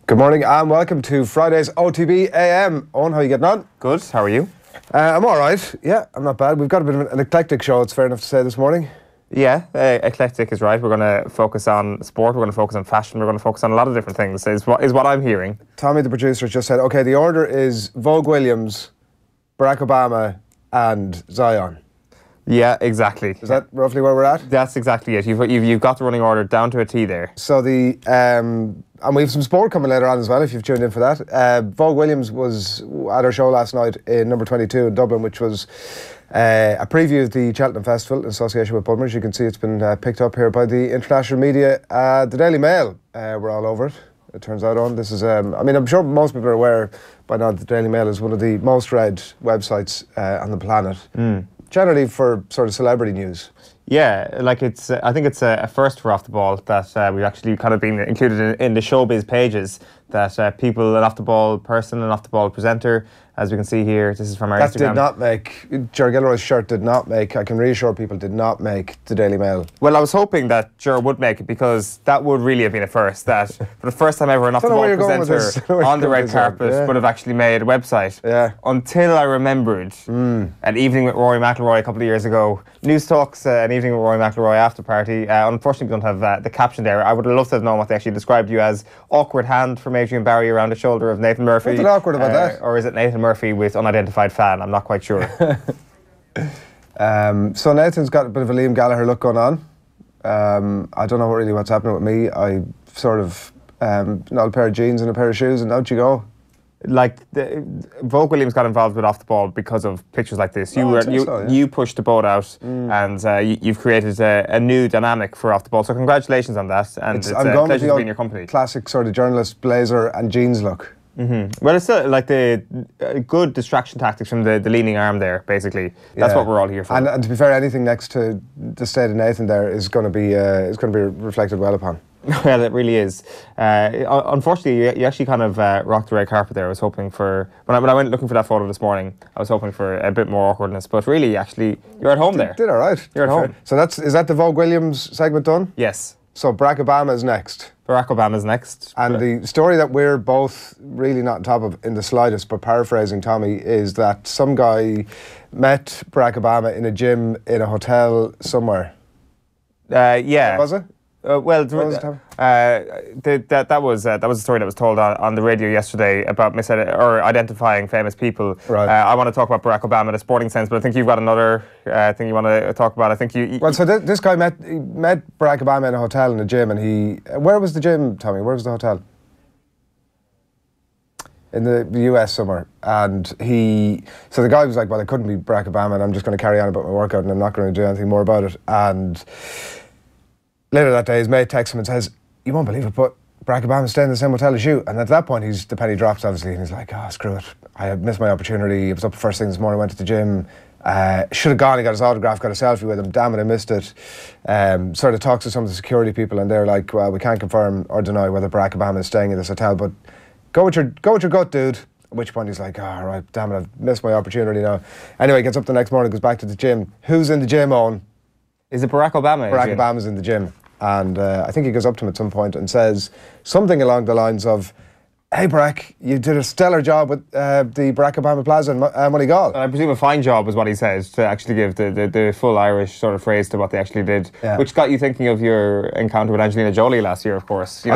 Good morning and welcome to Friday's OTB AM. Owen, how are you getting on? Good, how are you? I'm alright, yeah, I'm not bad. We've got a bit of an eclectic show, it's fair enough to say, this morning. Yeah, eclectic is right. We're going to focus on sport, we're going to focus on fashion, we're going to focus on a lot of different things, is what I'm hearing. Tommy, the producer, just said, OK, the order is Vogue Williams, Barack Obama and Zion. Yeah, exactly. Is that roughly where we're at? That's exactly it. You've got the running order down to a T there. So and we have some sport coming later on as well, if you've tuned in for that. Vogue Williams was at our show last night in number 22 in Dublin, which was a preview of the Cheltenham Festival in association with Budmers. You can see it's been picked up here by the international media. The Daily Mail, we're all over it. It turns out on. This is, I'm sure most people are aware by now that the Daily Mail is one of the most read websites on the planet. Generally for sort of celebrity news. Yeah, like I think it's a first for Off the Ball that we've actually kind of been included in the showbiz pages, that people, an off the ball person, an off the ball presenter, as we can see here, this is from our Instagram. That did not make, Ger Gilroy's shirt did not make, I can reassure people, did not make the Daily Mail. Well, I was hoping that Ger would make it, because that would really have been a first, that for the first time ever an off the ball presenter on the red carpet would have actually made a website. Yeah. Until I remembered an evening with Rory McIlroy a couple of years ago. News Talks, an evening with Rory McIlroy after party. Unfortunately, we don't have the caption there. I would have loved to have known what they actually described you as. Awkward hand from Adrian Barry around the shoulder of Nathan Murphy. Nothing awkward about that. Or is it Nathan Murphy with unidentified fan? I'm not quite sure. So Nathan's got a bit of a Liam Gallagher look going on. I don't know really what's happening with me. I sort of, a pair of jeans and a pair of shoes and out you go. Like Vogue Williams got involved with Off the Ball because of pictures like this. You pushed the boat out, and you've created a new dynamic for Off the Ball. So congratulations on that, and it's a pleasure to be in your company. Classic sort of journalist blazer and jeans look. Well, it's still like the good distraction tactics from the leaning arm there. Basically, that's what we're all here for. And to be fair, anything next to the state of Nathan there is going to be reflected well upon. Well, it really is. Unfortunately, you actually kind of rocked the red carpet there. I was hoping for, when I went looking for that photo this morning, I was hoping for a bit more awkwardness. But really, actually, you're at home there. Did all right. You're at home. So is that the Vogue Williams segment done? Yes. So Barack Obama is next. Barack Obama's next. And the story that we're both really not on top of in the slightest, but paraphrasing Tommy, is that some guy met Barack Obama in a gym in a hotel somewhere. Yeah. Was it? That was a story that was told on the radio yesterday about identifying famous people. Right. I want to talk about Barack Obama in a sporting sense, but I think you've got another thing you want to talk about. I think Well, so this guy met Barack Obama in a hotel in a gym, and where was the gym, Tommy? Where was the hotel? In the US somewhere. And so the guy was like, well, it couldn't be Barack Obama, and I'm just going to carry on about my workout, and I'm not going to do anything more about it. And later that day, his mate texts him and says, you won't believe it, but Barack Obama's staying in the same hotel as you. And at that point, the penny drops, obviously, and he's like, oh, screw it. I missed my opportunity. I was up first thing this morning, went to the gym. Should have gone, he got his autograph, got a selfie with him. Damn it, I missed it. Sort of talks to some of the security people, and they're like, well, we can't confirm or deny whether Barack Obama is staying in this hotel, but go with your gut, dude. At which point he's like, oh, right, damn it, I've missed my opportunity now. Anyway, gets up the next morning, goes back to the gym. Who's in the gym, Owen? Is it Barack Obama? Barack Obama's in the gym. And I think he goes up to him at some point and says something along the lines of, hey, Barack, you did a stellar job with the Barack Obama Plaza in Moneygall. I presume a fine job was what he says, to actually give the full Irish sort of phrase to what they actually did, which got you thinking of your encounter with Angelina Jolie last year, of course.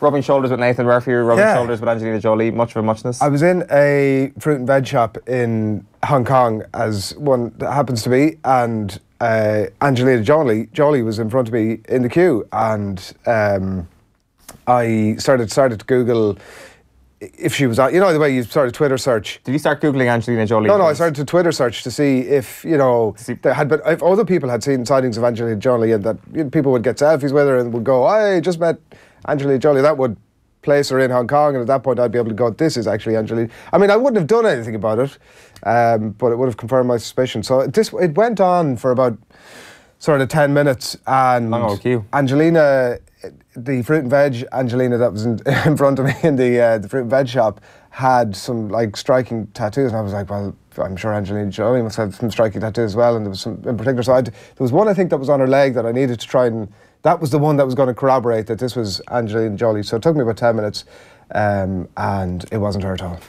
Rubbing shoulders with Nathan Murphy, rubbing shoulders with Angelina Jolie, much of a muchness. I was in a fruit and veg shop in Hong Kong, as one happens to be, and Angelina Jolie was in front of me in the queue, and I started to Google if she was on, the way you sort of Twitter search. Did you start Googling Angelina Jolie? No, I started to Twitter search to see if, if other people had seen sightings of Angelina Jolie, and that people would get selfies with her and would go, I just met Angelina Jolie. That would place her in Hong Kong, and at that point I'd be able to go, this is actually Angelina. I mean, I wouldn't have done anything about it, but it would have confirmed my suspicion. So it went on for about sort of 10 minutes, and long old queue. Angelina, the fruit and veg Angelina that was in front of me in the fruit and veg shop, had some like striking tattoos, and I was like, well, I'm sure Angelina Jolie must have some striking tattoos as well, and there was some in particular. So there was one, I think, that was on her leg that I needed to try and, that was the one that was going to corroborate that this was Angelina Jolie. So it took me about 10 minutes. and it wasn't her at all.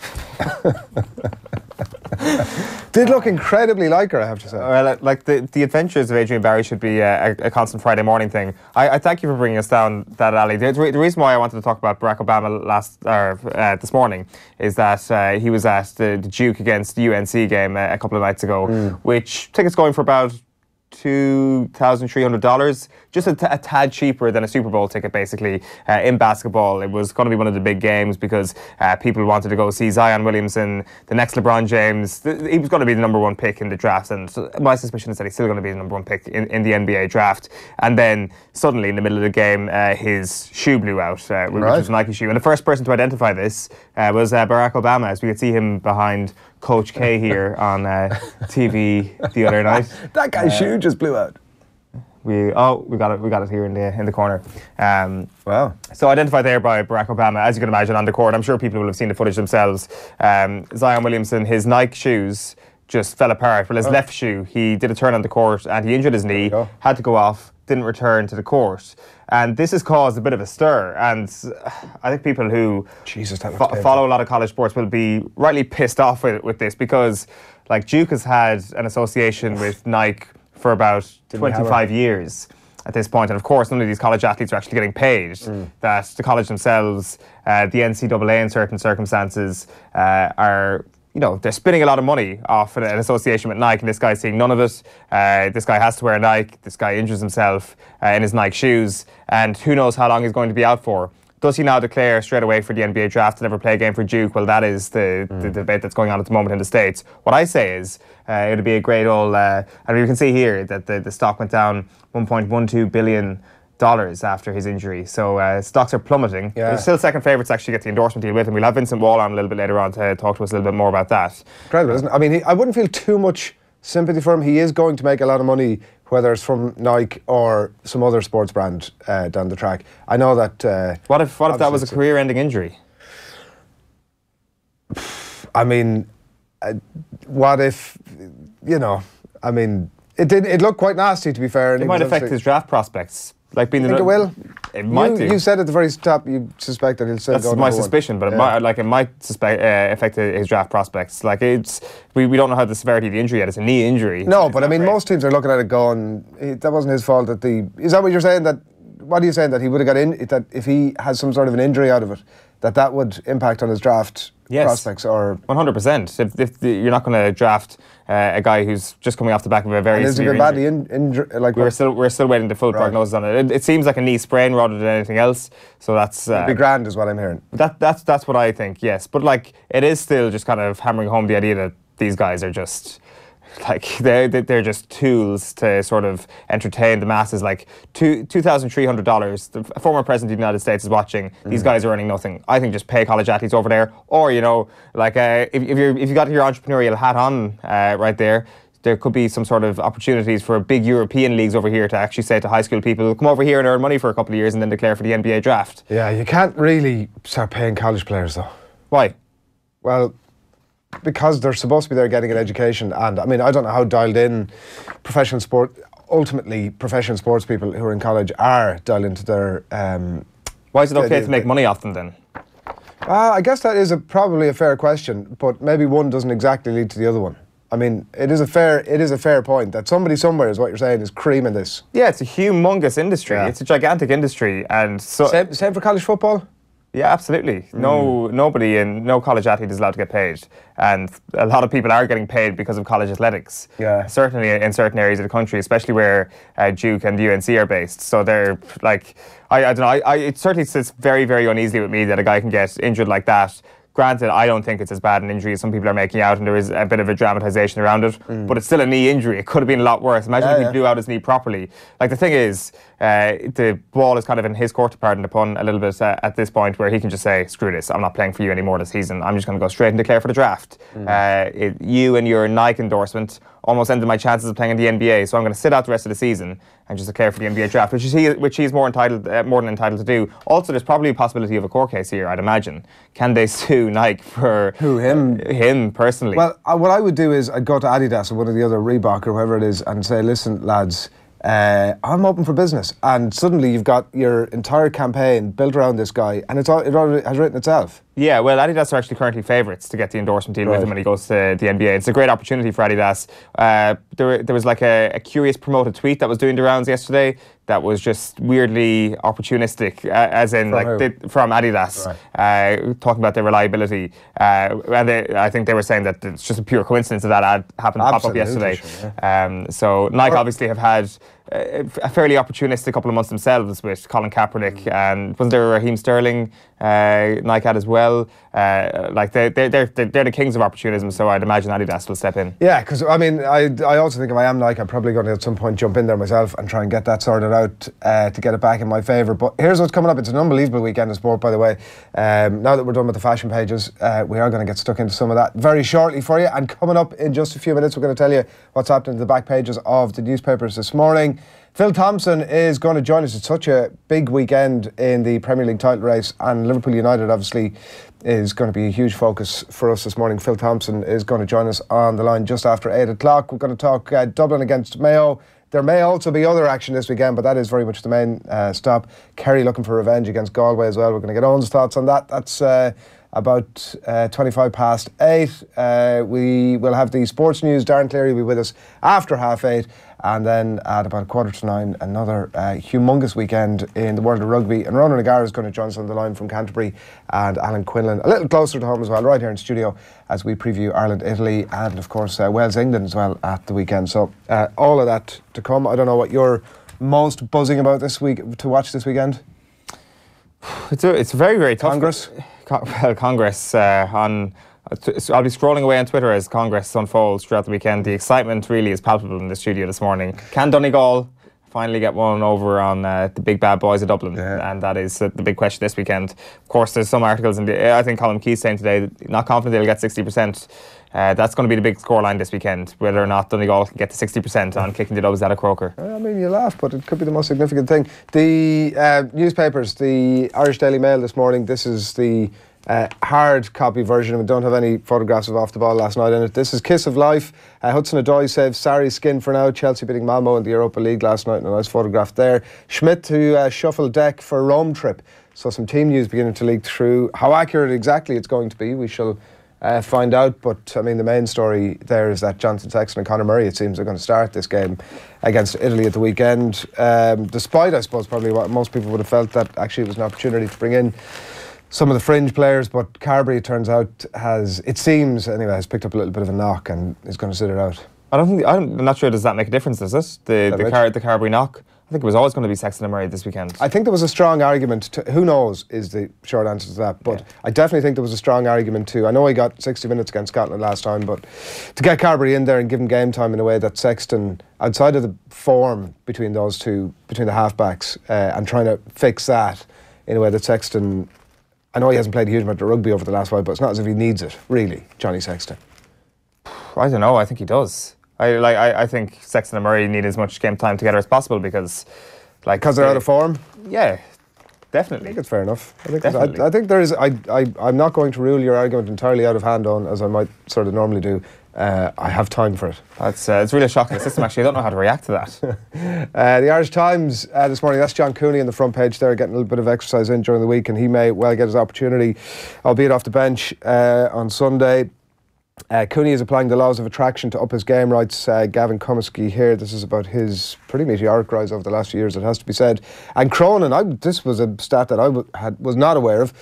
Did look incredibly like her, I have to say. Well, like the adventures of Adrian Barry should be a constant Friday morning thing. I thank you for bringing us down that alley. The reason why I wanted to talk about Barack Obama this morning is that he was at the Duke against the UNC game a couple of nights ago, which tickets going for about $2,300, just a tad cheaper than a Super Bowl ticket, basically, in basketball. It was going to be one of the big games because people wanted to go see Zion Williamson, the next LeBron James. He was going to be the number one pick in the draft, and my suspicion is that he's still going to be the number one pick in the NBA draft. And then suddenly, in the middle of the game, his shoe blew out, which was a Nike shoe. And the first person to identify this was Barack Obama, as we could see him behind Coach K here on TV the other night. That guy's shoe just blew out. We got it here in the corner. Wow. So identified there by Barack Obama, as you can imagine, on the court. I'm sure people will have seen the footage themselves. Zion Williamson, his Nike shoes just fell apart. Well, his left shoe, he did a turn on the court and he injured his knee, had to go off, didn't return to the court. And this has caused a bit of a stir. And I think people who follow a lot of college sports will be rightly pissed off with this, because like Duke has had an association with Nike for about 25 years at this point. And of course, none of these college athletes are actually getting paid. That the college themselves, the NCAA in certain circumstances, are, you know, they're spending a lot of money off an association with Nike, and this guy's seeing none of it. This guy has to wear Nike. This guy injures himself in his Nike shoes, and who knows how long he's going to be out for. Does he now declare straight away for the NBA draft to never play a game for Duke? Well, that is the debate that's going on at the moment in the States. What I say is it would be a great old... and you can see here that the stock went down $1.12 billion after his injury. So stocks are plummeting. There's still second favourites to actually get the endorsement deal with him. We'll have Vincent Wall on a little bit later on to talk to us a little bit more about that. Incredible, isn't it? I mean, I wouldn't feel too much sympathy for him. He is going to make a lot of money, whether it's from Nike or some other sports brand down the track. I know that... What if that was a career-ending injury? I mean, what if, you know, I mean, it looked quite nasty, to be fair. It might affect his draft prospects. Like being think it will? It might do. You said at the very top you suspect that he'll still go That's my suspicion, but it might affect his draft prospects. Like we don't know how the severity of the injury yet. It's a knee injury. No, but I mean, most teams are looking at it going, that wasn't his fault. Is that what you're saying? What are you saying, that he would have got in, that if he has some sort of an injury out of it, that would impact on his draft prospects? Or 100%. If you're not going to draft a guy who's just coming off the back of a very severe injury. Injured? Like we're still waiting the full prognosis on it. It seems like a knee sprain rather than anything else. So that's it'd be grand, is what I'm hearing. That's what I think. Yes, but like it is still just kind of hammering home the idea that these guys are just. Like they're just tools to sort of entertain the masses. Like $2,300. The former president of the United States is watching. These guys are earning nothing. I think just pay college athletes over there, or you know, like if you got your entrepreneurial hat on right there. There could be some sort of opportunities for big European leagues over here to actually say to high school people, come over here and earn money for a couple of years and then declare for the NBA draft. Yeah, you can't really start paying college players though. Why? Well, because they're supposed to be there getting an education, and I mean, I don't know how dialed in ultimately professional sports people who are in college are dialed into their... Why is it okay to make money off them then? I guess that is probably a fair question, but maybe one doesn't exactly lead to the other one. I mean, it is a fair point that somebody somewhere, is what you're saying, is creaming this. Yeah, it's a humongous industry. Yeah. It's a gigantic industry, and so same for college football. Yeah, absolutely. No college athlete is allowed to get paid, and a lot of people are getting paid because of college athletics. Yeah, certainly in certain areas of the country, especially where Duke and UNC are based. So they're like, I don't know. It certainly sits very, very uneasily with me that a guy can get injured like that. Granted, I don't think it's as bad an injury as some people are making out, and there is a bit of a dramatisation around it, but it's still a knee injury. It could have been a lot worse. Imagine if he blew out his knee properly. Like, the thing is, the ball is kind of in his court, to pardon the pun, a little bit at this point, where he can just say, screw this, I'm not playing for you anymore this season. I'm just going to go straight and declare for the draft. You and your Nike endorsement almost ended my chances of playing in the NBA, so I'm going to sit out the rest of the season and just declare for the NBA draft, which he's more than entitled to do. Also, there's probably a possibility of a court case here, I'd imagine. Can they sue Nike for... Who, him? Him, personally. Well, what I would do is I'd go to Adidas or one of the other, Reebok or whoever it is, and say, listen, lads, I'm open for business. And suddenly you've got your entire campaign built around this guy, and it already has written itself. Yeah, well, Adidas are actually currently favourites to get the endorsement deal with him when he goes to the NBA. It's a great opportunity for Adidas. There was like a curious promoted tweet that was doing the rounds yesterday that was just weirdly opportunistic, as in from Adidas, talking about their reliability. And I think they were saying that it's just a pure coincidence that ad happened to pop up yesterday. Sure, yeah. So Nike obviously have had a fairly opportunistic couple of months themselves with Colin Kaepernick, and wasn't there Raheem Sterling Nike had as well? Like they're the kings of opportunism, so I'd imagine Adidas will step in. Yeah, because I mean, I also think if I am Nike, I'm probably going to at some point jump in there myself and try and get that sorted out to get it back in my favour. But here's what's coming up. It's an unbelievable weekend of sport, by the way. Now that we're done with the fashion pages, we are going to get stuck into some of that very shortly for you. And coming up in just a few minutes, we're going to tell you what's happening to the back pages of the newspapers this morning. Phil Thompson is going to join us. It's such a big weekend in the Premier League title race, and Liverpool United obviously is going to be a huge focus for us this morning. Phil Thompson is going to join us on the line just after 8 o'clock. We're going to talk Dublin against Mayo. There may also be other action this weekend, but that is very much the main stop. Kerry looking for revenge against Galway as well. We're going to get Owen's thoughts on that. That's about 25 past 8. We will have the sports news. Darren Cleary will be with us after 8:30. And then at about 9:15, another humongous weekend in the world of rugby. And Ronan is going to join us on the line from Canterbury, and Alan Quinlan, a little closer to home as well, right here in studio, as we preview Ireland, Italy, and of course Wales, England as well at the weekend. So all of that to come. I don't know what you're most buzzing about this week to watch this weekend. It's very, very tough. Congress? Congress I'll be scrolling away on Twitter as Congress unfolds throughout the weekend. The excitement really is palpable in the studio this morning. Can Donegal finally get one over on the big bad boys of Dublin? Yeah. And that is the big question this weekend. Of course, there's some articles in I think Colin Keys saying today, not confident they'll get 60%. That's going to be the big scoreline this weekend, whether or not Donegal can get to 60% on kicking the dubs out of Croker. I mean, you laugh, but it could be the most significant thing. The newspapers, the Irish Daily Mail this morning, this is the hard copy version. We don't have any photographs of off the ball last night in it. This is Kiss of Life. Hudson-Odoi saves Sarri's skin for now. Chelsea beating Malmo in the Europa League last night, and a nice photograph there. Schmidt to shuffle deck for Rome trip. So some team news beginning to leak through. How accurate exactly it's going to be, we shall find out. But I mean, the main story there is that Jonathan Sexton and Conor Murray, it seems, are going to start this game against Italy at the weekend. Despite, I suppose, probably what most people would have felt, that actually it was an opportunity to bring in some of the fringe players, but Carberry, it turns out, has picked up a little bit of a knock and is going to sit it out. I'm not sure, does that make a difference, does it? The Carberry knock? I think it was always going to be Sexton and Murray this weekend. I think there was a strong argument who knows is the short answer to that, but yeah. I definitely think there was a strong argument too. I know he got 60 minutes against Scotland last time, but to get Carberry in there and give him game time in a way that Sexton, outside of the form between those two, between the halfbacks, and trying to fix that in a way that Sexton, I know he hasn't played a huge amount of rugby over the last while, but it's not as if he needs it, really, Johnny Sexton. I don't know, I think he does. I think Sexton and Murray need as much game time together as possible because they're out of form? Yeah, definitely. I think it's fair enough. I think there is. I'm not going to rule your argument entirely out of hand on, as I might sort of normally do. I have time for it. It's really a shocking system, actually. I don't know how to react to that. The Irish Times this morning, that's John Cooney on the front page there, getting a little bit of exercise in during the week, and he may well get his opportunity, albeit off the bench, on Sunday. Quinny is applying the laws of attraction to up his game, writes Gavin Comiskey here. This is about his pretty meteoric rise over the last few years, it has to be said. And Ronan, this was a stat that I was not aware of,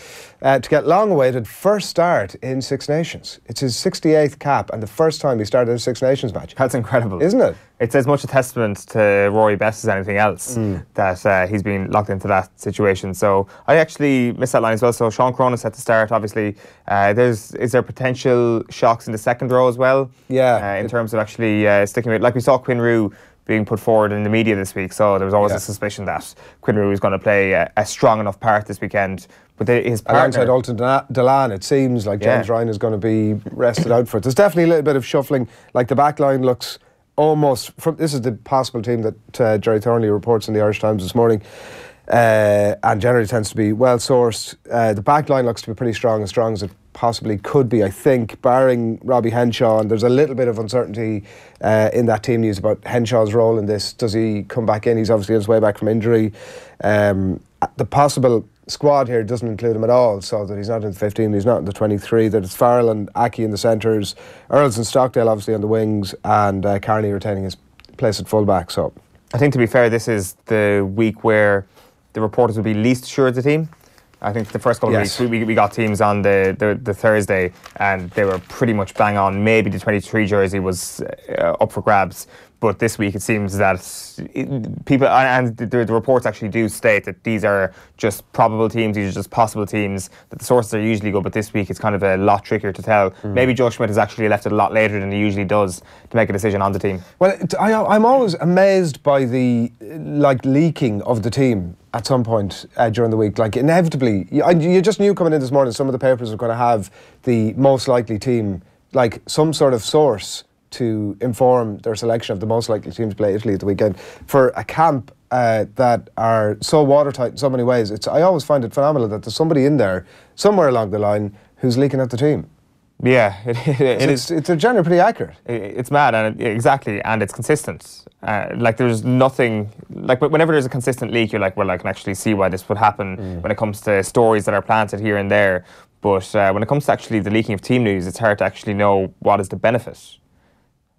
to get long-awaited first start in Six Nations. It's his 68th cap and the first time he started a Six Nations match. That's incredible. Isn't it? It's as much a testament to Rory Best as anything else that he's been locked into that situation. So I actually missed that line as well. So Sean Cronin set to start, obviously. Is there potential shocks in the second row as well? Yeah. In terms of actually sticking with it. Like we saw Quinn Rue being put forward in the media this week, so there was always a suspicion that Quinn Rue was going to play a strong enough part this weekend. But his partner, alongside Alton Delan, it seems like James Ryan is going to be rested out for it. There's definitely a little bit of shuffling. Like the back line looks almost, this is the possible team that Jerry Thornley reports in the Irish Times this morning, and generally tends to be well sourced. The back line looks to be pretty strong, as it possibly could be, I think, barring Robbie Henshaw, and there's a little bit of uncertainty in that team news about Henshaw's role in this. Does he come back in? He's obviously on his way back from injury. The possible squad here doesn't include him at all, so that he's not in the 15, he's not in the 23, that it's Farrell and Aki in the centres, Earls and Stockdale obviously on the wings, and Carney retaining his place at fullback. So I think, to be fair, this is the week where the reporters will be least sure of the team. I think the first couple of weeks we got teams on the Thursday, and they were pretty much bang on. Maybe the 23 jersey was up for grabs, but this week it seems that people, and the reports actually do state that these are just probable teams, these are just possible teams, that the sources are usually good, but this week it's kind of a lot trickier to tell. Maybe Joe Schmidt has actually left it a lot later than he usually does to make a decision on the team. Well, I'm always amazed by the leaking of the team at some point during the week. Like, inevitably, you just knew coming in this morning some of the papers were going to have the most likely team, like some sort of source to inform their selection of the most likely team to play Italy at the weekend. For a camp that are so watertight in so many ways, I always find it phenomenal that there's somebody in there somewhere along the line who's leaking out the team. Yeah, it is. It's generally pretty accurate. It's mad, and exactly, and it's consistent. Like, there's nothing, like, whenever there's a consistent leak, you're like, well, I can actually see why this would happen when it comes to stories that are planted here and there. But when it comes to actually the leaking of team news, it's hard to actually know what is the benefit.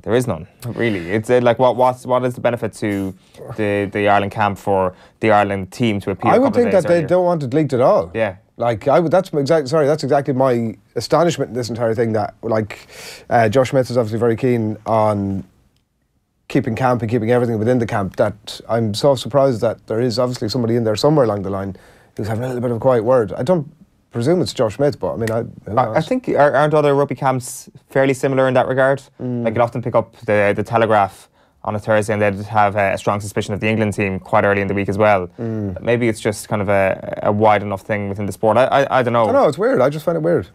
There is none, really. It's like, what is the benefit to the Ireland camp for the Ireland team to appear? I would think that they don't want it leaked at all. Yeah. Like, that's exactly my astonishment in this entire thing, that, like, Joe Schmidt is obviously very keen on keeping camp and keeping everything within the camp, that I'm so surprised that there is obviously somebody in there somewhere along the line who's having a little bit of a quiet word. I don't presume it's Joe Schmidt, but I mean, I think aren't other rugby camps fairly similar in that regard? Like, you'd often pick up the Telegraph on a Thursday, and they'd have a strong suspicion of the England team quite early in the week as well. Maybe it's just kind of a wide enough thing within the sport. I don't know. I know, it's weird. I just find it weird.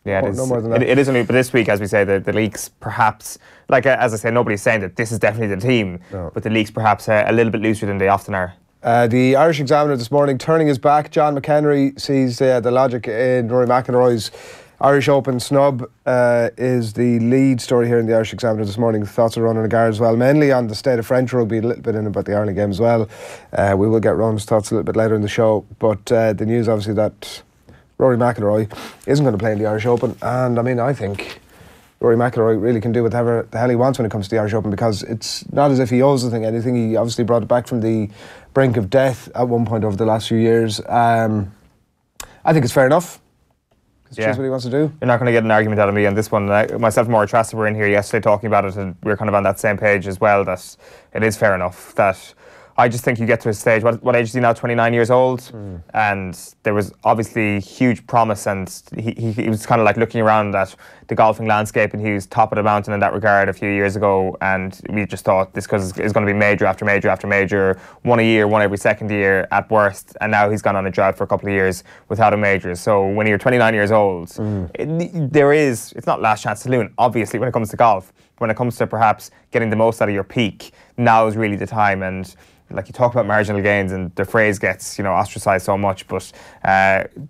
Yeah, it is. No more than that. It is only, but this week, as we say, the leaks perhaps, like, as I say, nobody's saying that this is definitely the team, but the leaks perhaps a little bit looser than they often are. The Irish Examiner this morning turning his back. John McHenry sees the logic in Rory McIlroy's Irish Open snub, is the lead story here in the Irish Examiner this morning. Thoughts of Ronan as well, mainly on the state of French rugby, a little bit in about the Ireland game as well. We will get Ronan's thoughts a little bit later in the show, but the news obviously that Rory McIlroy isn't going to play in the Irish Open, and I mean, I think Rory McIlroy really can do whatever the hell he wants when it comes to the Irish Open, because it's not as if he owes the thing anything. He obviously brought it back from the brink of death at one point over the last few years. I think it's fair enough. It's just what he wants to do. You're not going to get an argument out of me on this one. Myself and Maura Trassa were in here yesterday talking about it, and we were kind of on that same page as well, that it is fair enough. That I just think you get to a stage, what age is he now, 29 years old? And there was obviously huge promise, and he was kind of like looking around at the golfing landscape, and he was top of the mountain in that regard a few years ago, and we just thought this is going to be major after major after major, one a year, one every second year at worst, and now he's gone on a drought for a couple of years without a major. So when you're 29 years old, it's not last chance saloon, obviously, when it comes to golf. When it comes to perhaps getting the most out of your peak, now is really the time. And like, you talk about marginal gains, and the phrase gets, ostracised so much, but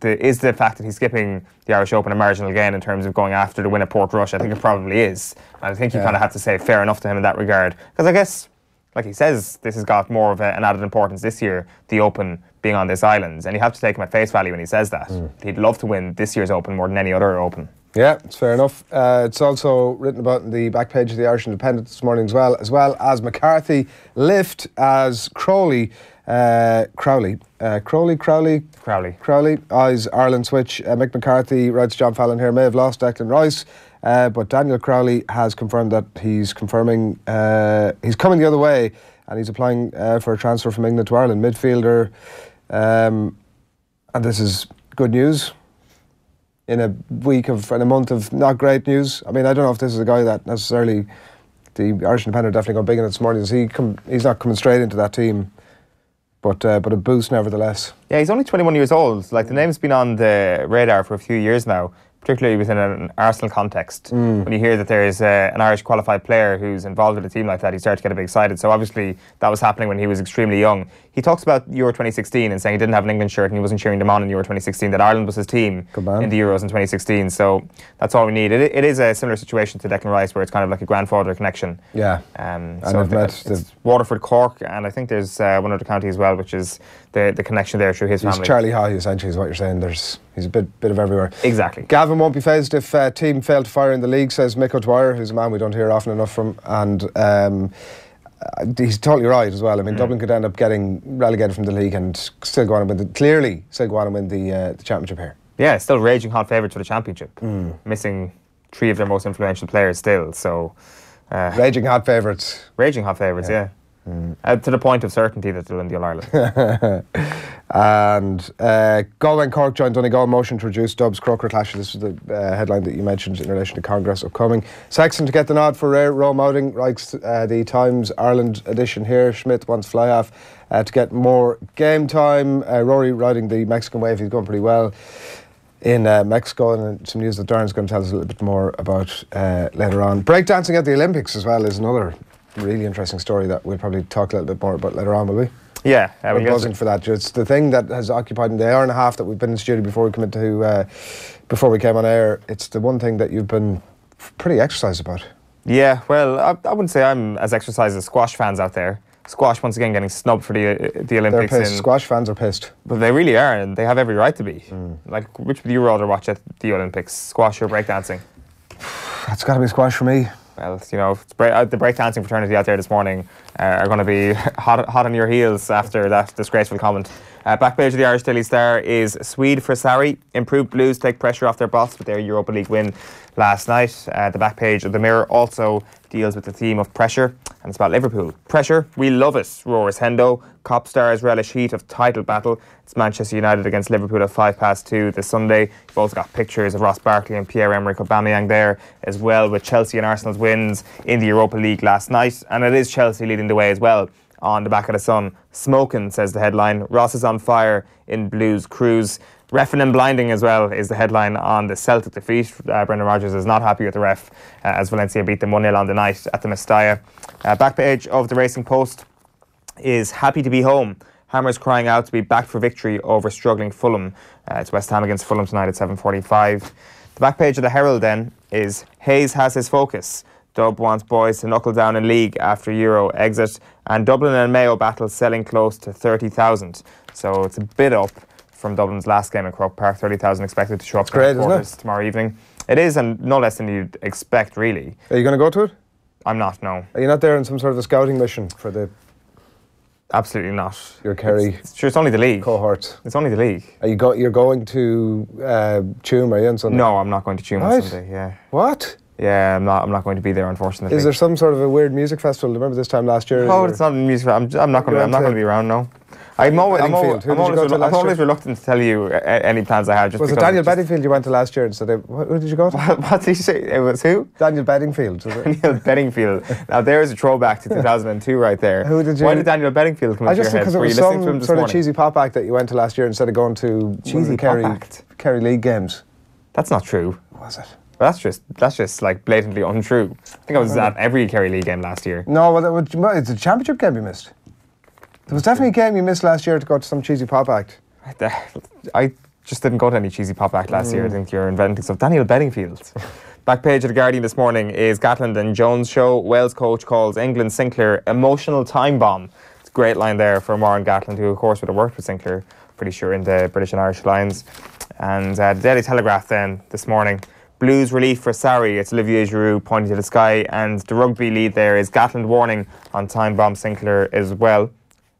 is the fact that he's skipping the Irish Open a marginal gain in terms of going after the win at Portrush? I think it probably is. And I think you kind of have to say fair enough to him in that regard, because I guess, like he says, this has got more of an added importance this year, the Open being on this island, and you have to take him at face value when he says that. He'd love to win this year's Open more than any other Open. Yeah, it's fair enough. It's also written about in the back page of the Irish Independent this morning as well as McCarthy lift as Crowley eyes Ireland switch. Mick McCarthy, writes John Fallon here, may have lost Declan Rice, but Daniel Crowley has confirmed that he's coming the other way, and he's applying for a transfer from England to Ireland. Midfielder, and this is good news in a month of not great news. I mean, I don't know if this is a guy that necessarily the Irish Independent are definitely going big in it this morning. He's not coming straight into that team, but a boost nevertheless. Yeah, he's only 21 years old. Like, the name's been on the radar for a few years now, particularly within an Arsenal context. When you hear that there is an Irish qualified player who's involved in a team like that, you start to get a bit excited. So obviously that was happening when he was extremely young. He talks about Euro 2016 and saying he didn't have an England shirt and he wasn't cheering them on in Euro 2016, that Ireland was his team in the Euros in 2016. So that's all we need. It is a similar situation to Declan Rice, where it's kind of like a grandfather connection. Yeah. So it's Waterford, Cork, and I think there's one other county as well, which is the connection there through his family. Charlie Haughey, essentially, is what you're saying. He's a bit of everywhere. Exactly. Gavin won't be phased if team fail to fire in the league, says Mick O'Dwyer, who's a man we don't hear often enough from, and he's totally right as well. I mean, Dublin could end up getting relegated from the league and still go on and win the championship here. Yeah, still raging hot favourites for the championship. Missing 3 of their most influential players still. So raging hot favourites. Raging hot favourites, yeah. To the point of certainty that they'll win the All-Ireland. And Galway and Cork joined Donegal motion to reduce Dubs Croker clashes. This is the headline that you mentioned in relation to Congress upcoming. Sexton to get the nod for rare Rome outing, writes the Times Ireland edition here. Schmidt wants fly-off to get more game time. Rory riding the Mexican wave, he's going pretty well in Mexico, and some news that Darren's going to tell us a little bit more about later on. Breakdancing at the Olympics as well is another really interesting story that we'll probably talk a little bit more about later on, will we? Yeah, we're buzzing for that. It's the thing that has occupied in the hour and a half that we've been in the studio before we came on air. It's the one thing that you've been pretty exercised about. Yeah, well, I wouldn't say I'm as exercised as squash fans out there. Squash once again getting snubbed for the Olympics. They're pissed. Squash fans are pissed. But they really are, and they have every right to be. Like, which would you rather watch at the Olympics, squash or breakdancing? It's got to be squash for me. Well, you know, the breakdancing fraternity out there this morning are going to be hot on your heels after that disgraceful comment. Back page of the Irish Daily Star is Swede for Sarri. Improved Blues take pressure off their boss with their Europa League win last night. The back page of the Mirror also deals with the theme of pressure, and it's about Liverpool. Pressure, we love it, roars Hendo. Cop stars relish heat of title battle. It's Manchester United against Liverpool at 2:05 this Sunday. You've also got pictures of Ross Barkley and Pierre-Emerick Aubameyang there as well, with Chelsea and Arsenal's wins in the Europa League last night. And it is Chelsea leading the way as well on the back of the Sun. Smoking, says the headline. Ross is on fire in Blues cruise. Reffing and blinding as well is the headline on the Celtic defeat. Brendan Rodgers is not happy with the ref as Valencia beat them 1-0 on the night at the Mestalla. Back page of the Racing Post is happy to be home. Hammers crying out to be back for victory over struggling Fulham. It's West Ham against Fulham tonight at 7:45. The back page of the Herald then is Hayes has his focus. Dub wants boys to knuckle down in league after Euro exit, and Dublin and Mayo battle selling close to 30,000. So it's a bit up from Dublin's last game at Croke Park. 30,000 expected to show up in quarters tomorrow evening. It is, and no less than you'd expect, really. Are you going to go to it? I'm not, no. Are you not there on some sort of a scouting mission for the... Absolutely not. Your Kerry... It's only the league. Cohorts. It's only the league. You're going to Tuam, are you, on Sunday? No, I'm not going to Tuam on Sunday, yeah. What? Yeah, I'm not going to be there, unfortunately. Is there some sort of a weird music festival? Remember this time last year? No, it's not a music festival. I'm not going to be around, no. I'm always reluctant to tell you any plans I have. Just was it Daniel Bedingfield you went to last year? And said, who did you go to? What did you say? It was who? Daniel Bedingfield. Daniel Bedingfield. Now there's a throwback to 2002 right there. Who did you? Why did Daniel Bedingfield come into your head? Because it was some sort of cheesy pop act that you went to last year instead of going to cheesy pop act. Kerry League games. That's not true. Was it? That's just like blatantly untrue. I think I was at every Kerry League game last year. No, well, it's a championship game you missed. There was definitely a game you missed last year to go to some cheesy pop act. I just didn't go to any cheesy pop act last year. I think you're inventing stuff. Daniel Bedingfield. Back page of The Guardian this morning is Gatland and Jones show. Wales coach calls England Sinclair emotional time bomb. It's a great line there for Warren Gatland, who of course would have worked with Sinclair, pretty sure, in the British and Irish Lions. And the Daily Telegraph then this morning. Blues relief for Sarri. It's Olivier Giroud pointing to the sky, and the rugby lead there is Gatland warning on time bomb Sinclair as well.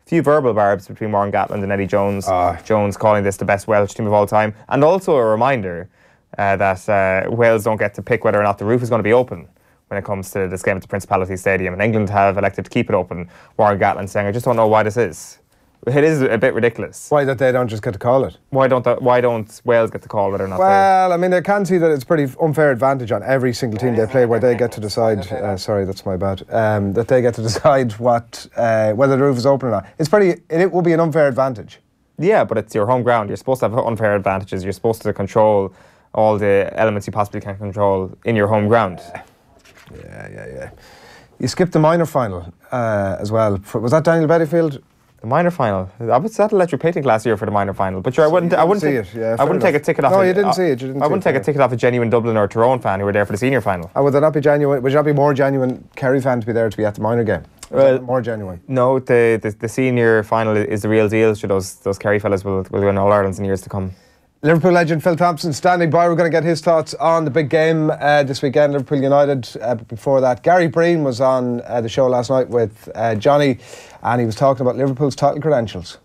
Few verbal barbs between Warren Gatland and Eddie Jones. Jones calling this the best Welsh team of all time, and also a reminder that Wales don't get to pick whether or not the roof is going to be open when it comes to this game at the Principality Stadium, and England have elected to keep it open. Warren Gatland saying, I just don't know why this is. It is a bit ridiculous. Why that they don't just get to call it? Why don't Wales get to call whether or not? Well, I mean, they can see that it's pretty unfair advantage on every single team they play, where they get to decide. Sorry, that's my bad. That they get to decide what whether the roof is open or not. It will be an unfair advantage. Yeah, but it's your home ground. You're supposed to have unfair advantages. You're supposed to control all the elements you possibly can control in your home ground. Yeah. You skipped the minor final as well. Was that Daniel Bettyfield? The minor final. I was at Electric Picnic last year for the minor final, but sure, I wouldn't take a ticket off. No, you didn't see it. I wouldn't take a ticket off a genuine Dublin or Tyrone fan who were there for the senior final. Would there not be genuine? Would there not be more genuine Kerry fan to be there to be at the minor game? Well, more genuine. No, the senior final is the real deal. Sure, those Kerry fellas will win All Irelands in years to come. Liverpool legend Phil Thompson standing by. We're going to get his thoughts on the big game this weekend, Liverpool United. But before that, Gary Breen was on the show last night with Johnny, and he was talking about Liverpool's title credentials.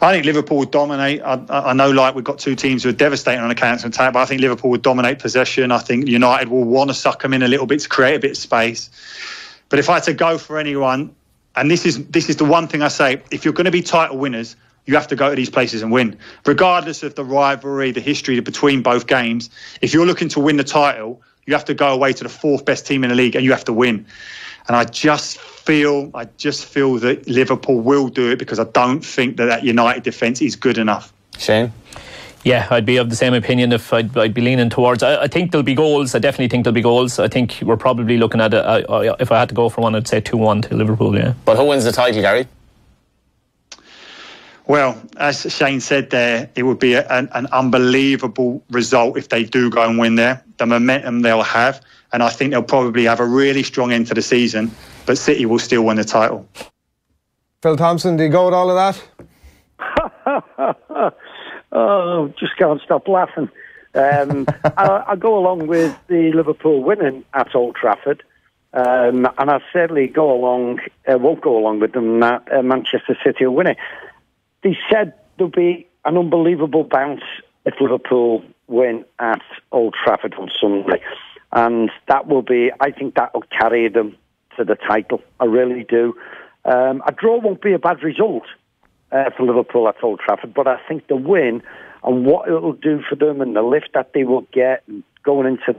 I think Liverpool would dominate. I know, like, we've got two teams who are devastating on a counter-attack, but I think Liverpool would dominate possession. I think United will want to suck them in a little bit to create a bit of space. But if I had to go for anyone, and this is the one thing I say, if you're going to be title winners, you have to go to these places and win. Regardless of the rivalry, the history between both games, if you're looking to win the title, you have to go away to the fourth best team in the league and you have to win. And I just feel that Liverpool will do it, because I don't think that United defence is good enough. Shane? Yeah, I'd be of the same opinion. If I'd be leaning towards, I think there'll be goals. I definitely think there'll be goals. I think we're probably looking at if I had to go for one, I'd say 2-1 to Liverpool. Yeah. But who wins the title, Gary? Well, as Shane said there, it would be an unbelievable result if they do go and win there. The momentum they'll have, and I think they'll probably have a really strong end to the season, but City will still win the title. Phil Thompson, do you go with all of that? Oh, just can't stop laughing. I go along with the Liverpool winning at Old Trafford, and I certainly won't go along with them that Manchester City will win it. They said there'll be an unbelievable bounce if Liverpool win at Old Trafford on Sunday. And I think that will carry them to the title. I really do. A draw won't be a bad result for Liverpool at Old Trafford, but I think the win and what it will do for them and the lift that they will get going into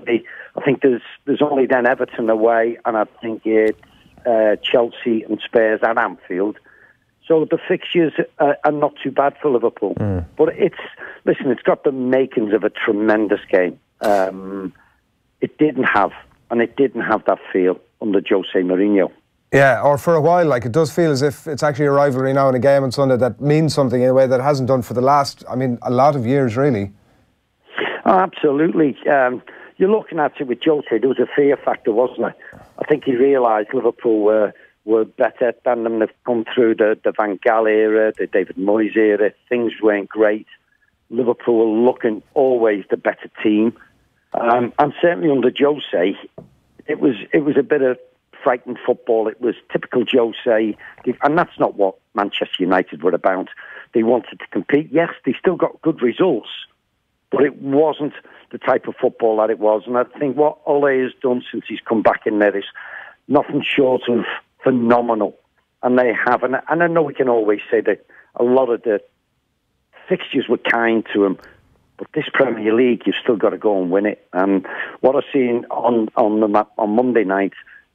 I think there's only then Everton away, and I think it's Chelsea and Spurs at Anfield. So the fixtures are not too bad for Liverpool. But it's got the makings of a tremendous game. It didn't have that feel under Jose Mourinho. Yeah, or for a while, like, it does feel as if it's actually a rivalry now in a game on Sunday that means something in a way that it hasn't done for the last, a lot of years, really. Oh, absolutely. You're looking at it with Jose, there was a fear factor, wasn't there? I think he realised Liverpool were better than them. They've come through the Van Gaal era, the David Moyes era. Things weren't great. Liverpool were looking always the better team. And certainly under Jose, it was a bit of frightened football. It was typical Jose. And that's not what Manchester United were about. They wanted to compete. Yes, they still got good results, but it wasn't the type of football that it was. And I think what Ole has done since he's come back in there is nothing short of phenomenal. And they have, and I know we can always say that a lot of the fixtures were kind to him, but this Premier League, you've still got to go and win it. And what I've seen on Monday night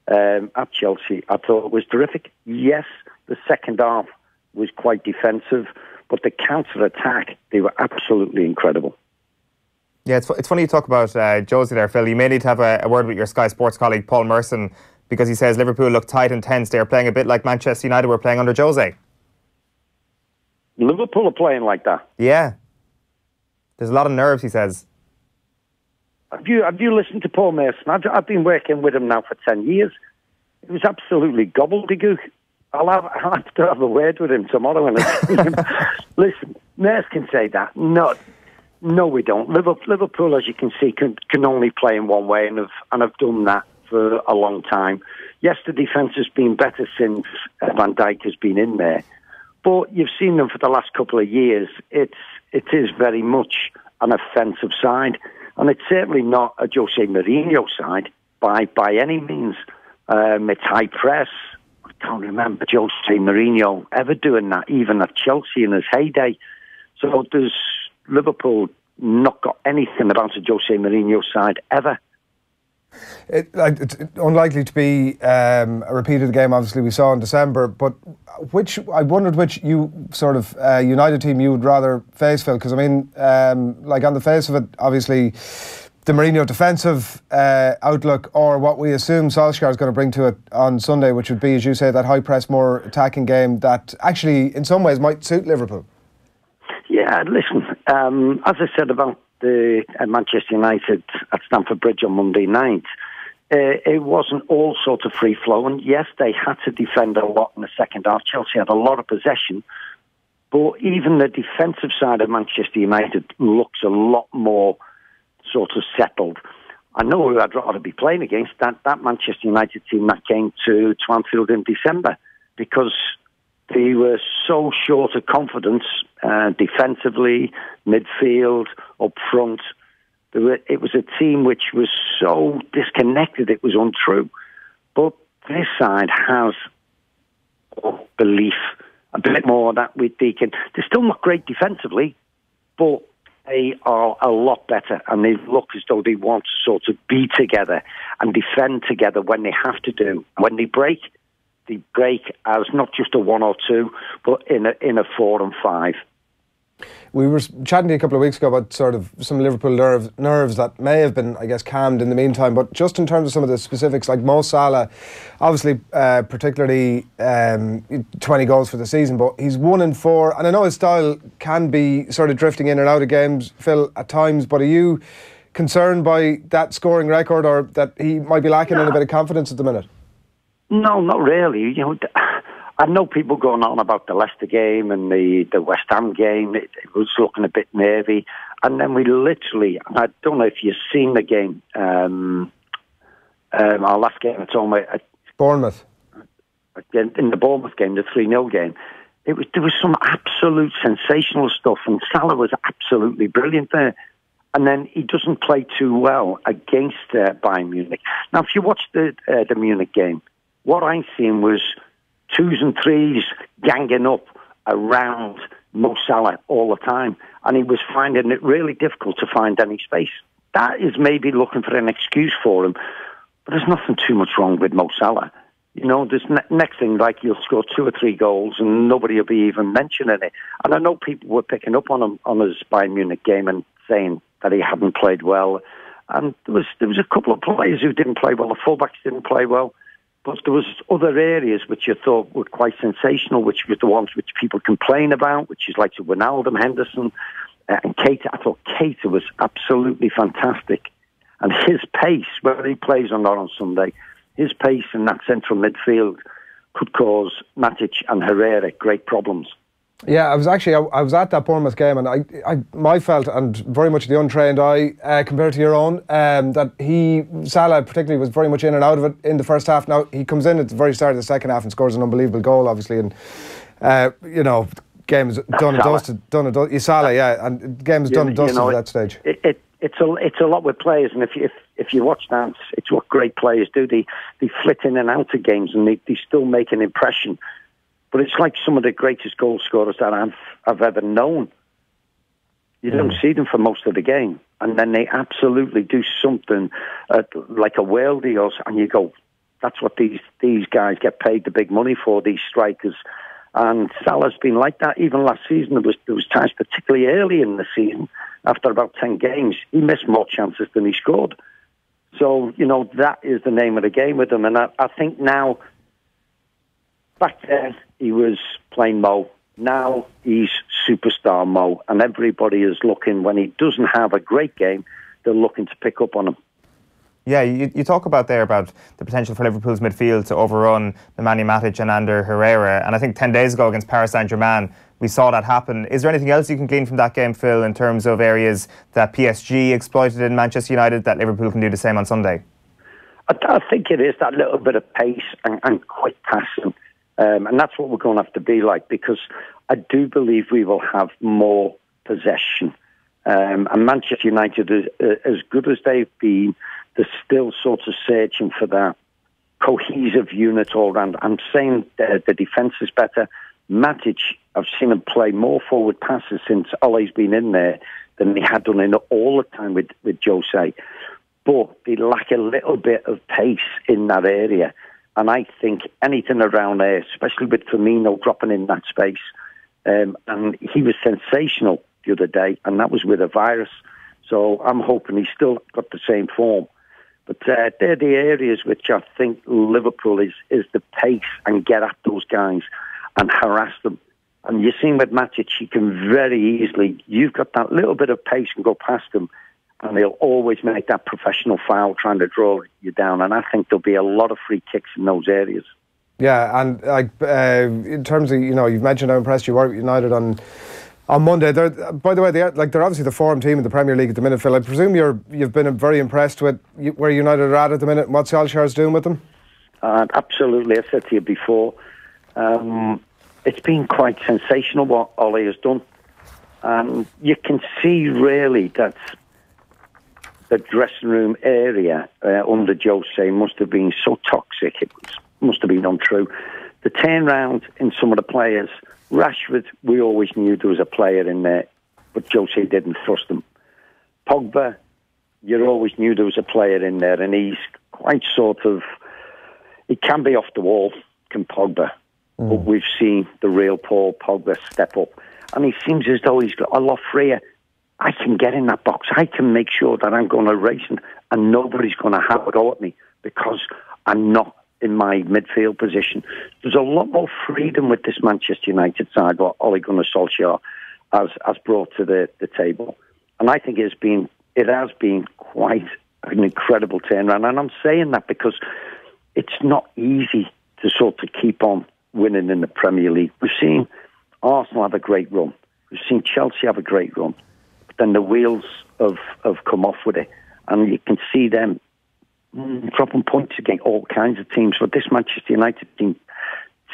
at Chelsea, I thought was terrific. Yes, the second half was quite defensive, but the counter-attack, they were absolutely incredible. Yeah, it's funny you talk about Josie there, Phil. You may need to have a word with your Sky Sports colleague, Paul Merson, because he says Liverpool look tight and tense. They're playing a bit like Manchester United were playing under Jose. Liverpool are playing like that? Yeah. There's a lot of nerves, he says. Have you listened to Paul Merson? I've been working with him now for 10 years. It was absolutely gobbledygook. I'll have to have a word with him tomorrow when I see him. Listen, Merson can say that. No, we don't. Liverpool, as you can see, can only play in one way, and have done that for a long time. Yes, the defence has been better since Van Dijk has been in there, but you've seen them for the last couple of years. It is very much an offensive side, and it's certainly not a Jose Mourinho side by any means. It's high press. I can't remember Jose Mourinho ever doing that, even at Chelsea in his heyday. So there's Liverpool not got anything about a Jose Mourinho side ever. It's unlikely to be a repeated game, obviously, we saw in December, but I wondered which you sort of United team you would rather face, Phil, because I mean, like on the face of it, obviously, the Mourinho defensive outlook, or what we assume Solskjaer is going to bring to it on Sunday, which would be, as you say, that high press, more attacking game that actually, in some ways, might suit Liverpool. Yeah, listen, as I said about the Manchester United at Stamford Bridge on Monday night, it wasn't all sort of free-flowing. Yes, they had to defend a lot in the second half. Chelsea had a lot of possession, but even the defensive side of Manchester United looks a lot more sort of settled. I know who I'd rather be playing against, that Manchester United team that came to Anfield in December, because they were so short of confidence defensively, midfield, up front. It was a team which was so disconnected, it was untrue. But this side has belief, a bit more that they can. They're still not great defensively, but they are a lot better, and they look as though they want to sort of be together and defend together when they have to do. When they break as not just a 1 or 2, but in a 4 and 5. We were chatting to you a couple of weeks ago about sort of some Liverpool nerves that may have been, I guess, calmed in the meantime. But just in terms of some of the specifics, like Mo Salah, obviously, particularly 20 goals for the season, but he's 1 in 4. And I know his style can be sort of drifting in and out of games, Phil, at times. But are you concerned by that scoring record, or that he might be lacking in a bit of confidence at the minute? No, not really. I know people going on about the Leicester game and the West Ham game. It was looking a bit nervy. And then we literally, I don't know if you've seen the game, our last game at home at Bournemouth. In the Bournemouth game, the 3-0 game, there was some absolute sensational stuff, and Salah was absolutely brilliant there. And then he doesn't play too well against Bayern Munich. Now, if you watch the Munich game, what I seen was 2s and 3s ganging up around Mo Salah all the time, and he was finding it really difficult to find any space. That is maybe looking for an excuse for him, but there's nothing too much wrong with Mo Salah. There's next thing, like he'll score 2 or 3 goals and nobody will be even mentioning it. And I know people were picking up on him on his Bayern Munich game and saying that he hadn't played well. And there was a couple of players who didn't play well. The fullbacks didn't play well. But there was other areas which I thought were quite sensational, which were the ones which people complain about, which is like Wijnaldum, Henderson, and Keita. I thought Keita was absolutely fantastic. And his pace, whether he plays or not on Sunday, his pace in that central midfield could cause Matic and Herrera great problems. Yeah, I was at that Bournemouth game, and I felt, and very much the untrained eye compared to your own, that Salah particularly was very much in and out of it in the first half. Now he comes in at the very start of the second half and scores an unbelievable goal, obviously, and game is done and dusted. Salah, yeah, and game is done and dusted at that stage. It's a lot with players, and if you watch that, it's what great players do. They flit in and out of games, and they still make an impression. But it's like some of the greatest goal scorers that I've ever known. You don't see them for most of the game. And then they absolutely do something like a worldie, and you go, that's what these guys get paid the big money for, these strikers. And Salah's been like that. Even last season, there was times, particularly early in the season, after about 10 games, he missed more chances than he scored. So, that is the name of the game with him. And I think now, back then, he was playing Mo. Now he's superstar Mo. And everybody is looking, when he doesn't have a great game, they're looking to pick up on him. Yeah, you talk about the potential for Liverpool's midfield to overrun Nemanja Matic and Ander Herrera. And I think 10 days ago against Paris Saint-Germain, we saw that happen. Is there anything else you can glean from that game, Phil, in terms of areas that PSG exploited in Manchester United that Liverpool can do the same on Sunday? I think it is that little bit of pace and quick passing. And that's what we're going to have to be like, because I do believe we will have more possession. And Manchester United, as good as they've been, they're still sort of searching for that cohesive unit all round. I'm saying the defence is better. Matic, I've seen him play more forward passes since Ole's been in there than he had done in all the time with Jose. but they lack a little bit of pace in that area. And I think anything around there, especially with Firmino dropping in that space, and he was sensational the other day, and that was with a virus. So I'm hoping he's still got the same form. But they're the areas which I think Liverpool is the pace and get at those guys and harass them. And you've seen with Matic, he can very easily, you've got that little bit of pace and go past them, and they'll always make that professional foul trying to draw you down. And I think there'll be a lot of free kicks in those areas. Yeah, and in terms of, you've mentioned how impressed you were with United on Monday. By the way, they're obviously the form team in the Premier League at the minute, Phil. I presume you've been very impressed with where United are at the minute and what Solskjaer's doing with them? Absolutely. I said to you before, it's been quite sensational what Ole has done. You can see really that the dressing room area under Jose must have been so toxic. It must have been untrue. The turnaround in some of the players, Rashford, we always knew there was a player in there, but Jose didn't trust him. Pogba, you always knew there was a player in there, and he's quite he can be off the wall, can Pogba. But we've seen the real Paul Pogba step up, and he seems as though he's got a lot freer. I can get in that box. I can make sure that I'm going to race and nobody's going to have a go at me because I'm not in my midfield position. There's a lot more freedom with this Manchester United side, what Ole Gunnar Solskjaer has brought to the table. And I think it has been quite an incredible turnaround. And I'm saying that because it's not easy to sort of keep on winning in the Premier League. We've seen Arsenal have a great run. We've seen Chelsea have a great run. But then the wheels have come off with it. And you can see them dropping points against all kinds of teams. But this Manchester United team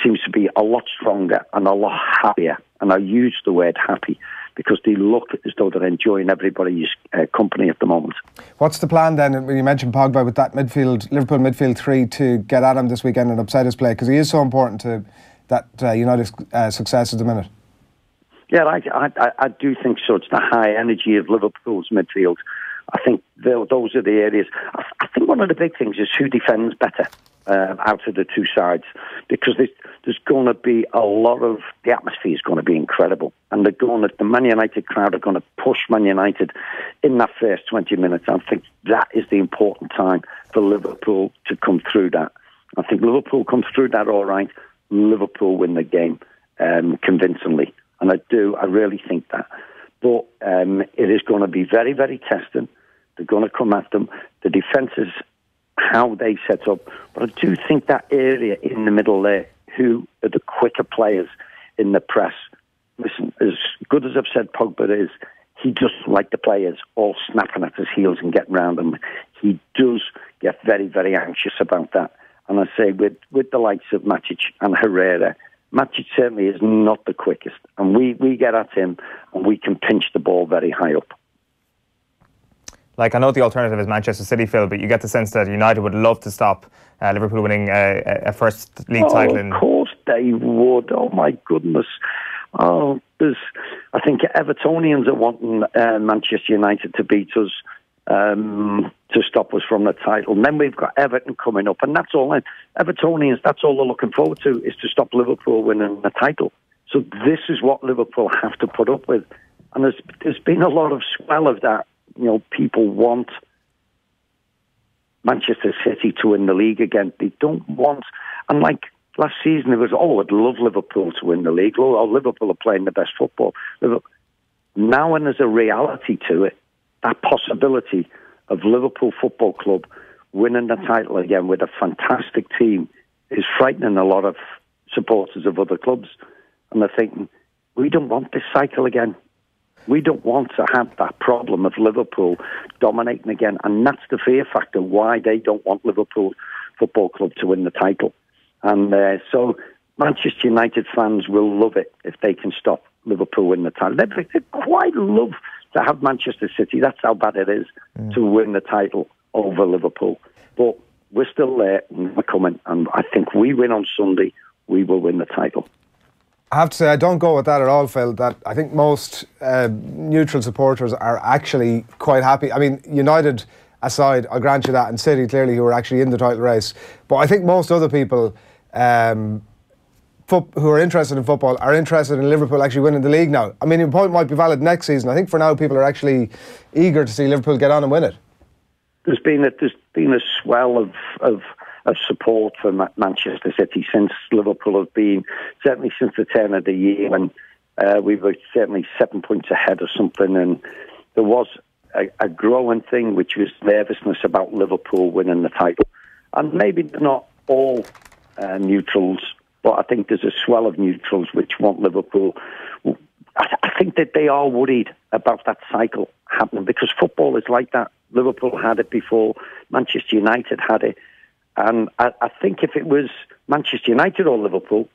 seems to be a lot stronger and a lot happier. And I use the word happy because they look as though they're enjoying everybody's company at the moment. What's the plan then, when you mentioned Pogba, with that Liverpool midfield three, to get at him this weekend and upset his play? Because he is so important to that United success at the minute. Yeah, I do think so. It's the high energy of Liverpool's midfield. I think those are the areas. I think one of the big things is who defends better out of the two sides, because there's going to be a lot of, the atmosphere is going to be incredible, and the Man United crowd are going to push Man United in that first 20 minutes. I think that is the important time for Liverpool to come through that. I think Liverpool comes through that all right. Liverpool win the game convincingly, and I really think that. But it is going to be very, very testing. They're going to come at them. The defence is how they set up. But I do think that area in the middle there, who are the quicker players in the press. Listen, as good as I've said Pogba is, he doesn't like the players all snapping at his heels and getting round him. He does get very, very anxious about that. And I say with the likes of Matic and Herrera, Matic certainly is not the quickest. And we get at him and we can pinch the ball very high up. Like, I know the alternative is Manchester City, Phil, but you get the sense that United would love to stop Liverpool winning a first league title. Of course they would. Oh, my goodness. I think Evertonians are wanting Manchester United to beat us, to stop us from the title. And then we've got Everton coming up, and that's all. Evertonians, that's all they're looking forward to, is to stop Liverpool winning the title. So this is what Liverpool have to put up with. And there's been a lot of swell of that. People want Manchester City to win the league again. They don't want, and like last season it was, I'd love Liverpool to win the league. Oh, Liverpool are playing the best football. Now when there's a reality to it, that possibility of Liverpool Football Club winning the title again with a fantastic team is frightening a lot of supporters of other clubs. And they're thinking, we don't want this cycle again. We don't want to have that problem of Liverpool dominating again. And that's the fear factor why they don't want Liverpool Football Club to win the title. And so Manchester United fans will love it if they can stop Liverpool win the title. They quite love to have Manchester City, that's how bad it is, to win the title over Liverpool. But we're still there, and we're coming. And I think we win on Sunday, we will win the title. I have to say, I don't go with that at all, Phil. That I think most neutral supporters are actually quite happy. I mean, United aside, I'll grant you that, and City clearly who are actually in the title race. But I think most other people who are interested in football are interested in Liverpool actually winning the league now. I mean, your point might be valid next season. I think for now people are actually eager to see Liverpool get on and win it. There's been a swell of support for Manchester City since Liverpool have been, certainly since the turn of the year when we were certainly 7 points ahead or something, and there was a growing thing which was nervousness about Liverpool winning the title. And maybe they're not all neutrals, but I think there's a swell of neutrals which want Liverpool. I think that they are worried about that cycle happening because football is like that. Liverpool had it before, Manchester United had it. And I think if it was Manchester United or Liverpool,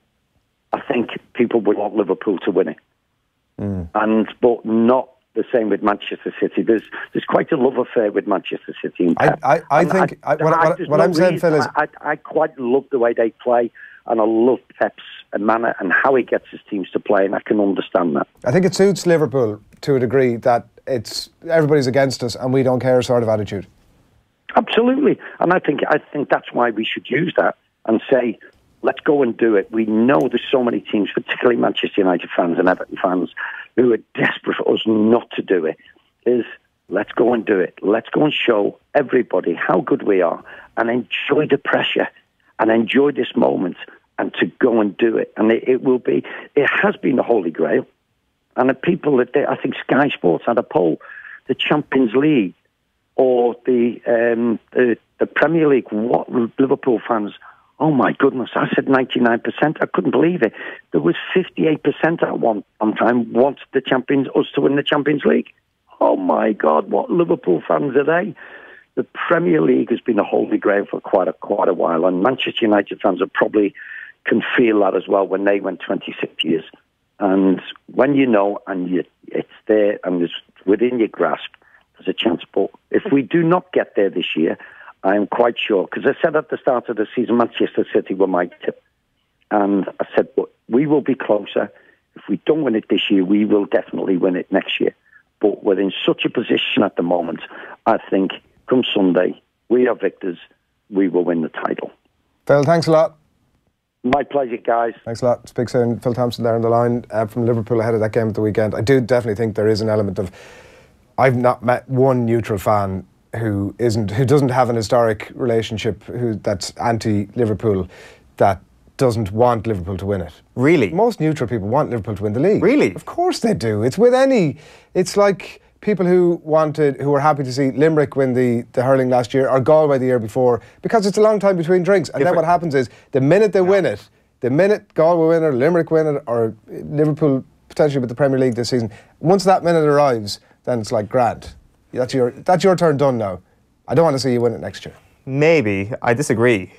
I think people would want Liverpool to win it. But not the same with Manchester City. There's quite a love affair with Manchester City. And Pep. What I'm saying, Phil, is I quite love the way they play, and I love Pep's manner and how he gets his teams to play, and I can understand that. I think it suits Liverpool to a degree that it's everybody's against us and we don't care sort of attitude. Absolutely, and I think that's why we should use that and say, let's go and do it. We know there's so many teams, particularly Manchester United fans and Everton fans, who are desperate for us not to do it. Let's go and do it. Let's go and show everybody how good we are and enjoy the pressure and enjoy this moment and to go and do it. And it has been the Holy Grail. And the people I think Sky Sports had a poll, the Champions League or the Premier League, what Liverpool fans, oh my goodness, I said 99%, I couldn't believe it. There was 58% at one time wanted us to win the Champions League. Oh my God, what Liverpool fans are they? The Premier League has been a holy grail for quite a while, and Manchester United fans probably can feel that as well when they went 26 years. And when you know and it's there and it's within your grasp, there's a chance. But if we do not get there this year, I am quite sure, because I said at the start of the season, Manchester City were my tip. And I said, but we will be closer. If we don't win it this year, we will definitely win it next year. But we're in such a position at the moment, I think come Sunday, we are victors. We will win the title. Phil, thanks a lot. My pleasure, guys. Thanks a lot. Speak soon. Phil Thompson there on the line from Liverpool ahead of that game at the weekend. I do definitely think there is an element of... I've not met one neutral fan who doesn't have an historic relationship, that's anti-Liverpool, that doesn't want Liverpool to win it. Really? Most neutral people want Liverpool to win the league. Really? Of course they do. It's like people who were happy to see Limerick win the hurling last year or Galway the year before, because it's a long time between drinks. And then what happens is, the minute they win it, the minute Galway win it, Limerick win it, or Liverpool potentially with the Premier League this season, once that minute arrives, then it's like, grand. That's your turn done now. I don't want to see you win it next year. Maybe. I disagree.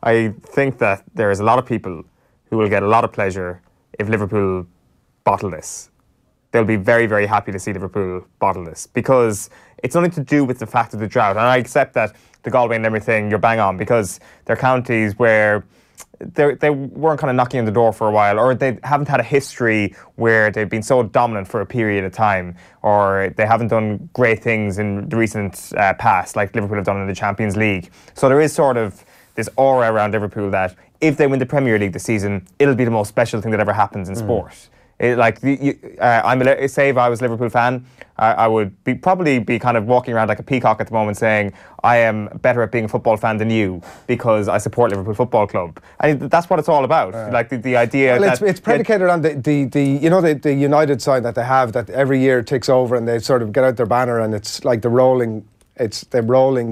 I think that there is a lot of people who will get a lot of pleasure if Liverpool bottle this. They'll be very, very happy to see Liverpool bottle this, because it's nothing to do with the fact of the drought. And I accept that the Galway and Limerick thing, you're bang on, because they're counties where they weren't kind of knocking on the door for a while, or they haven't had a history where they've been so dominant for a period of time, or they haven't done great things in the recent past, like Liverpool have done in the Champions League. So there is sort of this aura around Liverpool that if they win the Premier League this season, it'll be the most special thing that ever happens in sport. Say if I was a Liverpool fan, I would probably be kind of walking around like a peacock at the moment saying, I am better at being a football fan than you because I support Liverpool Football Club. And that's what it's all about. Like the idea that... It's predicated on the United sign that they have, that every year ticks over and they sort of get out their banner and it's like the rolling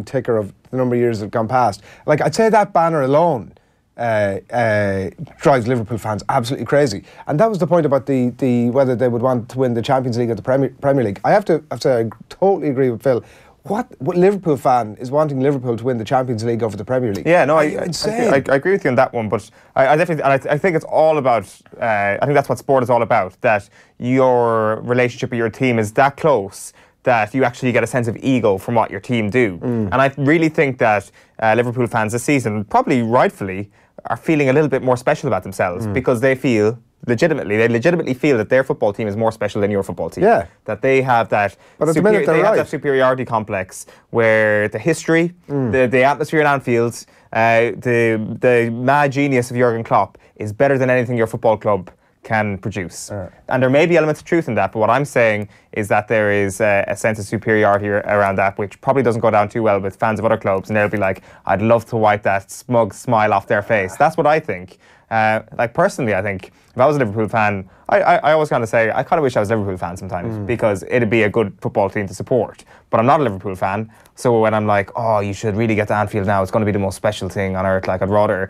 ticker of the number of years that have gone past. Like, I'd say that banner alone drives Liverpool fans absolutely crazy. And that was the point about the whether they would want to win the Champions League or the Premier League. I have to say I totally agree with Phil. What Liverpool fan is wanting Liverpool to win the Champions League over the Premier League? Yeah, no, I agree with you on that one. But I definitely, and I think it's all about. I think that's what sport is all about. That your relationship with your team is that close that you actually get a sense of ego from what your team do. And I really think that Liverpool fans this season, probably rightfully, are feeling a little bit more special about themselves because they feel They legitimately feel that their football team is more special than your football team. Yeah. That they have that, but at the minute they have right. that superiority complex where the history, the atmosphere in Anfield, the mad genius of Jurgen Klopp is better than anything your football club can produce. And there may be elements of truth in that, but what I'm saying is that there is a sense of superiority around that, which probably doesn't go down too well with fans of other clubs, and they'll be like, I'd love to wipe that smug smile off their face. That's what I think. Like personally, I think if I was a Liverpool fan, I always kind of say I kind of wish I was a Liverpool fan sometimes because it'd be a good football team to support. But I'm not a Liverpool fan, so when I'm like, oh, you should really get to Anfield now, it's going to be the most special thing on earth. Like I'd rather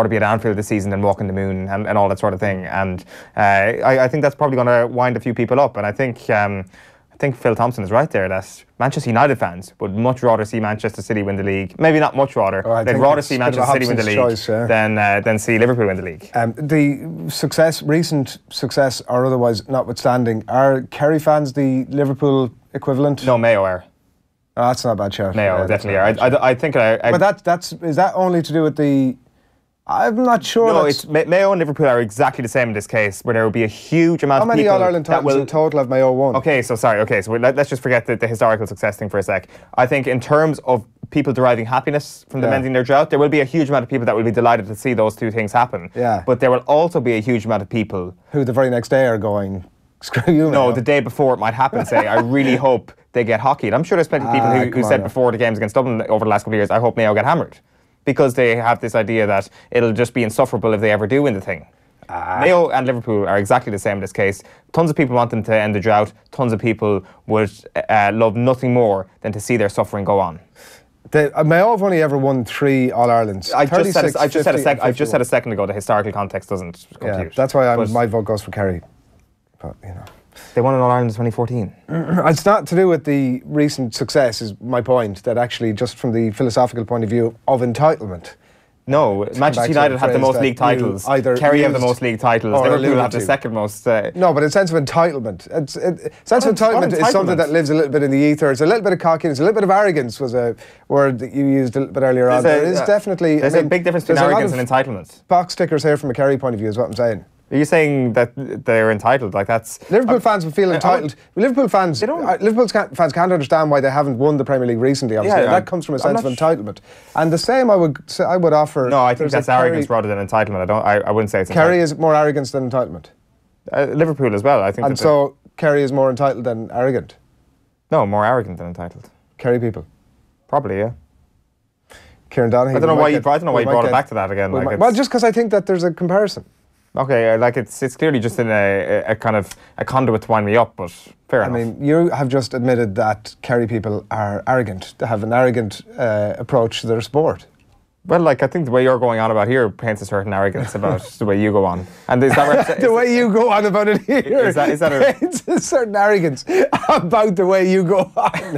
be at Anfield this season than walking the moon and all that sort of thing. And I think that's probably going to wind a few people up. And I think Phil Thompson is right there that Manchester United fans would much rather see Manchester City win the league. Maybe not much rather. They'd rather see Manchester City win the league choice, than see Liverpool win the league. The recent success or otherwise notwithstanding, are Kerry fans the Liverpool equivalent? No, Mayo are. Oh, that's not a bad shout. Mayo definitely are. I think. But is that only to do with the? I'm not sure. No, it's Mayo and Liverpool are exactly the same in this case, where there will be a huge amount of people. How many All-Ireland titles in total have Mayo won? Okay, so let's just forget the historical success thing for a sec. I think in terms of people deriving happiness from the mending their drought, there will be a huge amount of people that will be delighted to see those two things happen. Yeah. But there will also be a huge amount of people who the very next day are going, screw you. No, the day before it might happen, say, I really hope they get hockeyed. I'm sure there's plenty of people who said before the games against Dublin over the last couple of years, I hope Mayo get hammered. Because they have this idea that it'll just be insufferable if they ever do win the thing. Mayo and Liverpool are exactly the same in this case. Tons of people want them to end the drought. Tons of people would love nothing more than to see their suffering go on. Mayo have only ever won 3 All-Irelands. I just said a second ago the historical context doesn't compute. Yeah, that's why my vote goes for Kerry. But, you know. They won an All-Ireland in 2014. It's not to do with the recent success, is my point, that actually just from the philosophical point of view of entitlement. No, Manchester United have the most league titles. Kerry have the most league titles. Liverpool have the second most. No, but a sense of entitlement. Sense of entitlement is something that lives a little bit in the ether. It's a little bit of cockiness, a little bit of arrogance was a word that you used a little bit earlier on. There is definitely... There's a big difference between arrogance and entitlement. Box stickers here from a Kerry point of view is what I'm saying. Are you saying that they're entitled? Like that's Liverpool fans would feel entitled. Liverpool fans can't understand why they haven't won the Premier League recently. Obviously, that comes from a sense of entitlement. And the same I would offer. No, I think that's arrogance rather than entitlement. I wouldn't say it's. Kerry is more arrogance than entitlement. Liverpool as well. I think. And so Kerry is more entitled than arrogant. No, more arrogant than entitled. Kerry people. Probably, yeah. Kieran Donaghy. I don't know why you brought it back to that again. Well, just because I think that there's a comparison. Okay, like it's clearly just in a kind of a conduit to wind me up, but fair enough. I mean, you have just admitted that Kerry people are arrogant. They have an arrogant approach to their sport. Well, like I think the way you're going on about here paints a certain arrogance about the way you go on. And is that the way you go on about it here? Is that paints a certain arrest about the way you go on?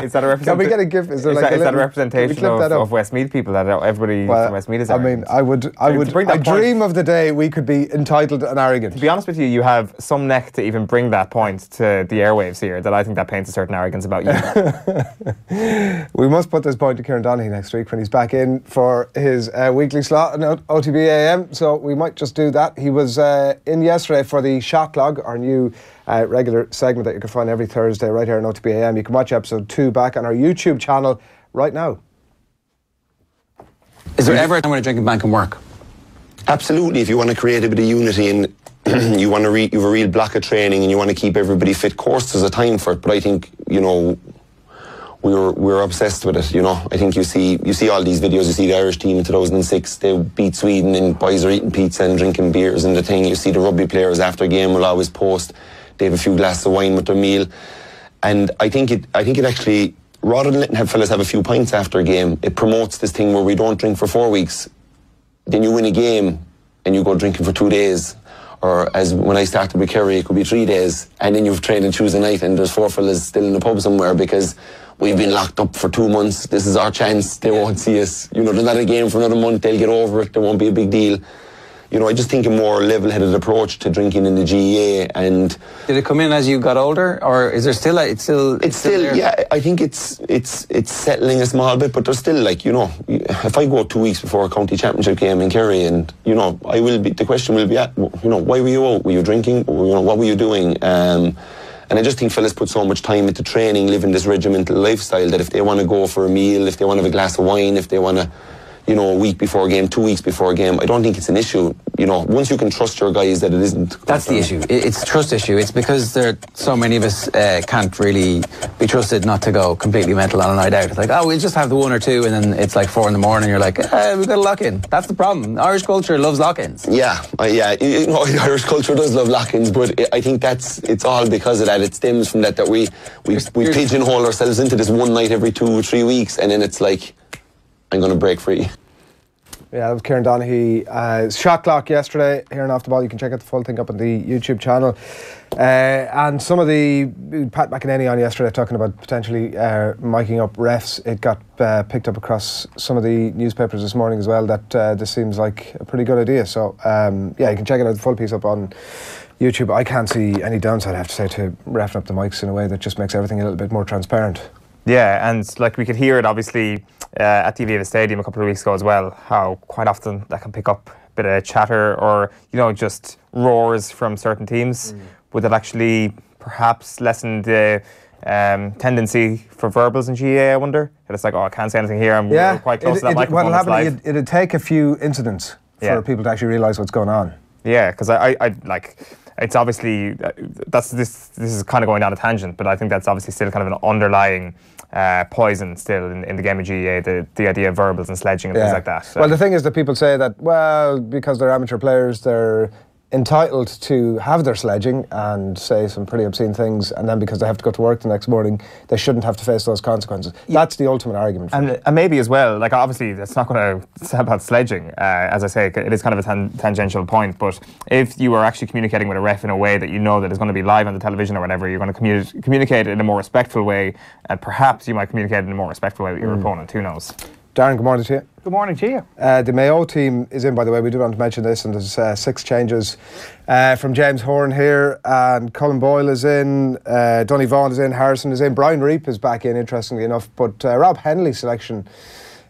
Is that a representation? Can we get a gift? Is that a representation of Westmeath people that everybody from Westmeath is arrogant? I mean, I dream of the day we could be entitled and arrogant. To be honest with you, you have some neck to even bring that point to the airwaves here. That I think that paints a certain arrogance about you. We must put this point to Kieran Donaghy next week when he's back in for his weekly slot on OTB AM, so we might just do that. He was in yesterday for the Shot Log, our new regular segment that you can find every Thursday right here on OTB AM. You can watch episode 2 back on our YouTube channel right now. Is there ever a time when a drinking ban can work? Absolutely. If you want to create a bit of unity and you have a real block of training and you want to keep everybody fit, of course there's a time for it, but I think, you know, we're obsessed with it, you know. I think you see all these videos. You see the Irish team in 2006, they beat Sweden and boys are eating pizza and drinking beers and the thing. You see the rugby players after a game will always post they have a few glasses of wine with their meal. And I think it actually, rather than letting fellas have a few pints after a game, it promotes this thing where we don't drink for 4 weeks. Then you win a game and you go drinking for 2 days. Or as when I started with Kerry, it could be 3 days. And then you've trained on Tuesday night and there's 4 fellas still in the pub somewhere because we've been locked up for 2 months. This is our chance. They won't see us. You know, there's not a game for another month. They'll get over it. There won't be a big deal. you know, I just think a more level-headed approach to drinking in the GEA. And did it come in as you got older, or is there still it's still there? Yeah, I think it's settling a small bit, but there's still, like, you know, if I go 2 weeks before a county championship game in Kerry, and, you know, the question will be, you know, why were you out? Were you drinking? You know, what were you doing? And I just think fellas put so much time into training, living this regimental lifestyle, that if they want to go for a meal, if they want to have a glass of wine, if they want to, you know, a week before a game, 2 weeks before a game, I don't think it's an issue. You know, once you can trust your guys that it isn't. That's the issue. It's a trust issue. It's because so many of us can't really be trusted not to go completely mental on a night out. It's like, oh, we'll just have the 1 or 2, and then it's like 4 in the morning. You're like, we've got a lock-in. That's the problem. Irish culture loves lock-ins. Yeah. You know, Irish culture does love lock-ins, but I think it's all because of that. It stems from that we pigeonhole ourselves into this one night every 2 or 3 weeks, and then it's like, I'm going to break free. Yeah, that was Kieran Donaghy. Shot clock yesterday here and Off the Ball. You can check out the full thing up on the YouTube channel. And some of Pat McEnany on yesterday talking about potentially miking up refs. It got picked up across some of the newspapers this morning as well that this seems like a pretty good idea. So, yeah, you can check it out, the full piece up on YouTube. I can't see any downside, I have to say, to reffing up the mics in a way that just makes everything a little bit more transparent. Yeah, and like we could hear it obviously at the Aviva Stadium a couple of weeks ago as well, how quite often that can pick up a bit of chatter or, you know, just roars from certain teams. Would that actually perhaps lessen the tendency for verbals in GAA, I wonder? It's like, oh, I can't say anything here, we're quite close to that microphone. What'll happen, it'd take a few incidents for people to actually realise what's going on. Yeah, because I like... It's obviously this is kind of going down a tangent, but I think that's obviously still kind of an underlying poison still in the game of GAA, the idea of verbals and sledging and things like that. Well, the thing is that people say that, well, because they're amateur players, they're entitled to have their sledging and say some pretty obscene things, and then because they have to go to work the next morning, they shouldn't have to face those consequences. That's the ultimate argument. And maybe as well, like obviously that's not going to say about sledging, as I say, it is kind of a tangential point, but if you are actually communicating with a ref in a way that you know that is going to be live on the television or whatever, you're going to communicate it in a more respectful way, and perhaps you might communicate it in a more respectful way with your opponent, who knows. Darren, good morning to you. Good morning to you. The Mayo team is in, by the way. We do want to mention this, and there's 6 changes from James Horan here, and Colin Boyle is in, Donny Vaughan is in, Harrison is in, Brian Reap is back in, interestingly enough, but Rob Henley's selection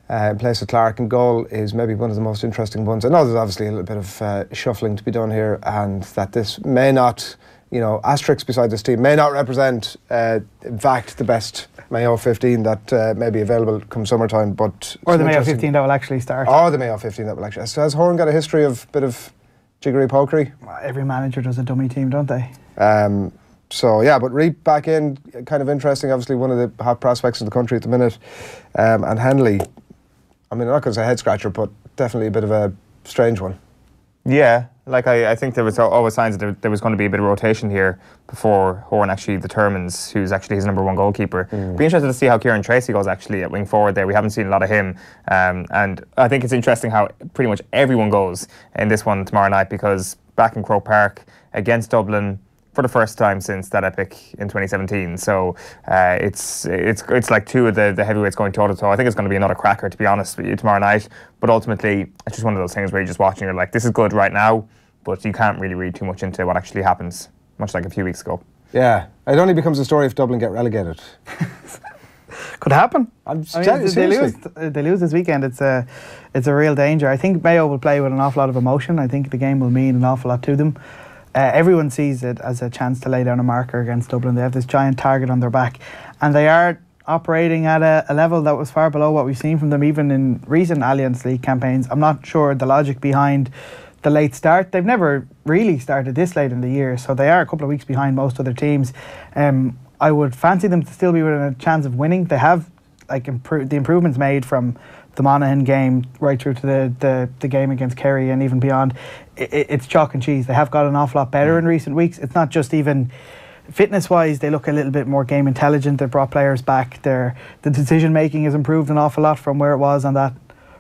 in place of Clark in goal is maybe one of the most interesting ones. I know there's obviously a little bit of shuffling to be done here, and that this may not, you know, asterisks beside this team may not represent, in fact, the best Mayo 15 that may be available come summertime, but... Or the Mayo 15 that will actually start. Or the Mayo 15 that will actually... So has Horan got a history of a bit of jiggery-pokery? Every manager does a dummy team, don't they? So, yeah, but Reap back in, kind of interesting, obviously one of the hot prospects in the country at the minute. And Henley, I mean, I'm not going to say head-scratcher, but definitely a bit of a strange one. Yeah, like I think there was always signs that there was going to be a bit of rotation here before Horan actually determines who's actually his number 1 goalkeeper. Be interested to see how Kieran Tracy goes actually at wing forward there. We haven't seen a lot of him, and I think it's interesting how pretty much everyone goes in this one tomorrow night, because back in Croke Park against Dublin for the first time since that epic in 2017. So it's like 2 of the heavyweights going toe-to-toe. I think it's going to be another cracker, to be honest with you, tomorrow night. But ultimately, it's just one of those things where you're just watching, you're like, this is good right now, but you can't really read too much into what actually happens, much like a few weeks ago. Yeah, it only becomes a story if Dublin get relegated. Could happen. They lose this weekend. It's a real danger. I think Mayo will play with an awful lot of emotion. I think the game will mean an awful lot to them. Everyone sees it as a chance to lay down a marker against Dublin. They have this giant target on their back, and they are operating at a level that was far below what we've seen from them even in recent Alliance League campaigns. I'm not sure the logic behind the late start. They've never really started this late in the year, so they are a couple of weeks behind most other teams. I would fancy them to still be within a chance of winning. They have the improvements made from the Monaghan game right through to the game against Kerry and even beyond. It's chalk and cheese. They have got an awful lot better in recent weeks. It's not just even fitness-wise, they look a little bit more game intelligent. They've brought players back. The decision-making has improved an awful lot from where it was on that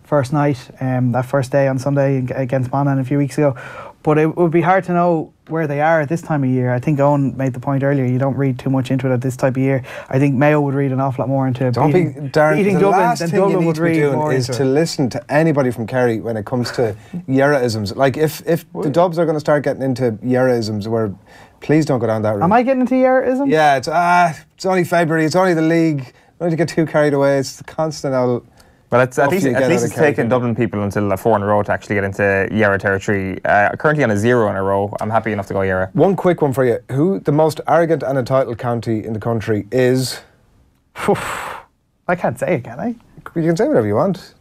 first night, that first day on Sunday against Monaghan a few weeks ago. But it would be hard to know where they are at this time of year. I think Owen made the point earlier, you don't read too much into it at this type of year. I think Mayo would read an awful lot more into Darren, beating the Dublin last than thing Dublin you need would to be read doing more is into to it. listen to anybody from Kerry when it comes to Yera-isms. Like, if the Dubs are going to start getting into Yera-isms, where please don't go down that route. Am I getting into Yera-isms? Yeah, it's only February, it's only the league. Don't need to get too carried away. It's the constant old... Well, at least it's taken Dublin people until 4 in a row to actually get into Yera territory. Currently on a 0 in a row. I'm happy enough to go Yera. One quick one for you. Who the most arrogant and entitled county in the country is? I can't say it, can I? You can say whatever you want.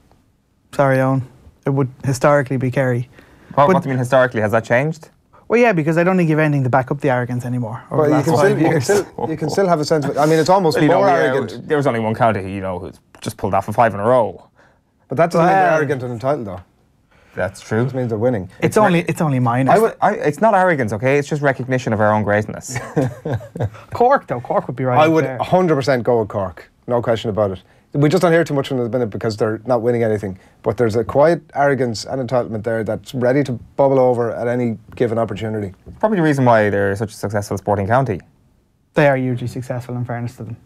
Sorry, Owen. It would historically be Kerry. What do you mean historically? Has that changed? Well, yeah, because I don't think you have anything to back up the arrogance anymore. Well, you can still have a sense of it. I mean, it's almost more arrogant. There was only one county, who's just pulled off a 5 in a row. But that doesn't mean they're arrogant and entitled, though. That's true. It just means they're winning. It's only minor. It's not arrogance, okay? It's just recognition of our own greatness. Cork, though. Cork would be right. I would 100% go with Cork. No question about it. We just don't hear too much from them at the minute because they're not winning anything. But there's a quiet arrogance and entitlement there that's ready to bubble over at any given opportunity. Probably the reason why they're such a successful sporting county. They are hugely successful, in fairness to them.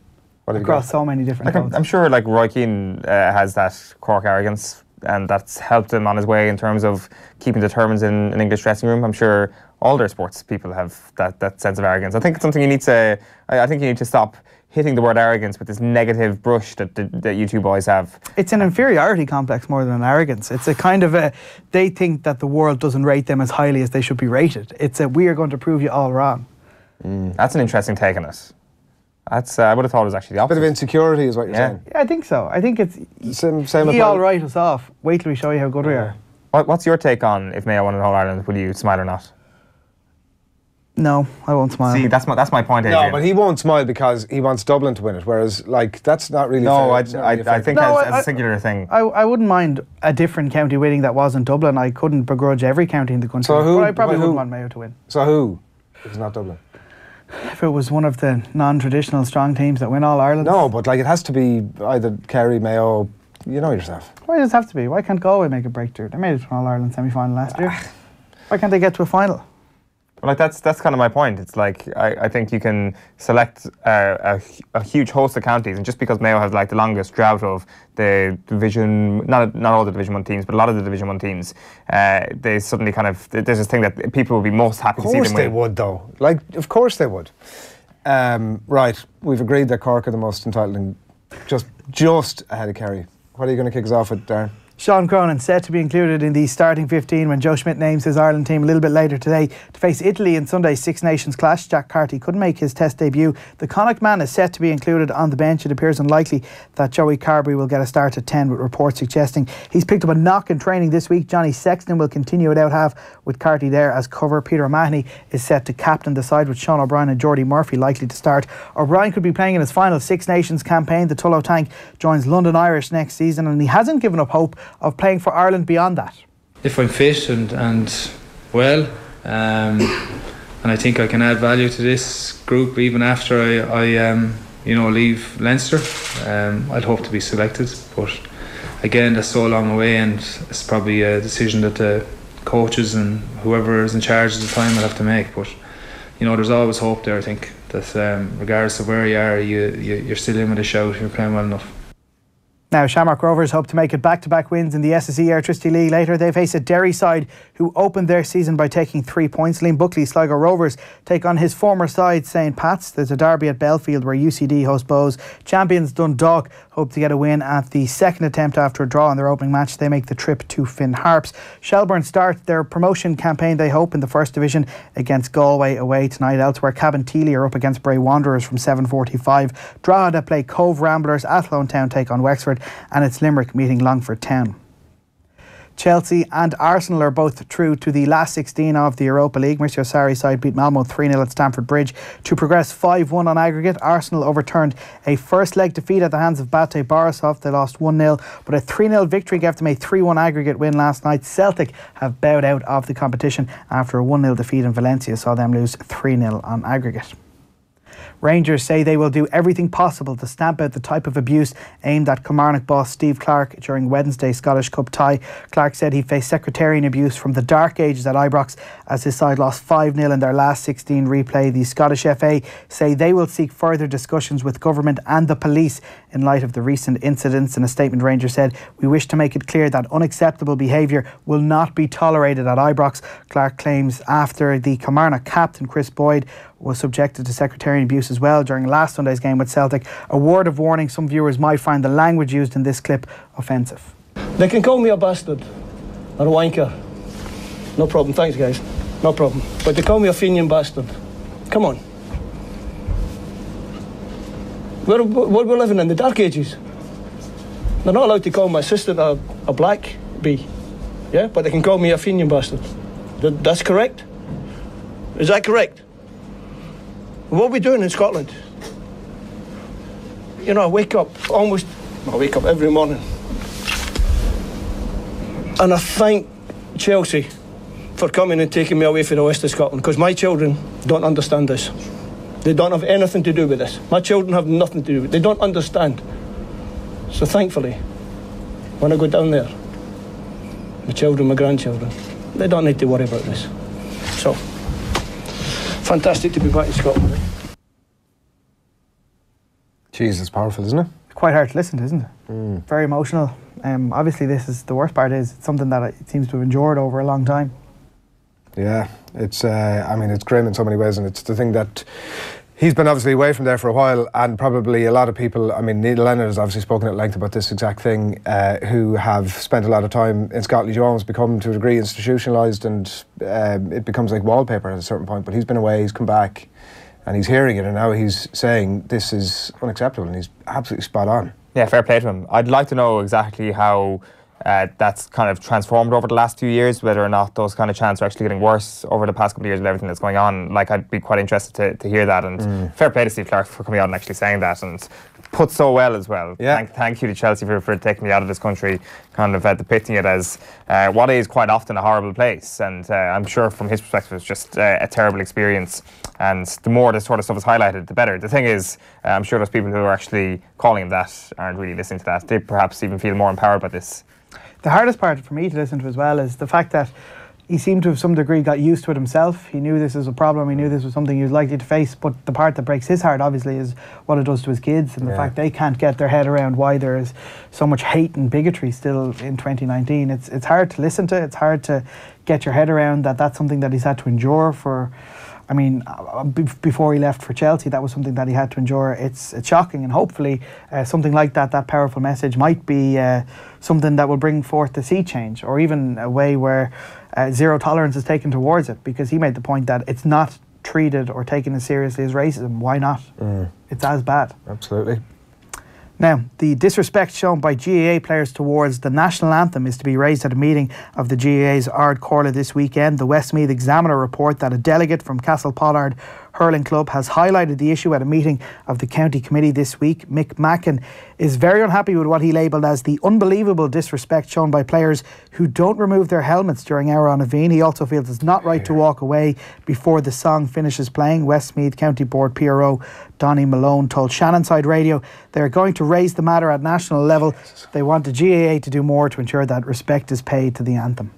Across so many different counties. I'm sure Roy Keane has that Cork arrogance, and that's helped him on his way in terms of keeping determined in an English dressing room. I'm sure all their sports people have that sense of arrogance. I think it's something you need to... I think you need to stop hitting the word arrogance with this negative brush that you two boys have. It's an inferiority complex more than an arrogance. It's a kind of they think that the world doesn't rate them as highly as they should be rated. It's we are going to prove you all wrong. That's an interesting take on it. I would have thought it was actually the opposite. A bit of insecurity is what you're saying. Yeah, I think so. I think it's... Same he all write us off. Wait till we show you how good we are. What's your take on if Mayo won in All Ireland? Will you smile or not? No, I won't smile. See, that's my point, Adrian. No, but he won't smile because he wants Dublin to win it, whereas, that's not really fair. I think as a singular thing. I wouldn't mind a different county winning that wasn't Dublin. I couldn't begrudge every county in the country. But I probably wouldn't want Mayo to win. So who, if it's not Dublin? If it was one of the non-traditional strong teams that win All Ireland. No, but it has to be either Kerry, Mayo, you know yourself. Why does it have to be? Why can't Galway make a breakthrough? They made it to an All Ireland semi-final last year. Why can't they get to a final? Well, that's kind of my point. It's I think you can select a huge host of counties, and just because Mayo has the longest drought of the division, not all the Division 1 teams, but a lot of the Division 1 teams, they suddenly there's this thing that people will be most happy to see them win. Of course they would, though. Of course they would. Right, we've agreed that Cork are the most entitled and just ahead of Kerry. What are you going to kick us off with, Darren? Sean Cronin set to be included in the starting 15 when Joe Schmidt names his Ireland team a little bit later today to face Italy in Sunday's Six Nations clash. Jack Carty couldn't make his test debut. The Connacht man is set to be included on the bench. It appears unlikely that Joey Carberry will get a start at 10, with reports suggesting he's picked up a knock in training this week. Johnny Sexton will continue at out half with Carty there as cover. Peter O'Mahony is set to captain the side with Sean O'Brien and Geordie Murphy likely to start. O'Brien could be playing in his final Six Nations campaign. The Tullow Tank joins London Irish next season, and he hasn't given up hope of playing for Ireland beyond that. If I'm fit and well, and I think I can add value to this group even after I leave Leinster, I'd hope to be selected. But again, that's so long away, and it's probably a decision that the coaches and whoever is in charge at the time will have to make. But there's always hope there. I think that regardless of where you are, you're still in with a shout if you're playing well enough. Now, Shamrock Rovers hope to make it back-to-back wins in the SSE Airtricity League later. They face a Derry side who opened their season by taking 3 points. Liam Buckley, Sligo Rovers, take on his former side, St. Pat's. There's a derby at Belfield where UCD host Bows. Champions Dundalk hope to get a win at the second attempt after a draw in their opening match. They make the trip to Finn Harps. Shelbourne start their promotion campaign, they hope, in the First Division against Galway away tonight. Elsewhere, Cabinteely are up against Bray Wanderers from 7:45. Drogheda play Cove Ramblers. Athlone Town take on Wexford, and it's Limerick meeting Longford Town. Chelsea and Arsenal are both through to the last 16 of the Europa League. Mauricio Sarri's side beat Malmo 3-0 at Stamford Bridge to progress 5-1 on aggregate. Arsenal overturned a first leg defeat at the hands of Bate Borisov. They lost 1-0, but a 3-0 victory gave them a 3-1 aggregate win last night. Celtic have bowed out of the competition after a 1-0 defeat in Valencia saw them lose 3-0 on aggregate. Rangers say they will do everything possible to stamp out the type of abuse aimed at Kilmarnock boss Steve Clarke during Wednesday's Scottish Cup tie. Clarke said he faced sectarian abuse from the dark ages at Ibrox as his side lost 5-0 in their last 16 replay. The Scottish FA say they will seek further discussions with government and the police in light of the recent incidents. In a statement, Rangers said, "We wish to make it clear that unacceptable behaviour will not be tolerated at Ibrox." Clarke claims after the Kilmarnock captain Chris Boyd was subjected to sectarian abuse as well during last Sunday's game with Celtic. A word of warning: some viewers might find the language used in this clip offensive. They can call me a bastard or a wanker. No problem, thanks guys. No problem. But they call me a Fenian bastard. Come on. We're living in the dark ages. They're not allowed to call my sister a black bee. Yeah, but they can call me a Fenian bastard. That's correct? Is that correct? What are we doing in Scotland? You know, I wake up every morning and I thank Chelsea for coming and taking me away from the west of Scotland, because my children don't understand this. They don't have anything to do with this. My children have nothing to do with it. They don't understand. So thankfully, when I go down there, my children, my grandchildren, they don't need to worry about this. So, fantastic to be back in Scotland. Jeez, it's powerful, isn't it? Quite hard to listen to, isn't it? Very emotional. Obviously, this is the worst part. Is it's something that it seems to have endured over a long time. Yeah, it's. I mean, it's grim in so many ways, and it's the thing that he's been obviously away from there for a while, and probably a lot of people. I mean, Neil Leonard has obviously spoken at length about this exact thing. Who have spent a lot of time in Scotland. You almost become to a degree institutionalised, and it becomes like wallpaper at a certain point. But he's been away. He's come back, and he's hearing it, and now he's saying this is unacceptable, and he's absolutely spot on. Yeah, fair play to him. I'd like to know exactly how that's kind of transformed over the last few years, whether or not those kind of chants are actually getting worse over the past couple of years with everything that's going on. Like, I'd be quite interested to hear that, and fair play to Steve Clarke for coming out and actually saying that, and put so well as well. Yeah. Thank you to Chelsea for taking me out of this country, kind of depicting it as what is quite often a horrible place, and I'm sure from his perspective it's just a terrible experience, and the more this sort of stuff is highlighted, the better. The thing is, I'm sure those people who are actually calling him that aren't really listening to that. They perhaps even feel more empowered by this. The hardest part for me to listen to as well is the fact that he seemed to, have some degree, got used to it himself. He knew this was a problem. He knew this was something he was likely to face. But the part that breaks his heart, obviously, is what it does to his kids, and the fact they can't get their head around why there is so much hate and bigotry still in 2019. It's hard to listen to. It's hard to get your head around that that's something that he's had to endure for. I mean, before he left for Chelsea, that was something that he had to endure. It's shocking, and hopefully something like that powerful message might be something that will bring forth the sea change, or even a way where zero tolerance is taken towards it, because he made the point that it's not treated or taken as seriously as racism. Why not? It's as bad. Absolutely. Now, the disrespect shown by GAA players towards the national anthem is to be raised at a meeting of the GAA's Ard Corla this weekend. The Westmeath Examiner report that a delegate from Castle Pollard Hurling Club has highlighted the issue at a meeting of the county committee this week. Mick Mackin is very unhappy with what he labelled as the unbelievable disrespect shown by players who don't remove their helmets during Hour on Aveen. He also feels it's not right to walk away before the song finishes playing. Westmeath County Board PRO Donny Malone told Shannonside Radio they're going to raise the matter at national level. They want the GAA to do more to ensure that respect is paid to the anthem.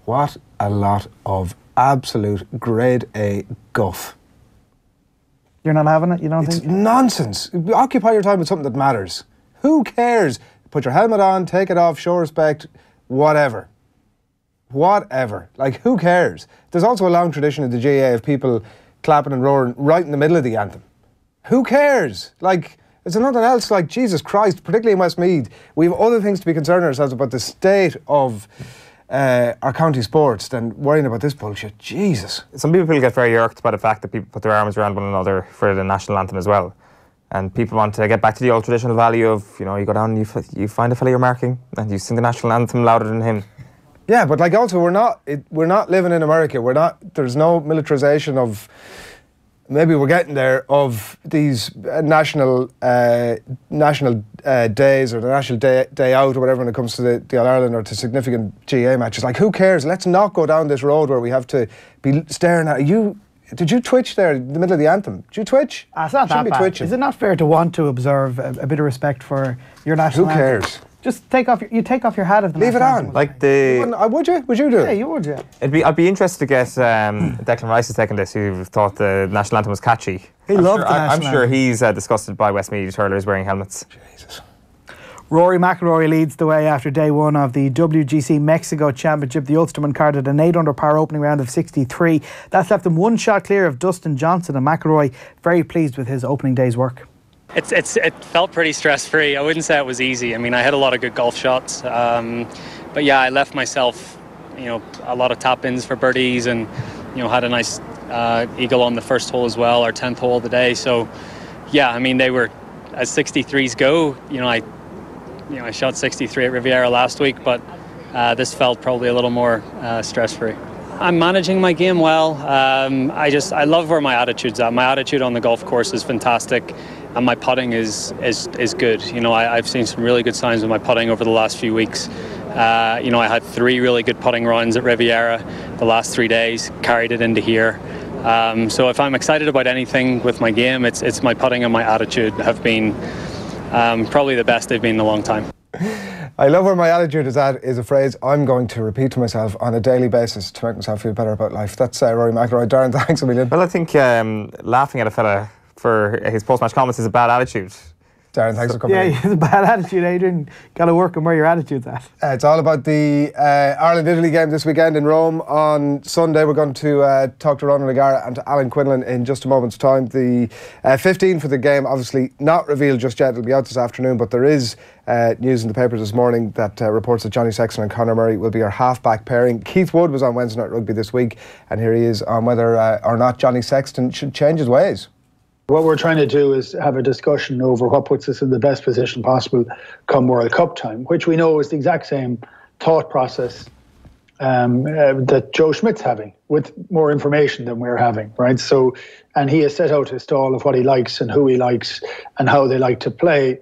What a lot of absolute grade A guff. You're not having it, you don't think? It's nonsense. Occupy your time with something that matters. Who cares? Put your helmet on, take it off, show respect, whatever. Whatever. Like, who cares? There's also a long tradition of the GAA of people clapping and roaring right in the middle of the anthem. Who cares? Like, is there nothing else? Like, Jesus Christ, particularly in Westmeath, we have other things to be concerning ourselves about the state of our county sports than worrying about this bullshit. Jesus. Some people get very irked by the fact that people put their arms around one another for the national anthem as well. And people want to get back to the old traditional value of, you know, you go down and you find a fella you're marking and you sing the national anthem louder than him. Yeah, but like also we're not living in America. There's no militarization of, maybe we're getting there, of these national days or the national day out or whatever when it comes to the All-Ireland or to significant GAA matches. Like, who cares? Let's not go down this road where we have to be staring at you. Did you twitch there in the middle of the anthem? Did you twitch? It's not that bad. Twitching. Is it not fair to want to observe a bit of respect for your national anthem? Who cares? Just take off your hat of the Leave it on. Like the. Would you? Would you do it? Yeah, you would. Yeah. I'd be interested to get Declan Rice's take on this, who thought the national anthem was catchy. He loved the national I'm sure he's disgusted by Westmeath hurlers wearing helmets. Jesus. Rory McIlroy leads the way after day one of the WGC Mexico Championship. The Ulsterman carded an 8-under par opening round of 63. That's left him one shot clear of Dustin Johnson, and McIlroy very pleased with his opening day's work. It felt pretty stress-free. I wouldn't say it was easy. I mean, I had a lot of good golf shots, but yeah, I left myself, a lot of tap-ins for birdies, and had a nice eagle on the first hole as well, our 10th hole of the day. So, yeah, I mean, they were, as 63s go. I shot 63 at Riviera last week, but this felt probably a little more stress-free. I'm managing my game well. I love where my attitude's at. My attitude on the golf course is fantastic, and my putting is good. I've seen some really good signs with my putting over the last few weeks. I had 3 really good putting rounds at Riviera the last 3 days, carried it into here. So if I'm excited about anything with my game, it's my putting and my attitude have been probably the best they've been in a long time. I love where my attitude is at is a phrase I'm going to repeat to myself on a daily basis to make myself feel better about life. That's Rory McIlroy. Darren, thanks a million. Well, I think laughing at a fella for his post-match comments is a bad attitude. Darren, thanks for coming in. Yeah, it's a bad attitude, Adrian. Got to work on where your attitude's at. It's all about the Ireland-Italy game this weekend in Rome on Sunday. We're going to talk to Ronan and to Alan Quinlan in just a moment's time. The 15 for the game, obviously not revealed just yet. It'll be out this afternoon, but there is news in the papers this morning that reports that Johnny Sexton and Conor Murray will be our half-back pairing. Keith Wood was on Wednesday Night Rugby this week, and here he is on whether or not Johnny Sexton should change his ways. What we're trying to do is have a discussion over what puts us in the best position possible come World Cup time, which we know is the exact same thought process that Joe Schmidt's having, with more information than we're having, right? So, and he has set out his stall of what he likes and who he likes and how they like to play.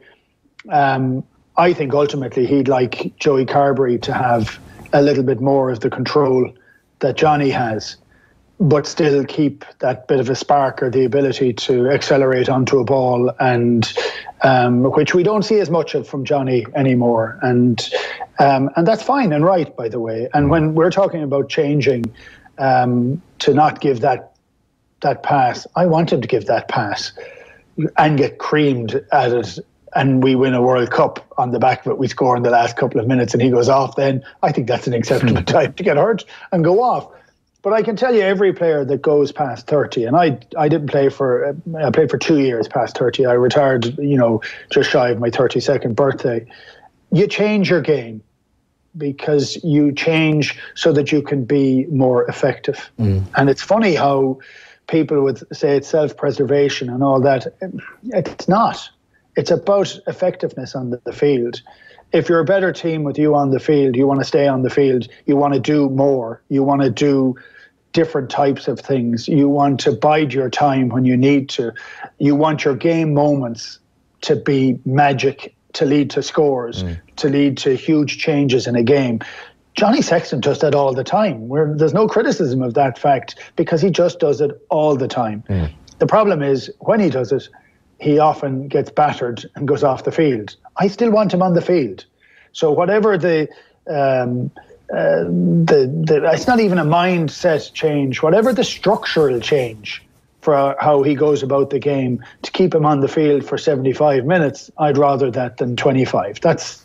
I think ultimately he'd like Joey Carberry to have a little bit more of the control that Johnny has, but still keep that bit of a spark or the ability to accelerate onto a ball, and which we don't see as much of from Johnny anymore. And that's fine and right, by the way. And when we're talking about changing to not give that pass, I want him to give that pass and get creamed at it, and we win a World Cup on the back of it. We score in the last couple of minutes and he goes off then. I think that's an acceptable time to get hurt and go off. But I can tell you, every player that goes past 30, and I didn't play for, I played for 2 years past 30. I retired, just shy of my 32nd birthday. You change your game because you change so that you can be more effective. And it's funny how people would say it's self-preservation and all that. It's not. It's about effectiveness on the field. If you're a better team with you on the field, you want to stay on the field, you want to do more, you want to do different types of things, you want to bide your time when you need to, you want your game moments to be magic, to lead to scores, to lead to huge changes in a game. Johnny Sexton does that all the time. There's no criticism of that fact because he just does it all the time. The problem is when he does it, he often gets battered and goes off the field. I still want him on the field. So whatever it's not even a mindset change, whatever the structural change for how he goes about the game to keep him on the field for 75 minutes, I'd rather that than 25. That's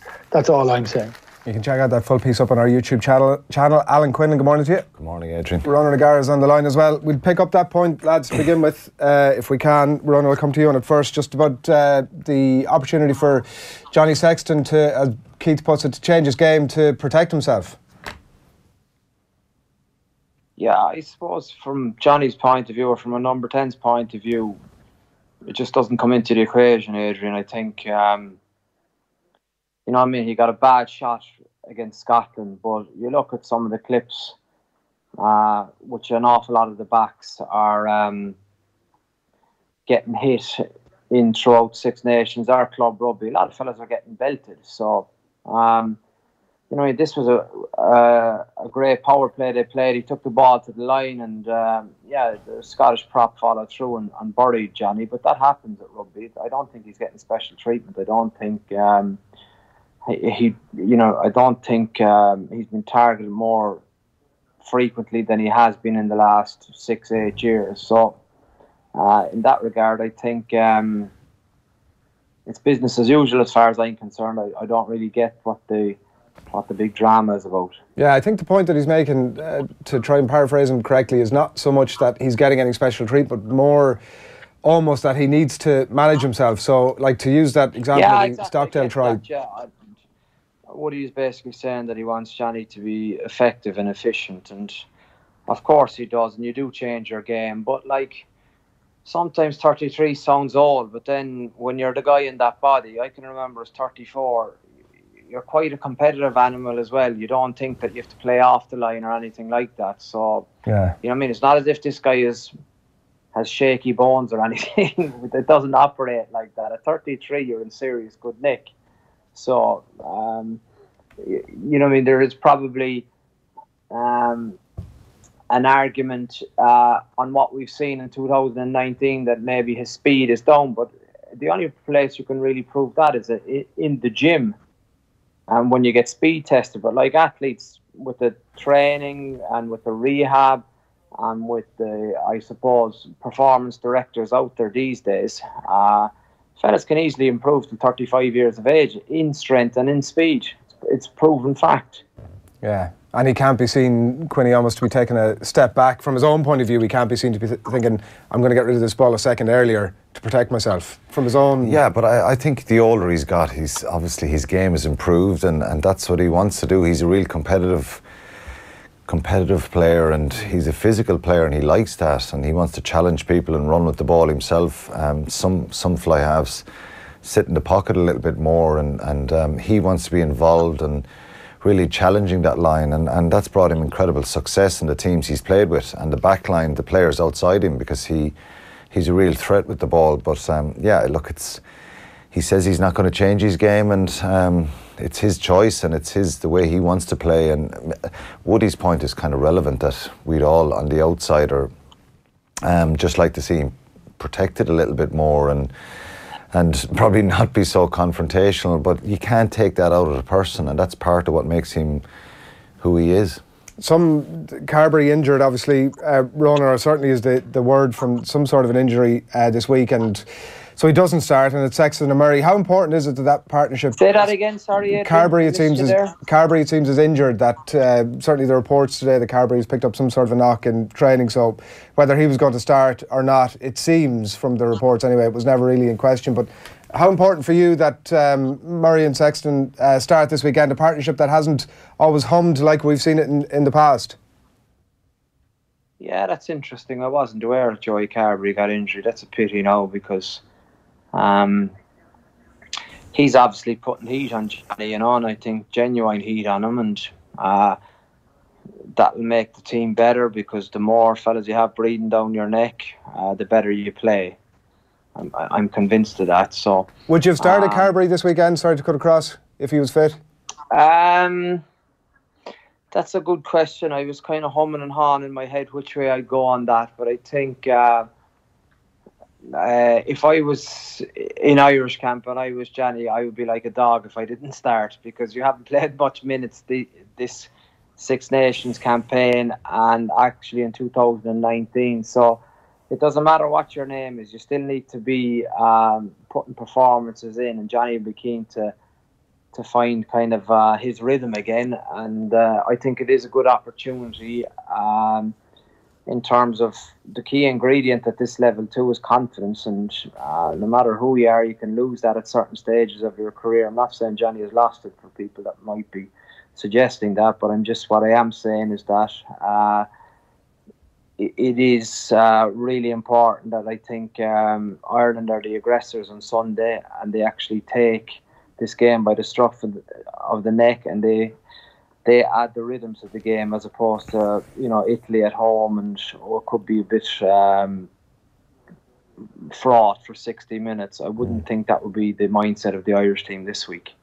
all I'm saying. You can check out that full piece up on our YouTube channel. Alan Quinlan, good morning to you. Good morning, Adrian. Ronan is on the line as well. We'll pick up that point, lads, to begin with, if we can. Ronan, will come to you on it first, just about the opportunity for Johnny Sexton to, as Keith puts it, to change his game to protect himself. Yeah, I suppose from Johnny's point of view, or from a number 10's point of view, it just doesn't come into the equation, Adrian. I think, he got a bad shot against Scotland, but you look at some of the clips, which an awful lot of the backs are getting hit in throughout Six Nations, our club rugby. A lot of fellas are getting belted. So you know, this was a great power play they played. He took the ball to the line, and the Scottish prop followed through and buried Johnny. But that happens at rugby. I don't think he's getting special treatment. I don't think I don't think he's been targeted more frequently than he has been in the last 6-8 years. So in that regard, I think it's business as usual as far as I'm concerned. I don't really get what the big drama is about. Yeah, I think the point that he's making, to try and paraphrase him correctly, is not so much that he's getting any special treatment, but more almost that he needs to manage himself. So, like, to use that example of the Stockdale trial. Woody is basically saying that he wants Johnny to be effective and efficient, and of course he does, and you do change your game, but like, sometimes 33 sounds old, but then when you're the guy in that body, I can remember as 34, you're quite a competitive animal as well. You don't think that you have to play off the line or anything like that. So, you know what I mean? It's not as if this guy has shaky bones or anything. It doesn't operate like that. At 33, you're in serious good nick. So, you know what I mean? There is probably an argument on what we've seen in 2019 that maybe his speed is down, but the only place you can really prove that is in the gym. And when you get speed tested, but like athletes with the training and with the rehab and with the, I suppose, performance directors out there these days, fellas can easily improve to 35 years of age in strength and in speed. It's proven fact. Yeah, and he can't be seen, Quinny, almost to be taking a step back. From his own point of view, he can't be seen to be thinking, I'm going to get rid of this ball a second earlier to protect myself. From his own... Yeah, but I think the older he's got, he's obviously his game has improved, and that's what he wants to do. He's a real competitive player, and he's a physical player, and he likes that, and he wants to challenge people and run with the ball himself. Some fly halves sit in the pocket a little bit more, and he wants to be involved and really challenging that line, and that's brought him incredible success in the teams he's played with, and the back line, the players outside him, because he's a real threat with the ball. But yeah, look, he says he's not going to change his game, and it's his choice, and it's the way he wants to play. And Woody's point is kind of relevant, that we'd all on the outside are just like to see him protected a little bit more, and probably not be so confrontational, but you can't take that out of the person, and that's part of what makes him who he is. Some Carberry injured, obviously. Ronan, or certainly is the word from some sort of an injury this week, and so he doesn't start, and it's Sexton and Murray. How important is it to that partnership? Say that again, sorry, Adrian. Carberry, it seems, is injured. That certainly the reports today that Carberry has picked up some sort of a knock in training, so whether he was going to start or not, it seems from the reports anyway, it was never really in question. But how important for you that Murray and Sexton start this weekend, a partnership that hasn't always hummed like we've seen it in the past? Yeah, that's interesting. I wasn't aware that Joey Carberry got injured. That's a pity now, because he's obviously putting heat on Johnny, and I think genuine heat on him, and that will make the team better, because the more fellas you have breathing down your neck, the better you play. I'm convinced of that. So, would you have started Carberry this weekend? Sorry to cut across. If he was fit. That's a good question. I was kind of humming and hawing in my head which way I'd go on that, but I think if I was in Irish camp and I was Johnny, I would be like a dog if I didn't start, because you haven't played much minutes this Six Nations campaign, and actually in 2019. So it doesn't matter what your name is, you still need to be putting performances in, and Johnny would be keen to find kind of his rhythm again, and I think it is a good opportunity in terms of the key ingredient at this level too is confidence, and no matter who you are, you can lose that at certain stages of your career. I'm not saying Johnny has lost it, for people that might be suggesting that, but what I am saying is that it is really important that I think Ireland are the aggressors on Sunday, and they actually take this game by the scruff of the neck, and they add the rhythms of the game, as opposed to Italy at home, and it could be a bit fraught for 60 minutes. I wouldn't think that would be the mindset of the Irish team this week.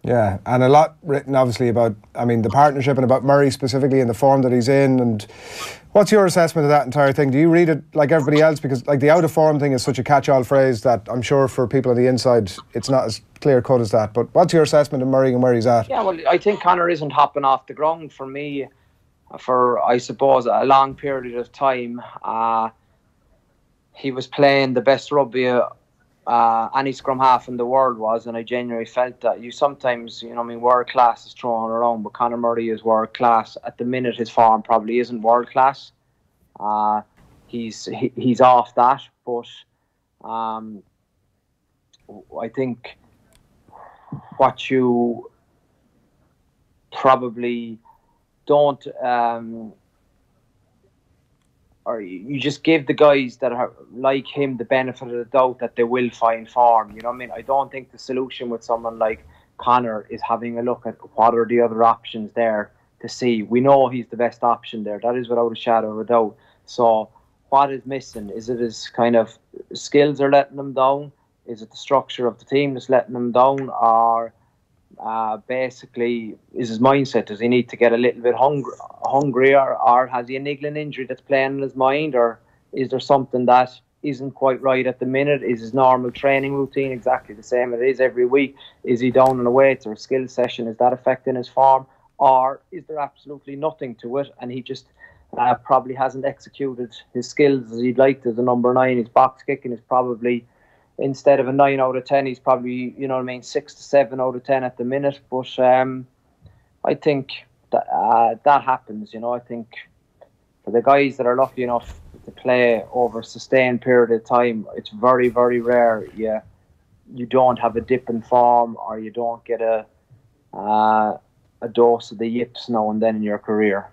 Yeah, and a lot written obviously about, the partnership and about Murray specifically and the form that he's in. And what's your assessment of that entire thing? Do you read it like everybody else? Because like the out of form thing is such a catch-all phrase that I'm sure for people on the inside it's not as clear cut as that. But what's your assessment of Murray and where he's at? Yeah, well, I think Conor isn't hopping off the ground for me for, I suppose, a long period of time. He was playing the best rugby any scrum half in the world was, and I genuinely felt that you sometimes, world class is thrown around, but Conor Murray is world class. At the minute, his form probably isn't world class. He's off that, but I think what you probably don't, or you just give the guys that are like him the benefit of the doubt that they will find form. You know what I mean? I don't think the solution with someone like Conor is having a look at what are the other options there to see. We know he's the best option there. That is without a shadow of a doubt. So what is missing? Is it his kind of skills are letting him down? Is it the structure of the team that's letting him down? Or basically, is his mindset? Does he need to get a little bit hungrier, or has he a niggling injury that's playing in his mind, or is there something that isn't quite right at the minute? Is his normal training routine exactly the same it is every week? Is he down on a weight or a skill session? Is that affecting his form, or is there absolutely nothing to it and he just probably hasn't executed his skills as he'd liked as a number 9? His box kicking is probably, instead of a 9 out of 10, he's probably, 6 to 7 out of 10 at the minute. But I think that happens. I think for the guys that are lucky enough to play over a sustained period of time, it's very, very rare. You don't have a dip in form, or you don't get a dose of the yips now and then in your career.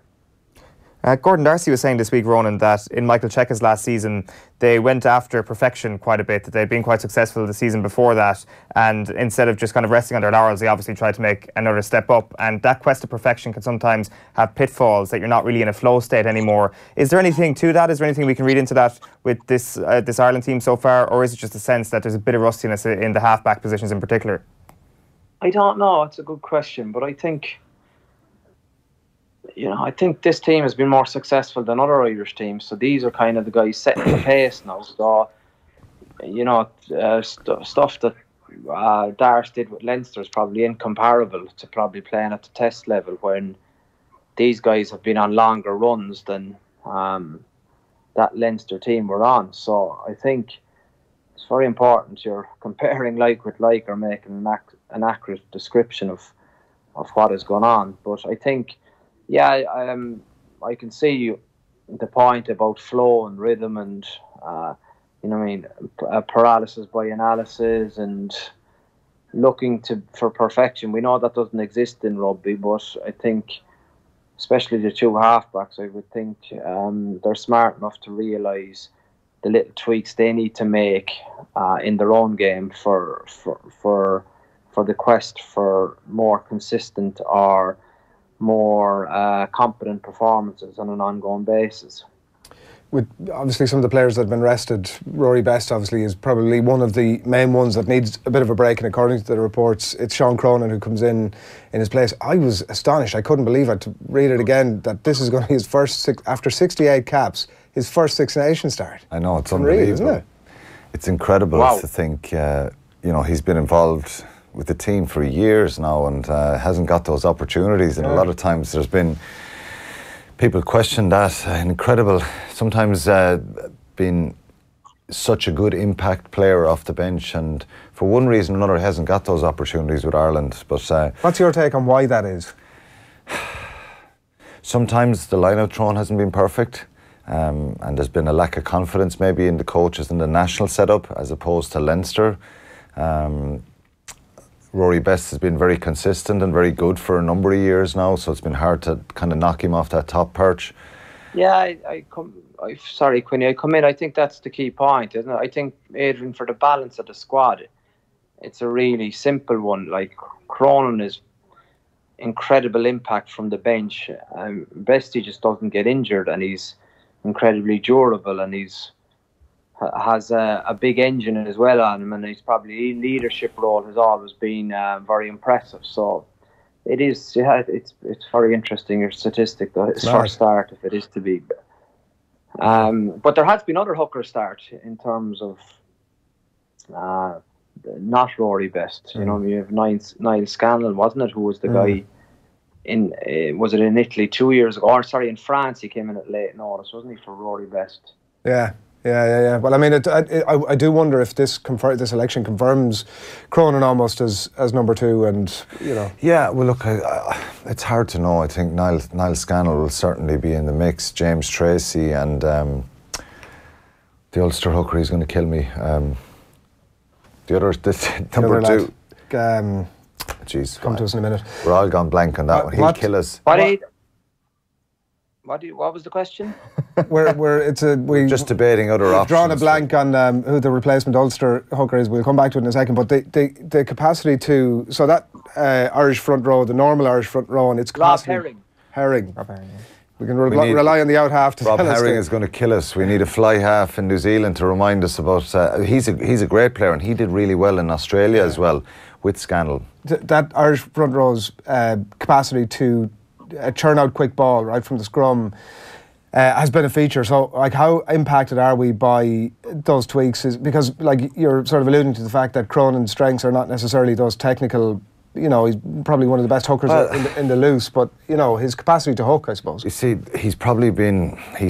Gordon Darcy was saying this week, Ronan, that in Michael Cheika's last season, they went after perfection quite a bit, that they'd been quite successful the season before that, and instead of just kind of resting on their laurels, they obviously tried to make another step up, and that quest to perfection can sometimes have pitfalls, that you're not really in a flow state anymore. Is there anything to that? Is there anything we can read into that with this Ireland team so far, or is it just a sense that there's a bit of rustiness in the half-back positions in particular? I don't know. It's a good question, but I think this team has been more successful than other Irish teams. So these are kind of the guys setting the pace now. So, stuff that Darce did with Leinster is probably incomparable to probably playing at the test level, when these guys have been on longer runs than that Leinster team were on. So I think it's very important you're comparing like with like, or making an accurate description of what has gone on. But I think, I can see the point about flow and rhythm and, paralysis by analysis and looking for perfection. We know that doesn't exist in rugby, but I think, especially the two halfbacks, I would think they're smart enough to realise the little tweaks they need to make in their own game for the quest for more consistent or more competent performances on an ongoing basis. With obviously some of the players that have been rested, Rory Best obviously is probably one of the main ones that needs a bit of a break, and according to the reports, it's Sean Cronin who comes in his place. I was astonished, I couldn't believe it, to read it again, that this is going to be his first, after 68 caps, his first Six Nations start. I know, it's unbelievable. Isn't it? It's incredible to think, he's been involved with the team for years now and hasn't got those opportunities, and a lot of times there's been people question that. Incredible, sometimes being such a good impact player off the bench, and for one reason or another hasn't got those opportunities with Ireland. But what's your take on why that is? Sometimes the line-out thrown hasn't been perfect, and there's been a lack of confidence maybe in the coaches in the national setup as opposed to Leinster. Rory Best has been very consistent and very good for a number of years now, so it's been hard to kind of knock him off that top perch. Yeah, sorry, Quinny, I come in. I think that's the key point, isn't it? I think, Adrian, for the balance of the squad, it's a really simple one. Like, Cronin is incredible impact from the bench. Bestie just doesn't get injured, and he's incredibly durable, and he's has a big engine as well on him, and he's probably leadership role has always been very impressive. So it is, it's very interesting, your statistic though, his first start, if it is to be. But there has been other hooker starts in terms of not Rory Best. You know, you have Niall Scannell, wasn't it, who was the guy in was it in Italy 2 years ago? Or sorry, in France he came in at late notice, wasn't he, for Rory Best? Yeah. Well, I mean, I do wonder if this election confirms Cronin almost as number 2, and you know. Yeah, well, look, it's hard to know. I think Niall Scannell will certainly be in the mix. James Tracy and the Ulster hooker, he's going to kill me. The other, number 2. Jeez, come to us in a minute. We're all gone blank on that one. He'll kill us. What was the question? We're just debating other options. Drawn a blank on who the replacement Ulster hooker is. We'll come back to it in a second. But the capacity to, so that Irish front row, the normal Irish front row, and its capacity. Herring. Rob Herring. We can rely on the out half to Rob Herring is going to kill us. We need a fly half in New Zealand to remind us about. He's a great player, and he did really well in Australia as well with Scannell. That Irish front row's capacity to churn out quick ball right from the scrum has been a feature. So, like, how impacted are we by those tweaks? Is because, like, you're sort of alluding to the fact that Cronin's strengths are not necessarily those technical. You know, he's probably one of the best hookers in the loose, but you know, his capacity to hook, I suppose. You see, he's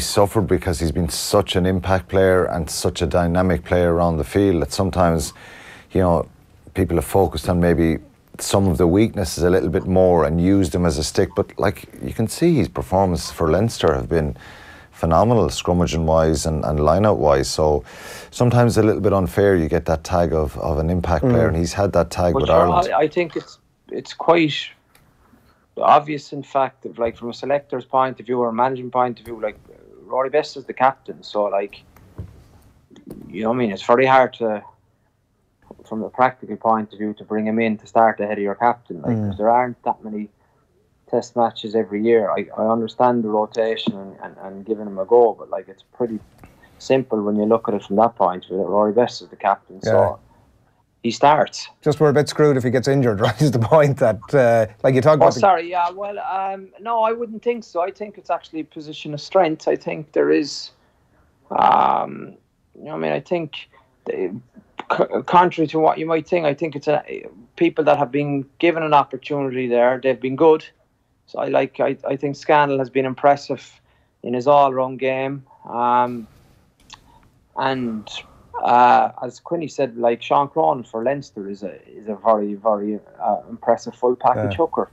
suffered because he's been such an impact player and such a dynamic player around the field that sometimes, you know, people have focused on maybe some of the weaknesses a little bit more and used him as a stick. But like, you can see his performances for Leinster have been phenomenal, scrummaging wise and line out wise. So sometimes a little bit unfair you get that tag of an impact player, and he's had that tag with Ireland. I think it's quite obvious, in fact, that, like, from a selector's point of view or a management point of view, like, Rory Best is the captain, so, like, you know what I mean, it's very hard to, from a practical point of view, to bring him in to start ahead of your captain, like, because there aren't that many test matches every year. I understand the rotation and giving him a go, but, like, it's pretty simple when you look at it from that point of view, that Rory Best is the captain, so he starts. Just we're a bit screwed if he gets injured, right, is the point that, like you talk about... no, I wouldn't think so. I think it's actually a position of strength. I think there is, you know what I mean, I think, contrary to what you might think, I think it's people that have been given an opportunity there, they've been good. So I think Scannell has been impressive in his all-round game. And as Quinny said, like, Sean Cronin for Leinster is a very, very impressive full package hooker.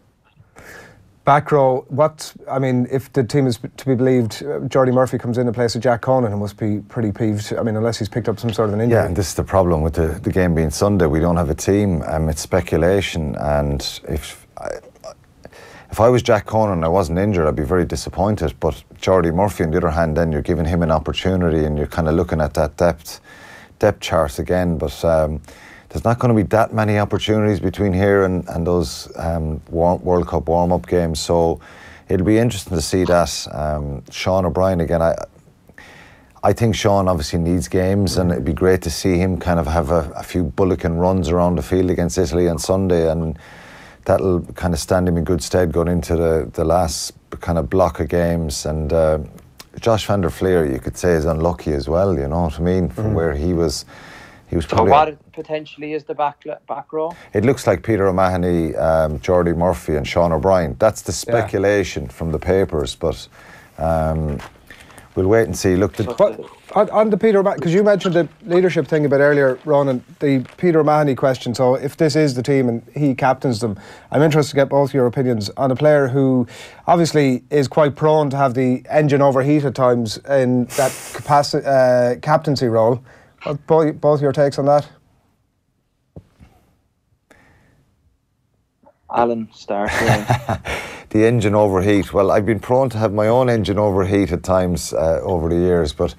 Back row, if the team is to be believed, Jordy Murphy comes in place of Jack Conan and must be pretty peeved. I mean, unless he's picked up some sort of an injury. Yeah, and this is the problem with the game being Sunday. We don't have a team. It's speculation, and if I was Jack Conan and I wasn't injured, I'd be very disappointed. But Jordy Murphy, on the other hand, then you're giving him an opportunity, and you're kind of looking at that depth chart again. But there's not going to be that many opportunities between here and those World Cup warm-up games. So it'll be interesting to see that. Sean O'Brien again. I think Sean obviously needs games, and it'd be great to see him kind of have a few Bullock-and runs around the field against Italy on Sunday, and that'll kind of stand him in good stead going into the last kind of block of games. And Josh van der Fleer, you could say, is unlucky as well, you know what I mean, from where he was probably... So what potentially is the back row? It looks like Peter O'Mahony, Jordy Murphy and Sean O'Brien. That's the speculation from the papers, but we'll wait and see. Look, on the Peter O'Mahony, because you mentioned the leadership thing a bit earlier, Ronan, the Peter O'Mahony question. So if this is the team and he captains them, I'm interested to get both your opinions on a player who obviously is quite prone to have the engine overheat at times in that captaincy role. Both your takes on that? Alan, start. The engine overheat. Well, I've been prone to have my own engine overheat at times over the years, but...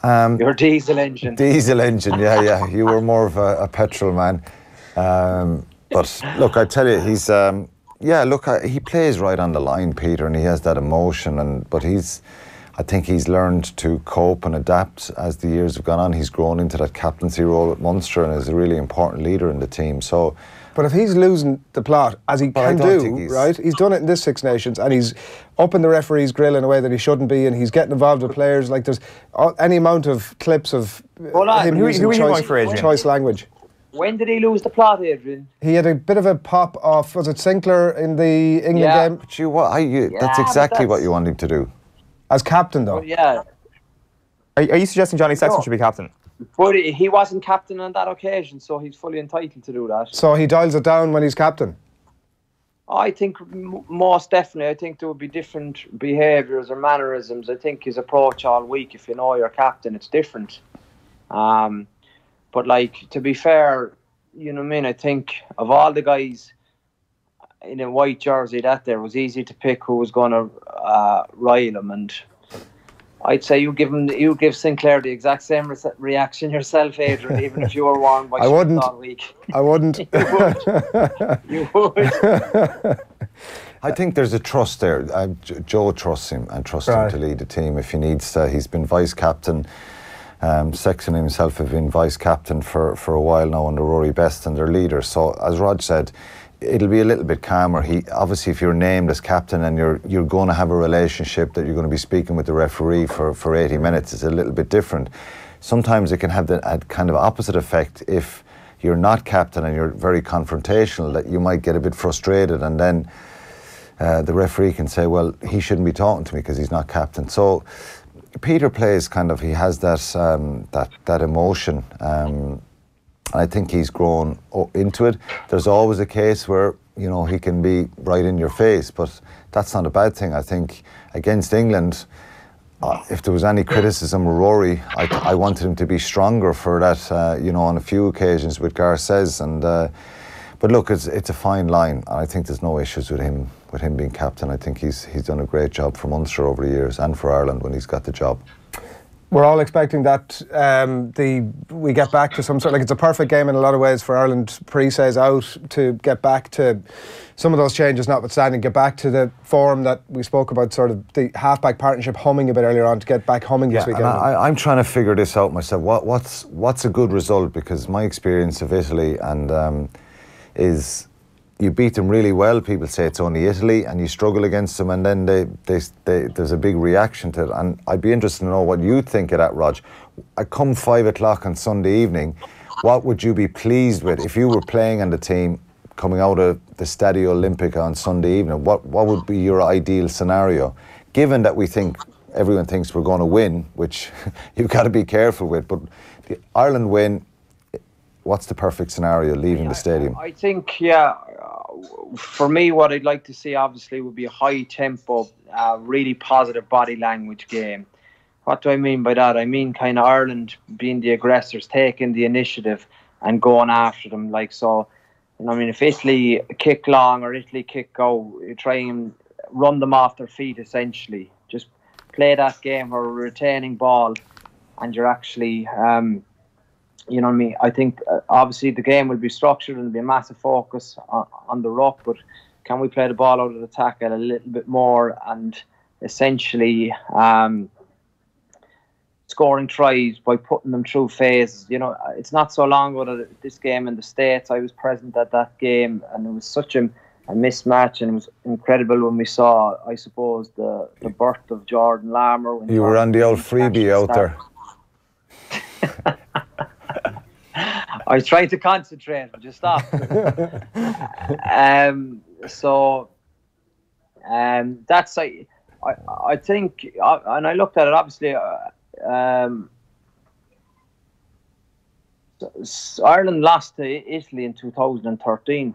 your diesel engine. Diesel engine, yeah. You were more of a petrol man. But look, I tell you, he's... he plays right on the line, Peter, and he has that emotion, but he's... I think he's learned to cope and adapt as the years have gone on. He's grown into that captaincy role at Munster and is a really important leader in the team. So, but if he's losing the plot, as he can do, right? He's done it in this Six Nations, and he's up in the referee's grill in a way that he shouldn't be, and he's getting involved with players. Like, there's any amount of clips of him using choice language. When did he lose the plot, Adrian? He had a bit of a pop off, was it Sinclair in the England game? But that's exactly what you want him to do. As captain, though. Yeah. Are you suggesting Johnny Sexton should be captain? But he wasn't captain on that occasion, so he's fully entitled to do that. So he dials it down when he's captain? I think most definitely. I think there would be different behaviours or mannerisms. I think his approach all week, if you know you're captain, it's different. But, like, to be fair, you know what I mean? I think of all the guys in a white jersey that there, was easy to pick who was going to rile him, and I'd say you give Sinclair the exact same reaction yourself, Adrian, even if you were worn by shorts all week. I wouldn't. You would. I think there's a trust there. Joe trusts him and trusts him to lead the team if he needs to. He's been vice captain. Sexton himself have been vice captain for a while now under Rory Best and their leader. So as Rog said, it'll be a little bit calmer. Obviously, if you're named as captain and you're going to have a relationship that you're going to be speaking with the referee for 80 minutes, it's a little bit different. Sometimes it can have a kind of opposite effect if you're not captain and you're very confrontational, that you might get a bit frustrated, and then the referee can say, well, he shouldn't be talking to me because he's not captain. So Peter plays he has that emotion. I think he's grown into it. There's always a case where, you know, he can be right in your face, but that's not a bad thing. I think against England, if there was any criticism of Rory, I wanted him to be stronger for that, you know, on a few occasions with Garces. But look, it's a fine line, and I think there's no issues with him being captain. I think he's done a great job for Munster over the years and for Ireland when he's got the job. We're all expecting that we get back to some sort, like, it's a perfect game in a lot of ways for Ireland. Pre-says out to get back to some of those changes notwithstanding, get back to the form that we spoke about, sort of the half-back partnership humming a bit earlier on, to get back humming this weekend. I'm trying to figure this out myself. What's a good result? Because my experience of Italy is you beat them really well, people say it's only Italy, and you struggle against them, and then there's a big reaction to it. And I'd be interested to know what you think of that, Rog. Come 5 o'clock on Sunday evening, what would you be pleased with if you were playing on the team coming out of the Stadio Olimpica on Sunday evening? What would be your ideal scenario, given that everyone thinks we're going to win, which you've got to be careful with, but the Ireland win, what's the perfect scenario leaving the stadium? I think, for me, what I'd like to see, obviously, would be a high-tempo, really positive body language game. What do I mean by that? I mean kind of Ireland being the aggressors, taking the initiative and going after them. Like, so, you know, I mean, if Italy kick long or Italy kick go, you try and run them off their feet, essentially. Just play that game where we're retaining ball and you're actually... you know what I mean? I think obviously the game will be structured and there'll be a massive focus on the ruck, but can we play the ball out of the tackle a little bit more and essentially scoring tries by putting them through phases? You know, it's not so long ago that this game in the States, I was present at that game, and it was such a mismatch, and it was incredible when we saw, I suppose, the birth of Jordan Larmour. You were on the old freebie out there. I was trying to concentrate, but just stop. That's I think, and I looked at it, obviously. Ireland lost to Italy in 2013,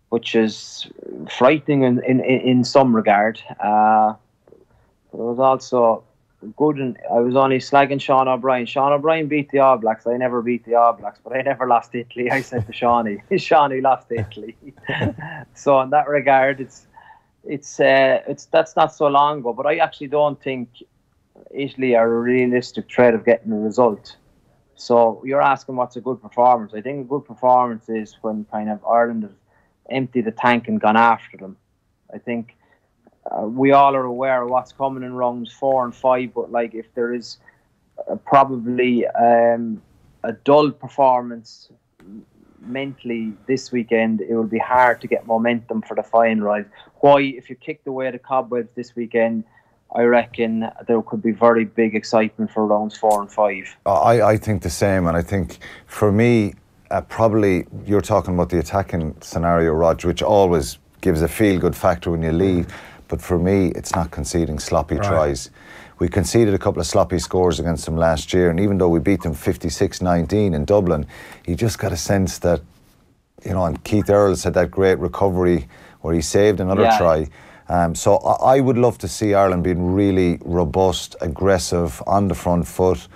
which is frightening in some regard. But it was also good, and I was only slagging Sean O'Brien. Sean O'Brien beat the All Blacks. I never beat the All Blacks, but I never lost to Italy. I said to Shawnee, Shawnee lost to Italy. So in that regard, it's that's not so long ago. But I actually don't think Italy are a realistic threat of getting a result. So you're asking what's a good performance. I think a good performance is when kind of Ireland have emptied the tank and gone after them. I think we all are aware of what's coming in rounds 4 and 5, but like if there is probably a dull performance mentally this weekend, it will be hard to get momentum for the final, right? Why, if you kicked away the cobwebs this weekend, I reckon there could be very big excitement for rounds 4 and 5. I think the same, and I think for me, probably you're talking about the attacking scenario, Rog, which always gives a feel-good factor when you leave, but for me, it's not conceding sloppy tries. We conceded a couple of sloppy scores against them last year, and even though we beat them 56-19 in Dublin, you just got a sense that, you know, and Keith Earls had that great recovery where he saved another try. So I would love to see Ireland being really robust, aggressive, on the front foot.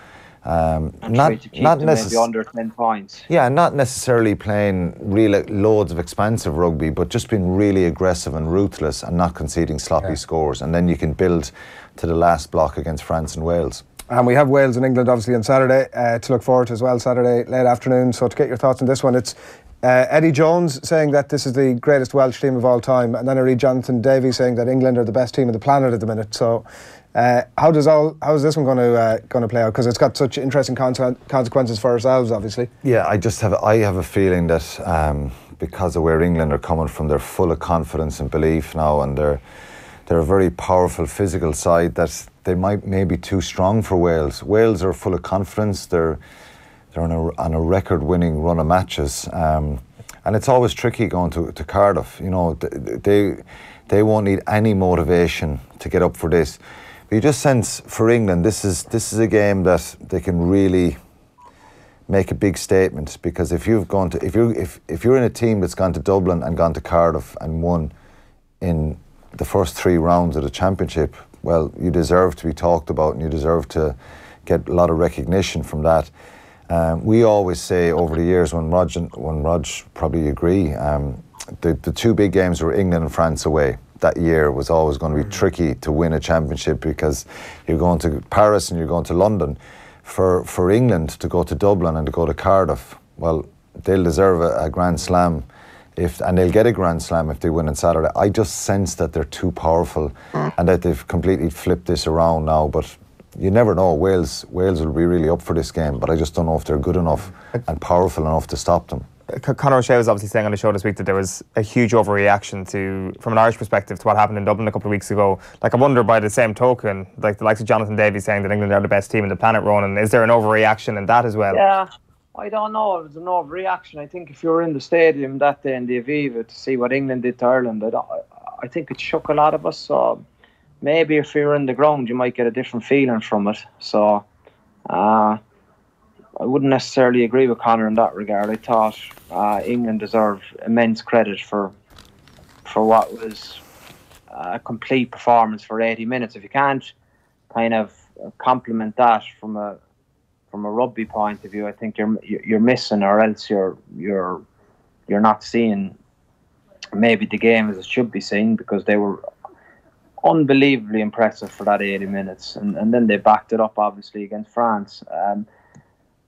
Not maybe under 10 points. Yeah, not necessarily playing really loads of expansive rugby, but just being really aggressive and ruthless and not conceding sloppy scores. And then you can build to the last block against France and Wales. And we have Wales and England obviously on Saturday to look forward to as well, Saturday late afternoon. So to get your thoughts on this one, it's Eddie Jones saying that this is the greatest Welsh team of all time, and then I read Jonathan Davies saying that England are the best team on the planet at the minute. So how is this one going to play out? Because it's got such interesting consequences for ourselves, obviously. Yeah, I have a feeling that because of where England are coming from, they're full of confidence and belief now, and they're a very powerful physical side, that they might maybe too strong for Wales. Wales are full of confidence. They're on a record-winning run of matches, and it's always tricky going to Cardiff. You know, they won't need any motivation to get up for this. But you just sense for England, this is a game that they can really make a big statement, because if you're in a team that's gone to Dublin and gone to Cardiff and won in the first 3 rounds of the championship, well, you deserve to be talked about and you deserve to get a lot of recognition from that. We always say over the years, when Rog probably agree, the 2 big games were England and France away. That year was always going to be tricky to win a championship, because you're going to Paris and you're going to London. For England to go to Dublin and to go to Cardiff, well, they'll deserve a Grand Slam, and they'll get a Grand Slam if they win on Saturday. I just sense that they're too powerful and that they've completely flipped this around now, but you never know. Wales will be really up for this game, but I just don't know if they're good enough and powerful enough to stop them. Conor O'Shea was obviously saying on the show this week that there was a huge overreaction from an Irish perspective, to what happened in Dublin a couple of weeks ago. Like, I wonder, by the same token, like the likes of Jonathan Davies saying that England are the best team on the planet, Ronan, is there an overreaction in that as well? Yeah, I don't know. It was an overreaction. I think if you were in the stadium that day in the Aviva to see what England did to Ireland, I think it shook a lot of us. So maybe if you were in the ground, you might get a different feeling from it. So I wouldn't necessarily agree with Conor in that regard. I thought England deserved immense credit for what was a complete performance for 80 minutes. If you can't kind of compliment that from a rugby point of view, I think you're missing, or else you're not seeing maybe the game as it should be seen, because they were unbelievably impressive for that 80 minutes, and then they backed it up obviously against France.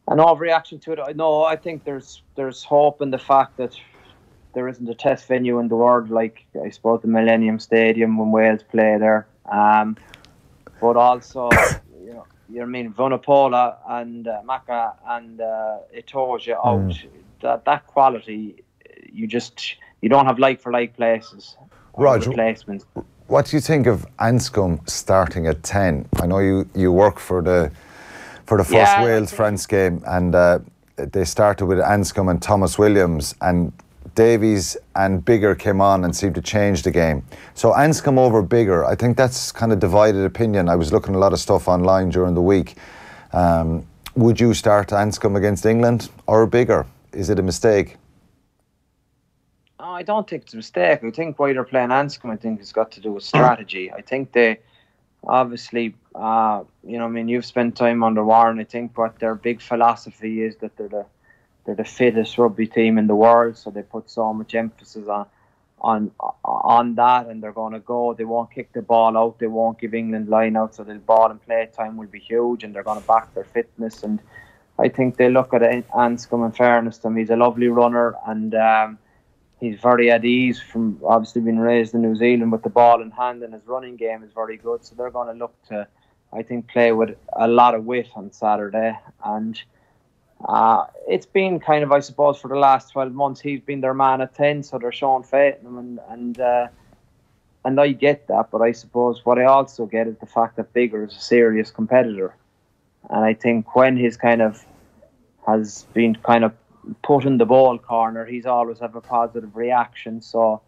An overreaction to it, no, I think there's hope in the fact that there isn't a test venue in the world like, I suppose, the Millennium Stadium when Wales play there. But also, Vunipola and Maka and Itoja out, that quality, you don't have like for like places. Rog, replacements. What do you think of Anscombe starting at 10? I know you work for the first Wales-France game, and they started with Anscombe and Thomas Williams, and Davies and Biggar came on and seemed to change the game. So Anscombe over Biggar, I think that's kind of divided opinion. I was looking at a lot of stuff online during the week. Would you start Anscombe against England or Biggar? Is it a mistake? I don't think it's a mistake. I think why they're playing Anscombe, I think it's got to do with strategy. I think they obviously, you've spent time under Warren. I think what their big philosophy is that they're the fittest rugby team in the world, so they put so much emphasis on that, and they're going to go. They won't kick the ball out. They won't give England line out, so the ball and play time will be huge, and they're going to back their fitness. And I think they look at Anscombe, in fairness to him, he's a lovely runner, and he's very at ease from obviously being raised in New Zealand with the ball in hand, and his running game is very good. So they're going to look to, I think, play with a lot of wit on Saturday. And it's been kind of, I suppose, for the last 12 months, he's been their man at 10, so they're showing faith in him. And I get that, but I suppose what I also get is the fact that Bigger is a serious competitor. And I think when he's has been put in the ball corner, he's always have a positive reaction. So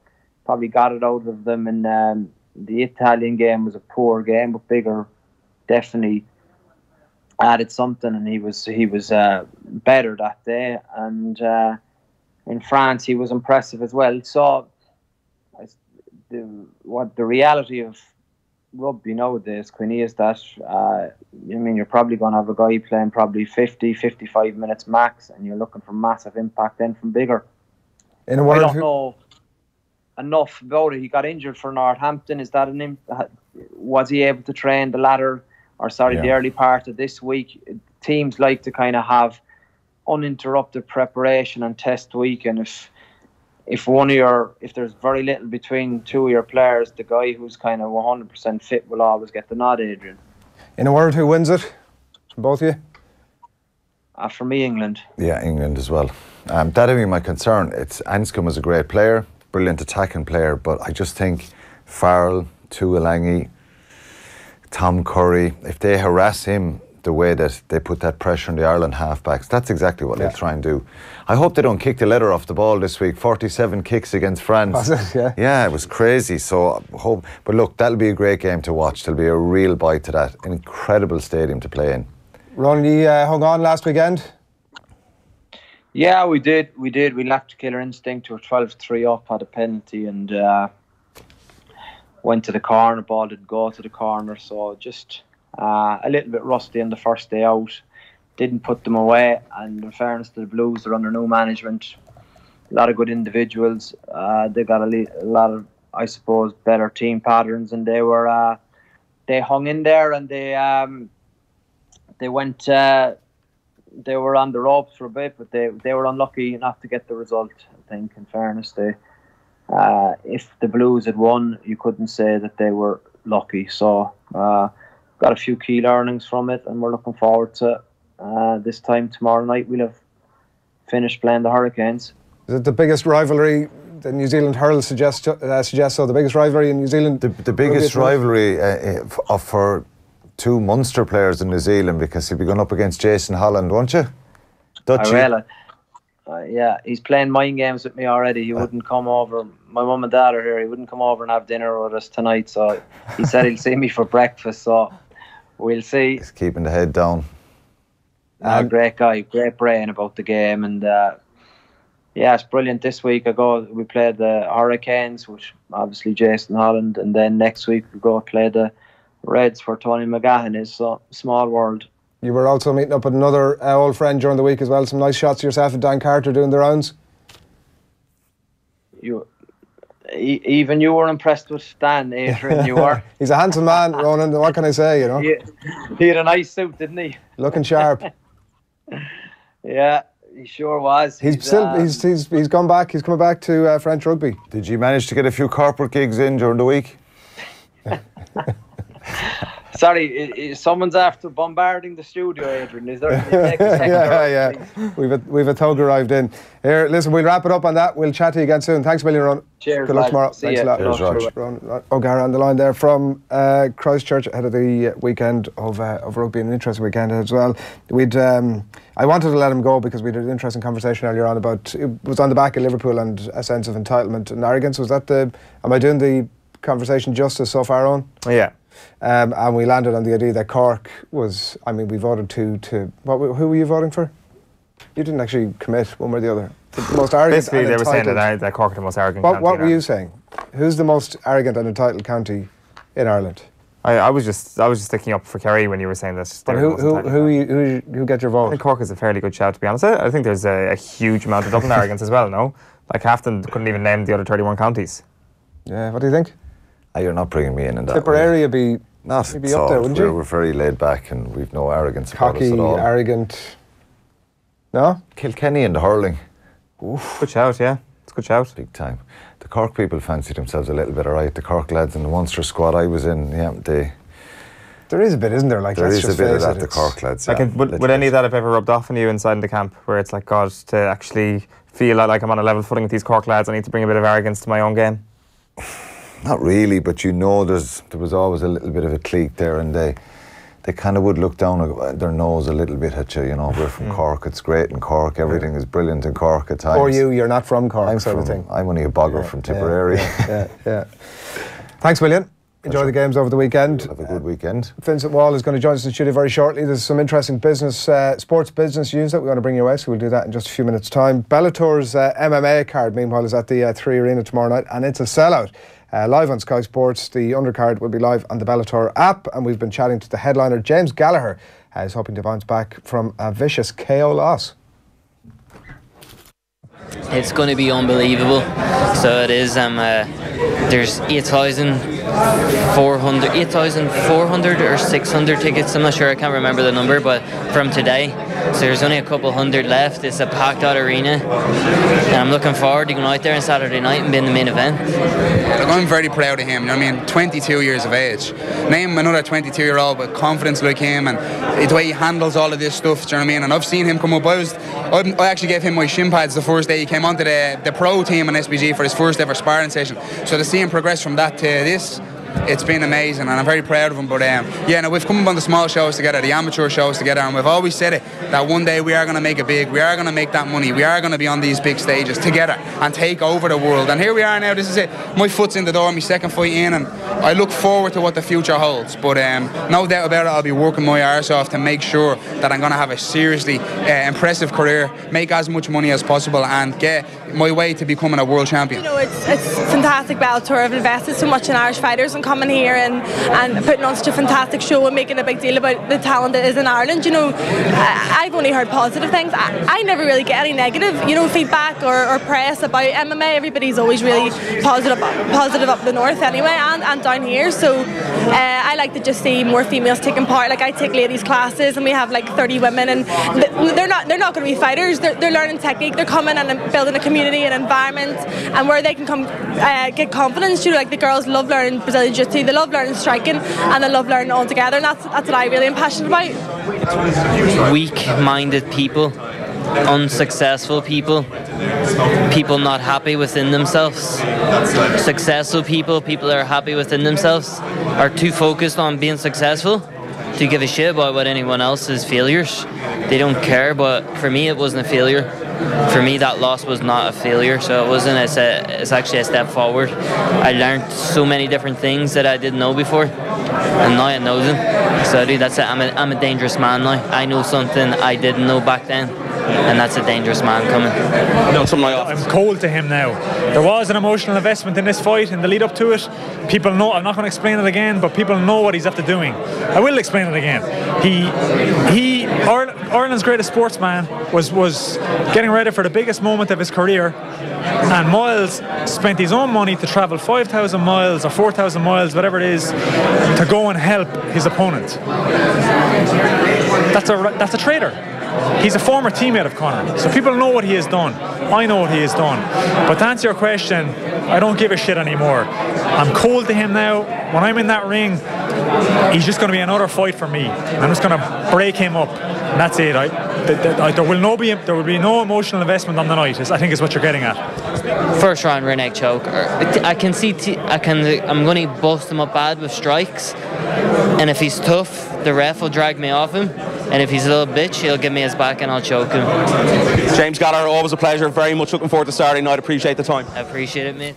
probably got it out of them. And the Italian game was a poor game, but Bigger definitely added something, and he was better that day. And in France, he was impressive as well. So the reality of rugby nowadays, Quinny, is that you're probably going to have a guy playing probably 50, 55 minutes max, and you're looking for massive impact then from Bigger. I don't know enough about it. He got injured for Northampton. Is that was he able to train the the early part of this week? Teams like to kind of have uninterrupted preparation and test week, and if there's very little between two of your players, the guy who's kind of 100% fit will always get the nod, Adrian. In a word, who wins it? From both of you? For me, England. Yeah, England as well. That'd be my concern. Anscombe was a great player, brilliant attacking player, but I just think Farrell, Tuolangi, Tom Curry, if they harass him the way that they put that pressure on the Ireland halfbacks, that's exactly what they'll try and do. I hope they don't kick the leather off the ball this week. 47 kicks against France. Was it? Yeah. Yeah, it was crazy. So hope. But look, that'll be a great game to watch. There'll be a real bite to that. An incredible stadium to play in. Ronan, you hung on last weekend? Yeah, we did. We left Killer Instinct to a 12-3 up, had a penalty, and went to the corner. Ball didn't go to the corner, so just a little bit rusty on the first day out. Didn't put them away, and in fairness to the Blues, they're under new management. A lot of good individuals. They got a lot of, I suppose, better team patterns, and they hung in there, and they went. They were on the ropes for a bit, but they were unlucky not to get the result. I think, in fairness, if the Blues had won, you couldn't say that they were lucky. So got a few key learnings from it, and we're looking forward to this time tomorrow night. We'll have finished playing the Hurricanes. Is it the biggest rivalry? The New Zealand hurl suggests so. The biggest rivalry in New Zealand. The biggest rivalry for two Munster players in New Zealand, because he'll be going up against Jason Holland, won't you? Yeah, he's playing mind games with me already. He wouldn't come over. My mum and dad are here. He wouldn't come over and have dinner with us tonight. So he said he'll see me for breakfast. So we'll see. He's keeping the head down. Great guy, great brain about the game, and it's brilliant. This week we played the Hurricanes, which obviously Jason Holland, and then next week we go play the Reds, where Tony McGahan is. So small world. You were also meeting up with another old friend during the week as well. Some nice shots of yourself and Dan Carter doing the rounds. Even you were impressed with Dan, Adrian. You were. He's a handsome man, Ronan. What can I say? You know. He had a nice suit, didn't he? Looking sharp. Yeah, he sure was. He's gone back. He's coming back to French rugby. Did you manage to get a few corporate gigs in during the week? Sorry, someone's after bombarding the studio, Adrian. Is there? Yeah. We've a thug arrived in. Here, listen, we'll wrap it up on that. We'll chat to you again soon. Thanks a million, Ron. Cheers. Good luck tomorrow. Thanks a lot. Cheers, Ron O'Gara on the line there from Christchurch ahead of the weekend of rugby, and an interesting weekend as well. I wanted to let him go because we had an interesting conversation earlier on about, it was on the back of Liverpool and a sense of entitlement and arrogance. Was that am I doing the conversation justice so far on? Yeah. And we landed on the idea that Cork was, we voted to who were you voting for? You didn't actually commit one way or the other. The most arrogant. Basically, they were saying that Cork are the most arrogant county. What were you saying? Who's the most arrogant and entitled county in Ireland? I was just sticking up for Kerry when you were saying this. But who get your vote? I think Cork is a fairly good shout, to be honest. I think there's a huge amount of Dublin arrogance as well, no? Like half them couldn't even name the other 31 counties. Yeah, what do you think? You're not bringing me in that. Tipperary would be not up there, wouldn't you? We're very laid back and we've no arrogance Cocky, about us at all. Arrogant. No? Kilkenny and the hurling. Oof. Good shout, yeah. It's a good shout. Big time. The Cork people fancy themselves a little bit alright. The Cork lads in the Munster squad I was in, there is a bit, isn't there? Like, there is a bit of that, the Cork lads. Yeah. Would any of that have ever rubbed off on you inside the camp, where it's like, God, to actually feel like I'm on a level footing with these Cork lads, I need to bring a bit of arrogance to my own game? Not really, but there was always a little bit of a clique there, and they kind of would look down their nose a little bit at you. We're from Cork, it's great in Cork, everything is brilliant in Cork at times. Or you're not from Cork, sort of thing. I'm only a bogger from Tipperary. Yeah. Thanks, William. Enjoy the games over the weekend. Have a good weekend. Vincent Wall is going to join us in the studio very shortly. There's some interesting sports business news that we're going to bring you away, so we'll do that in just a few minutes' time. Bellator's MMA card, meanwhile, is at the 3 Arena tomorrow night, and it's a sellout. Live on Sky Sports. The undercard will be live on the Bellator app, and we've been chatting to the headliner, James Gallagher, is hoping to bounce back from a vicious KO loss. It's going to be unbelievable. So it is. There's 8,400 or 600 tickets. I'm not sure. I can't remember the number, but from today. So there's only a couple hundred left. It's a packed out arena, and I'm looking forward to going out there on Saturday night and being the main event. Look, I'm very proud of him. 22 years of age. Name another 22-year-old with confidence like him, and the way he handles all of this stuff. Do you know what I mean? And I've seen him come up. I actually gave him my shin pads the first day he came onto the pro team in SBG for his first ever sparring session. So to see him progress from that to this, it's been amazing, and I'm very proud of him. But we've come up on the small shows together, the amateur shows together, and we've always said it, that one day we are going to make it big, we are going to make that money, we are going to be on these big stages together and take over the world. And here we are now. This is it. My foot's in the door, my second fight in, and I look forward to what the future holds. But no doubt about it, I'll be working my arse off to make sure that I'm going to have a seriously impressive career, make as much money as possible, and get my way to becoming a world champion. It's fantastic. Bellator have invested so much in Irish fighters and coming here and putting on such a fantastic show and making a big deal about the talent that is in Ireland. I've only heard positive things. I never really get any negative feedback or press about MMA. Everybody's always really positive up the north anyway, and down here. So I like to just see more females taking part. Like, I take ladies classes and we have like 30 women, and they're not going to be fighters. They're learning technique. They're coming and building a community and environment, and where they can come get confidence. Like, the girls love learning Brazilian Jiu-Jitsu, they love learning striking, and they love learning all together, and that's what I really am passionate about. Weak-minded people, unsuccessful people, people not happy within themselves. Successful people that are happy within themselves, are too focused on being successful to give a shit about what anyone else's failures. They don't care. But for me, it wasn't a failure. For me, that loss was not a failure, so it wasn't. It's actually a step forward. I learned so many different things that I didn't know before, and now I know them. So that's it. I'm a dangerous man now. I know something I didn't know back then, and that's a dangerous man coming. I'm cold to him now. There was an emotional investment in this fight, in the lead up to it. People know. I'm not going to explain it again, but people know what he's after doing. I will explain it again. Ireland's greatest sportsman was getting ready for the biggest moment of his career, and Miles spent his own money to travel 5,000 miles or 4,000 miles, whatever it is, to go and help his opponent. That's a traitor. He's a former teammate of Conor, so people know what he has done. I know what he has done. But to answer your question, I don't give a shit anymore. I'm cold to him now. When I'm in that ring, he's just going to be another fight for me. I'm just going to break him up, and that's it. There will be no emotional investment on the night, I think is what you're getting at. First round rear neck choke. I'm going to bust him up bad with strikes, and if he's tough, the ref will drag me off him, and if he's a little bitch, he'll give me his back and I'll choke him. James Gallagher, always a pleasure. Very much looking forward to Saturday night. Appreciate the time. I appreciate it, mate.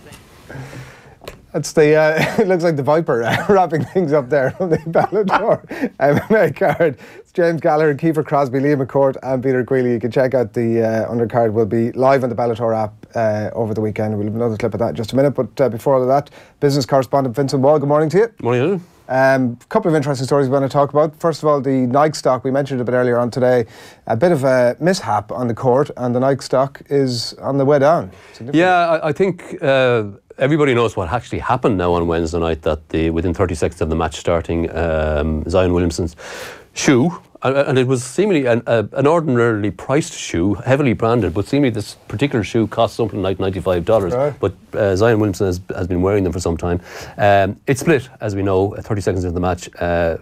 That's the, it looks like the Viper wrapping things up there on the Bellator MMA card. It's James Gallagher, Kiefer Crosby, Liam McCourt and Peter Quinny. You can check out the undercard. Will be live on the Bellator app over the weekend. We'll have another clip of that in just a minute. But before all of that, business correspondent Vincent Wall, good morning to you. Morning. A couple of interesting stories we want to talk about. First of all, the Nike stock, we mentioned a bit earlier on today, a bit of a mishap on the court, and the Nike stock is on the way down. Yeah, I think everybody knows what actually happened now on Wednesday night, that within 30 seconds of the match starting, Zion Williamson's shoe And it was seemingly an ordinarily priced shoe, heavily branded, but seemingly this particular shoe cost something like $95. Right. But Zion Williamson has been wearing them for some time. It split, as we know, 30 seconds into the match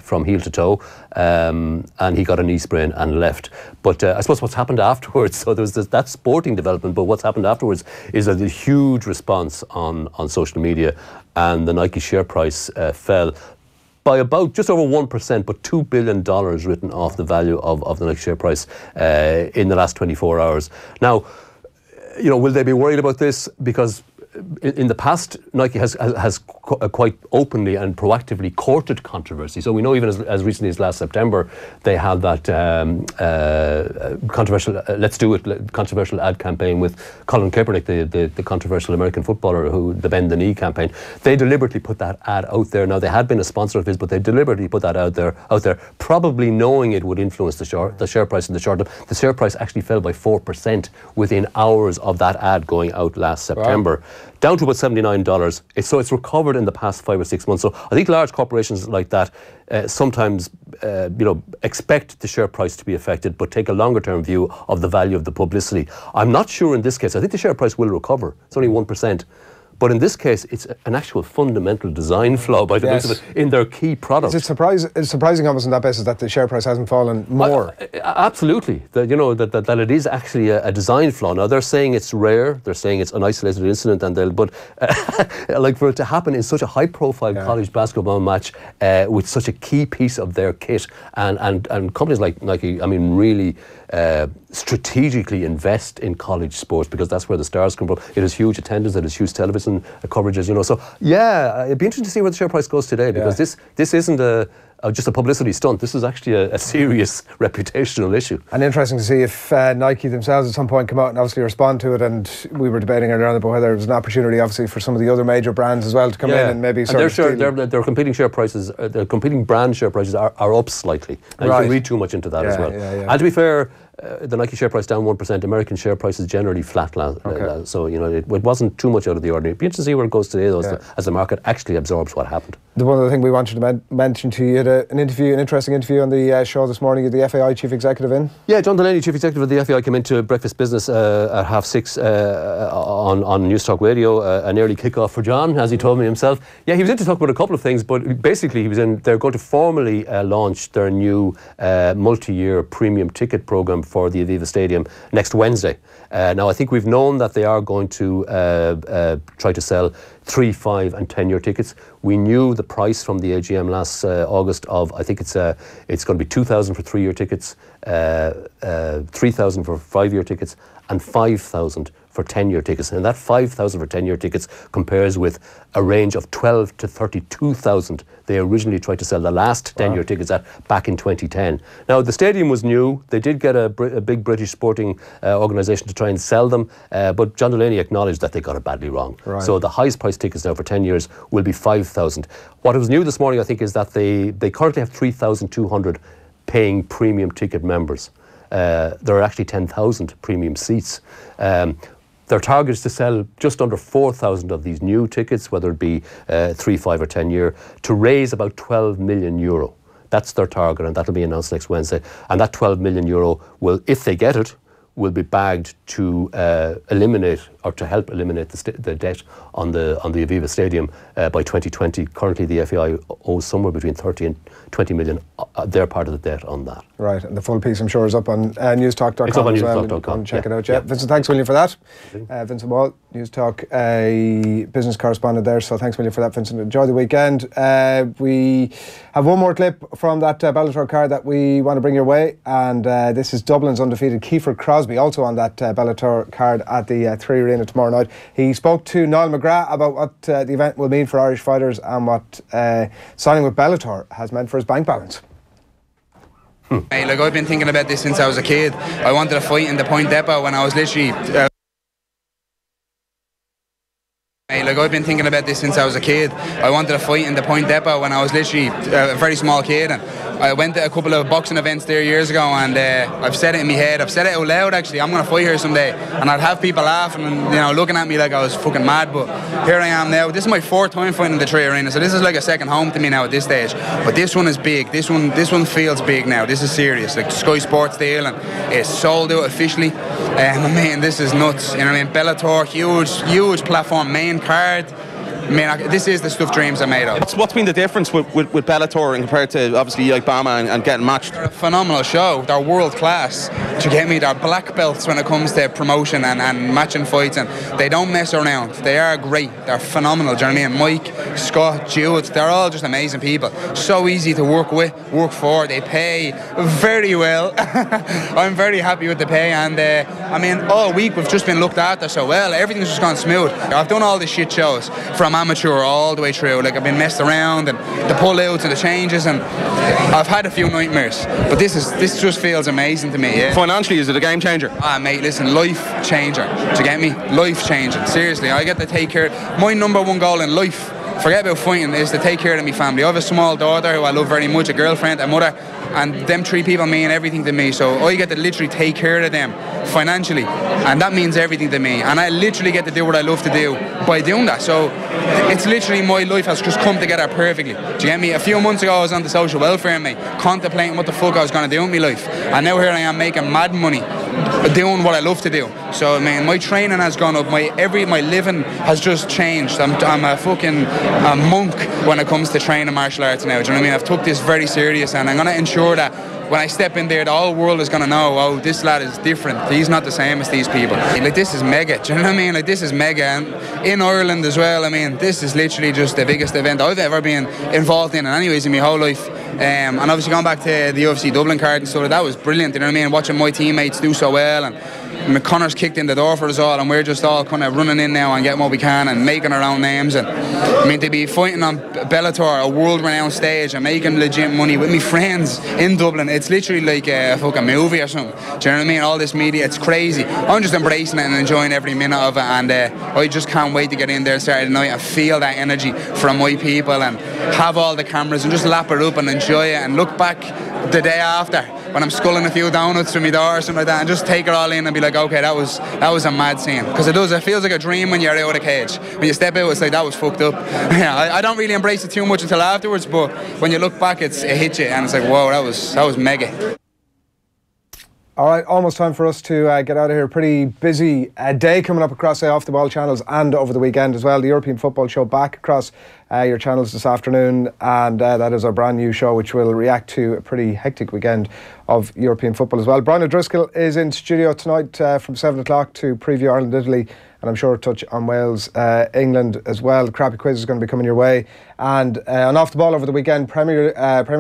from heel to toe, and he got a knee sprain and left. But I suppose what's happened afterwards, so there was that sporting development, but what's happened afterwards is a huge response on social media, and the Nike share price fell by about just over 1%, but $2 billion written off the value of the Nike share price in the last 24 hours. Now, will they be worried about this? Because in the past, Nike has quite openly and proactively courted controversy. So we know even as recently as last September, they had that controversial controversial ad campaign with Colin Kaepernick, the controversial American footballer, the Bend the Knee campaign. They deliberately put that ad out there. Now, they had been a sponsor of his, but they deliberately put that out there, probably knowing it would influence the share price in the short term. The share price actually fell by 4% within hours of that ad going out last September. Wow. Down to about $79. So it's recovered in the past 5 or 6 months. So I think large corporations like that sometimes expect the share price to be affected, but take a longer term view of the value of the publicity. I'm not sure in this case. I think the share price will recover. It's only 1%. But in this case, it's an actual fundamental design flaw by the looks of it in their key products. It's surprising almost on that basis that the share price hasn't fallen more. Absolutely. That it is actually a design flaw. Now, they're saying it's rare. They're saying it's an isolated incident, but for it to happen in such a high-profile college basketball match with such a key piece of their kit, and companies like Nike, really strategically invest in college sports because that's where the stars come from. It has huge attendance, it has huge television coverages, So it'd be interesting to see where the share price goes today, because this isn't just a publicity stunt. This is actually a serious reputational issue. And interesting to see if Nike themselves at some point come out and obviously respond to it. And we were debating earlier on about whether there was an opportunity, obviously, for some of the other major brands as well to come in and maybe their competing share prices, their competing brand share prices are up slightly. And you can read too much into that as well. And to be fair, the Nike share price down 1%. American share price is generally flat. So it wasn't too much out of the ordinary. It'd be interesting to see where it goes today, though, as the market actually absorbs what happened. The one other thing we wanted to mention to you, you had an interesting interview on the show this morning. You had the FAI chief executive in. Yeah, John Delaney, chief executive of the FAI, came into breakfast business at 6:30 on News Talk Radio. An early kick-off for John, as he told me himself. Yeah, he was in to talk about a couple of things, but basically they're going to formally launch their new multi-year premium ticket programme for the Aviva Stadium next Wednesday. Now, I think we've known that they are going to try to sell 3, 5 and 10-year tickets. We knew the price from the AGM last August of, I think it's going to be $2,000 for 3-year tickets, $3,000 for 5-year tickets, and $5,000 for 10-year tickets. And that $5,000 for 10-year tickets compares with a range of $12,000 to $32,000 they originally tried to sell the last 10-year tickets at back in 2010. Now, the stadium was new. They did get a big British sporting organisation to try and sell them, but John Delaney acknowledged that they got it badly wrong. Right. So the highest price tickets now for 10 years will be $5,000. What was new this morning, I think, is that they currently have 3,200 paying premium ticket members. There are actually 10,000 premium seats. Their target is to sell just under 4,000 of these new tickets, whether it be 3, 5 or 10 year, to raise about €12 million. That's their target, and that'll be announced next Wednesday. And that €12 million will, if they get it, will be bagged to eliminate or to help eliminate the debt on the Aviva Stadium by 2020. Currently, the FAI owes somewhere between 30 and 20 million. They're part of the debt on that. Right, and the full piece, I'm sure, is up on newstalk.com. It's up on as well. newstalk.com. Check it out. Yeah. Vincent, thanks, William, for that. Vincent Wall, Newstalk, a business correspondent there. So thanks, William, for that, Vincent. Enjoy the weekend. We have one more clip from that Bellator card that we want to bring your way, and this is Dublin's undefeated Kiefer Crosby, also on that Bellator card at the 3 Arena tomorrow night. He spoke to Niall McGrath about what the event will mean for Irish fighters and what signing with Bellator has meant for his bank balance. Hey, I've been thinking about this since I was a kid. I wanted to fight in the Point Depot when I was literally Hey, like, I've been thinking about this since I was a kid. I wanted to fight in the Point Depot when I was literally a very small kid, and I went to a couple of boxing events there years ago, and I've said it in my head. I've said it out loud, actually. I'm going to fight here someday. And I'd have people laughing and, you know, looking at me like I was fucking mad. But here I am now. This is my 4th time fighting in the Tree Arena, so this is like a second home to me now at this stage. But this one is big. This one feels big now. This is serious. Like Sky Sports deal, and it's sold out officially. I mean, this is nuts. You know what I mean? Bellator, huge platform, main card. I mean, this is the stuff dreams are made of. What's been the difference with Bellator and compared to obviously like BAM and getting matched? They're a phenomenal show. They're world class. To get me, they're black belts when it comes to promotion and matching fights, and they don't mess around. They are great. They're phenomenal. Do you know what I mean? Mike, Scott, Jude, they're all just amazing people. So easy to work with, work for. They pay very well. I'm very happy with the pay, and I mean, all week we've just been looked after so well. Everything's just gone smooth. I've done all the shit shows from amateur all the way through. Like, I've been messed around, and the pull-outs and the changes, and I've had a few nightmares. But this just feels amazing to me. Yeah. Financially, is it a game changer? Ah, mate, listen, life changer. Do you get me? Life changing. Seriously, I get to take care. My number one goal in life, forget about fighting, is to take care of my family. I have a small daughter who I love very much, a girlfriend, a mother, and them 3 people mean everything to me. So I get to literally take care of them financially, and that means everything to me. And I literally get to do what I love to do by doing that. So it's literally, my life has just come together perfectly. Do you get me? A few months ago I was on the social welfare, mate, contemplating what the fuck I was going to do with my life, and now here I am making mad money doing what I love to do. So I mean, my training has gone up, my living has just changed. I'm a fucking monk when it comes to training martial arts now. Do you know what I mean? I've took this very serious, and I'm going to ensure that when I step in there, the whole world is going to know, oh, this lad is different. He's not the same as these people. Like, this is mega. Do you know what I mean? Like, this is mega. And in Ireland as well, I mean, this is literally just the biggest event I've ever been involved in anyways in my whole life. And obviously going back to the UFC Dublin card and stuff, that was brilliant. You know what I mean? Watching my teammates do so well, and Connor's kicked in the door for us all, and we're just all kind of running in now and getting what we can and making our own names. And I mean, to be fighting on Bellator, a world-renowned stage, and making legit money with me friends in Dublin, it's literally like a fucking movie or something. Do you know what I mean? All this media, it's crazy. I'm just embracing it and enjoying every minute of it, and I just can't wait to get in there Saturday night and feel that energy from my people, and have all the cameras and just lap it up and enjoy it, and look back the day after when I'm sculling a few donuts through my door or something like that, and just take it all in and be like, okay, that was a mad scene. Because it feels like a dream when you're out of the cage. When you step out, it's like, that was fucked up. Yeah, I don't really embrace it too much until afterwards, but when you look back, it hits you, and it's like, whoa, that was mega. All right, almost time for us to get out of here. Pretty busy day coming up across Off the Ball channels and over the weekend as well. The European Football Show back across your channels this afternoon, and that is our brand new show, which will react to a pretty hectic weekend of European football as well. Brian O'Driscoll is in studio tonight from 7 o'clock to preview Ireland-Italy, and I'm sure touch on Wales, England as well. The Crappy Quiz is going to be coming your way. And on Off the Ball over the weekend, Premier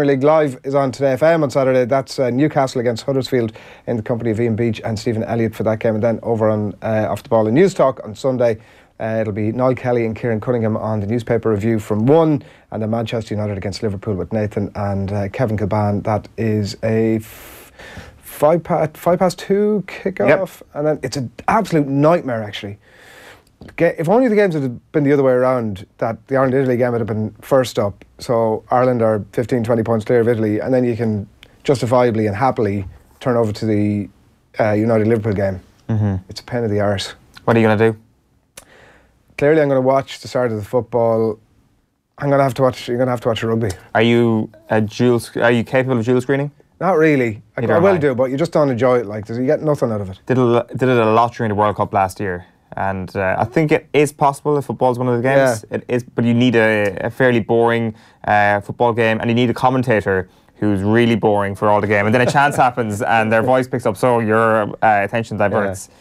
League Live is on Today FM on Saturday. That's Newcastle against Huddersfield in the company of Ian Beach and Stephen Elliott for that game. And then over on Off the Ball in News Talk on Sunday, it'll be Niall Kelly and Kieran Cunningham on the newspaper review from 1, and then Manchester United against Liverpool with Nathan and Kevin Kilban. That is a 5 past 2 kickoff. Yep. And then it's an absolute nightmare, actually. If only the games had been the other way around, that the Ireland-Italy game would have been first up, so Ireland are 15-20 points clear of Italy, and then you can justifiably and happily turn over to the United-Liverpool game. Mm-hmm. It's a pain in the arse. What are you going to do? Clearly I'm going to watch the start of the football. You're going to have to watch rugby. Are you capable of dual screening? Not really. I will do, but you just don't enjoy it. Like, you get nothing out of it. Did it a lot during the World Cup last year. And I think it is possible if football's one of the games. Yeah. It is, but you need a fairly boring football game, and you need a commentator who's really boring for all the game. And then a chance happens, and their voice picks up, so your attention diverts. Yeah.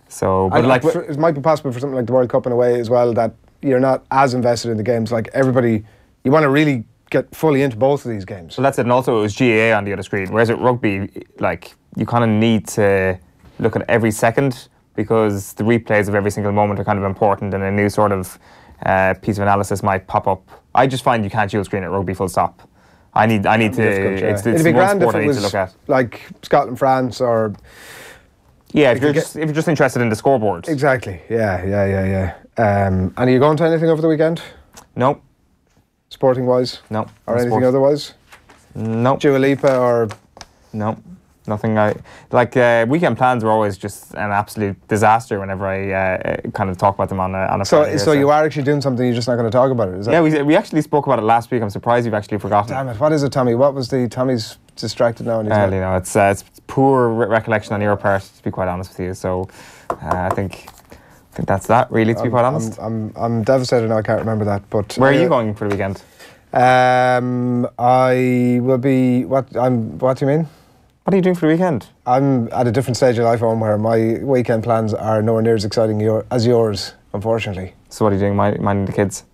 So, but it might be possible for something like the World Cup in a way as well, that you're not as invested in the games. Like, everybody, you want to really get fully into both of these games. So that's it. And also, it was GAA on the other screen. Whereas at rugby, like, you kind of need to look at every second, because the replays of every single moment are kind of important, and a new sort of piece of analysis might pop up. I just find you can't dual screen at rugby, full stop. I need to. It's It'd be grand if I it need to look at. Like Scotland, France, or if you're just interested in the scoreboard. Exactly. Yeah. And are you going to anything over the weekend? No. Sporting wise? No. Or anything otherwise? No. Dua Lipa or? No. Nothing. Weekend plans were always just an absolute disaster whenever I kind of talk about them on a Friday. So you are actually doing something, you're just not going to talk about it, is that? Yeah, we actually spoke about it last week. I'm surprised you've actually forgotten. Damn it, what is it, Tommy? What was Tommy's distracted now? It's poor recollection on your part, to be quite honest with you. So I think that's that, really, to be quite honest. I'm devastated now, I can't remember that. But where are you going for the weekend? I will be, what do you mean? What are you doing for the weekend? I'm at a different stage of life home where my weekend plans are nowhere near as exciting as yours, unfortunately. So what are you doing, minding the kids?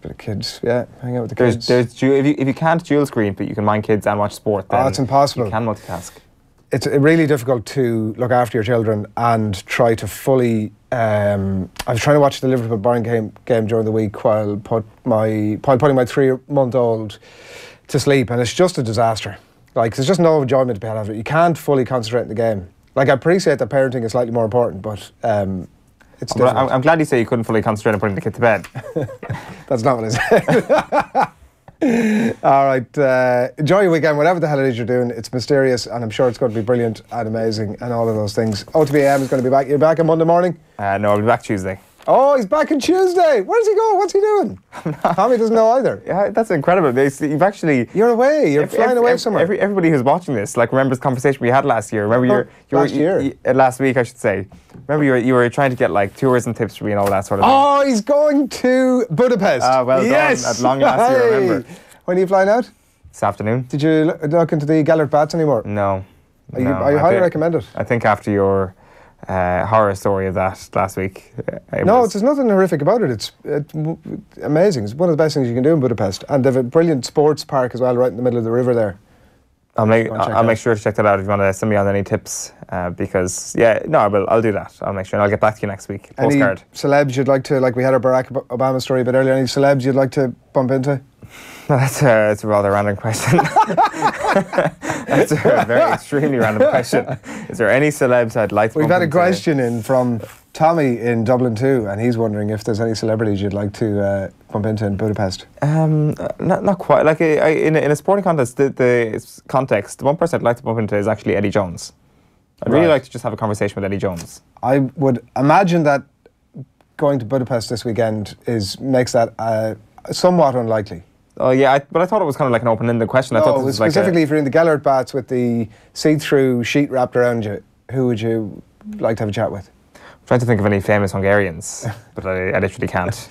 Bit of kids, yeah, hang out with the kids. If you can't dual screen, but you can mind kids and watch sport, then it's impossible. You can multitask. It's really difficult to look after your children and try to fully... I was trying to watch the Liverpool-Bayern game during the week while putting my 3-month-old to sleep, and it's just a disaster. There's just no enjoyment to be had out of it. You can't fully concentrate in the game. I appreciate that parenting is slightly more important, but it's difficult. I'm glad you say you couldn't fully concentrate on putting the kid to bed. That's not what I said. All right, enjoy your weekend, whatever the hell it is you're doing. It's mysterious, and I'm sure it's going to be brilliant and amazing and all of those things. OTB AM is going to be back. You're back on Monday morning? No, I'll be back Tuesday. Oh, he's back on Tuesday. Where does he go? What's he doing? Tommy doesn't know either. Yeah, that's incredible. You're away. You're flying away somewhere. Everybody who's watching this remembers the conversation we had last year. Remember last week, I should say. Remember you were trying to get tourism tips for me and all that sort of thing. Oh, he's going to Budapest. Well done. At long last, you remember. When are you flying out? This afternoon. Did you look into the Gellert Bats anymore? No. I highly recommend it. I think after your horror story of that last week. There's nothing horrific about it. It's amazing. It's one of the best things you can do in Budapest. And they have a brilliant sports park as well, right in the middle of the river there. I'll make sure to check that out if you want to send me on any tips. Because, I'll do that. I'll make sure. And I'll get back to you next week. Postcard. Any celebs you'd like to, we had our Barack Obama story a bit earlier, any celebs you'd like to bump into? That's a rather random question. That's a very extremely random question. Is there any celebs I'd like to We've had a question in from Tommy in Dublin too, and he's wondering if there's any celebrities you'd like to bump into in Budapest. Not quite. In a sporting contest, the one person I'd like to bump into is actually Eddie Jones. I'd really like to just have a conversation with Eddie Jones. I would imagine that going to Budapest this weekend makes that somewhat unlikely. Oh yeah, but I thought it was kind of like an open-ended question. I thought this was specifically if you're in the Gellert Bats with the see-through sheet wrapped around you, who would you like to have a chat with? I'm trying to think of any famous Hungarians, but I literally can't.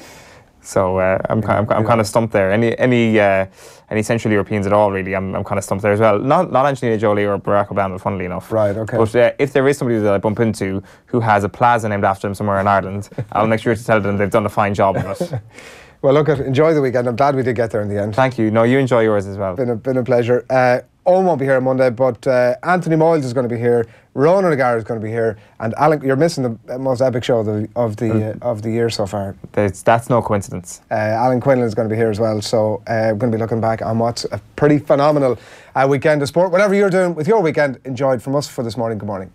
So I'm kind of stumped there. Any Central Europeans at all, really? I'm kind of stumped there as well. Not Angelina Jolie or Barack Obama, funnily enough. Right. Okay. But if there is somebody that I bump into who has a plaza named after them somewhere in Ireland, I'll make sure to tell them they've done a fine job of it. Well, look, enjoy the weekend. I'm glad we did get there in the end. Thank you. No, you enjoy yours as well. Been a pleasure. Owen won't be here on Monday, but Anthony Moyles is going to be here. Ronan is going to be here, and Alan. You're missing the most epic show of the year so far. That's no coincidence. Alan Quinlan is going to be here as well, so we're going to be looking back on what's a pretty phenomenal weekend of sport. Whatever you're doing with your weekend, enjoyed from us for this morning. Good morning.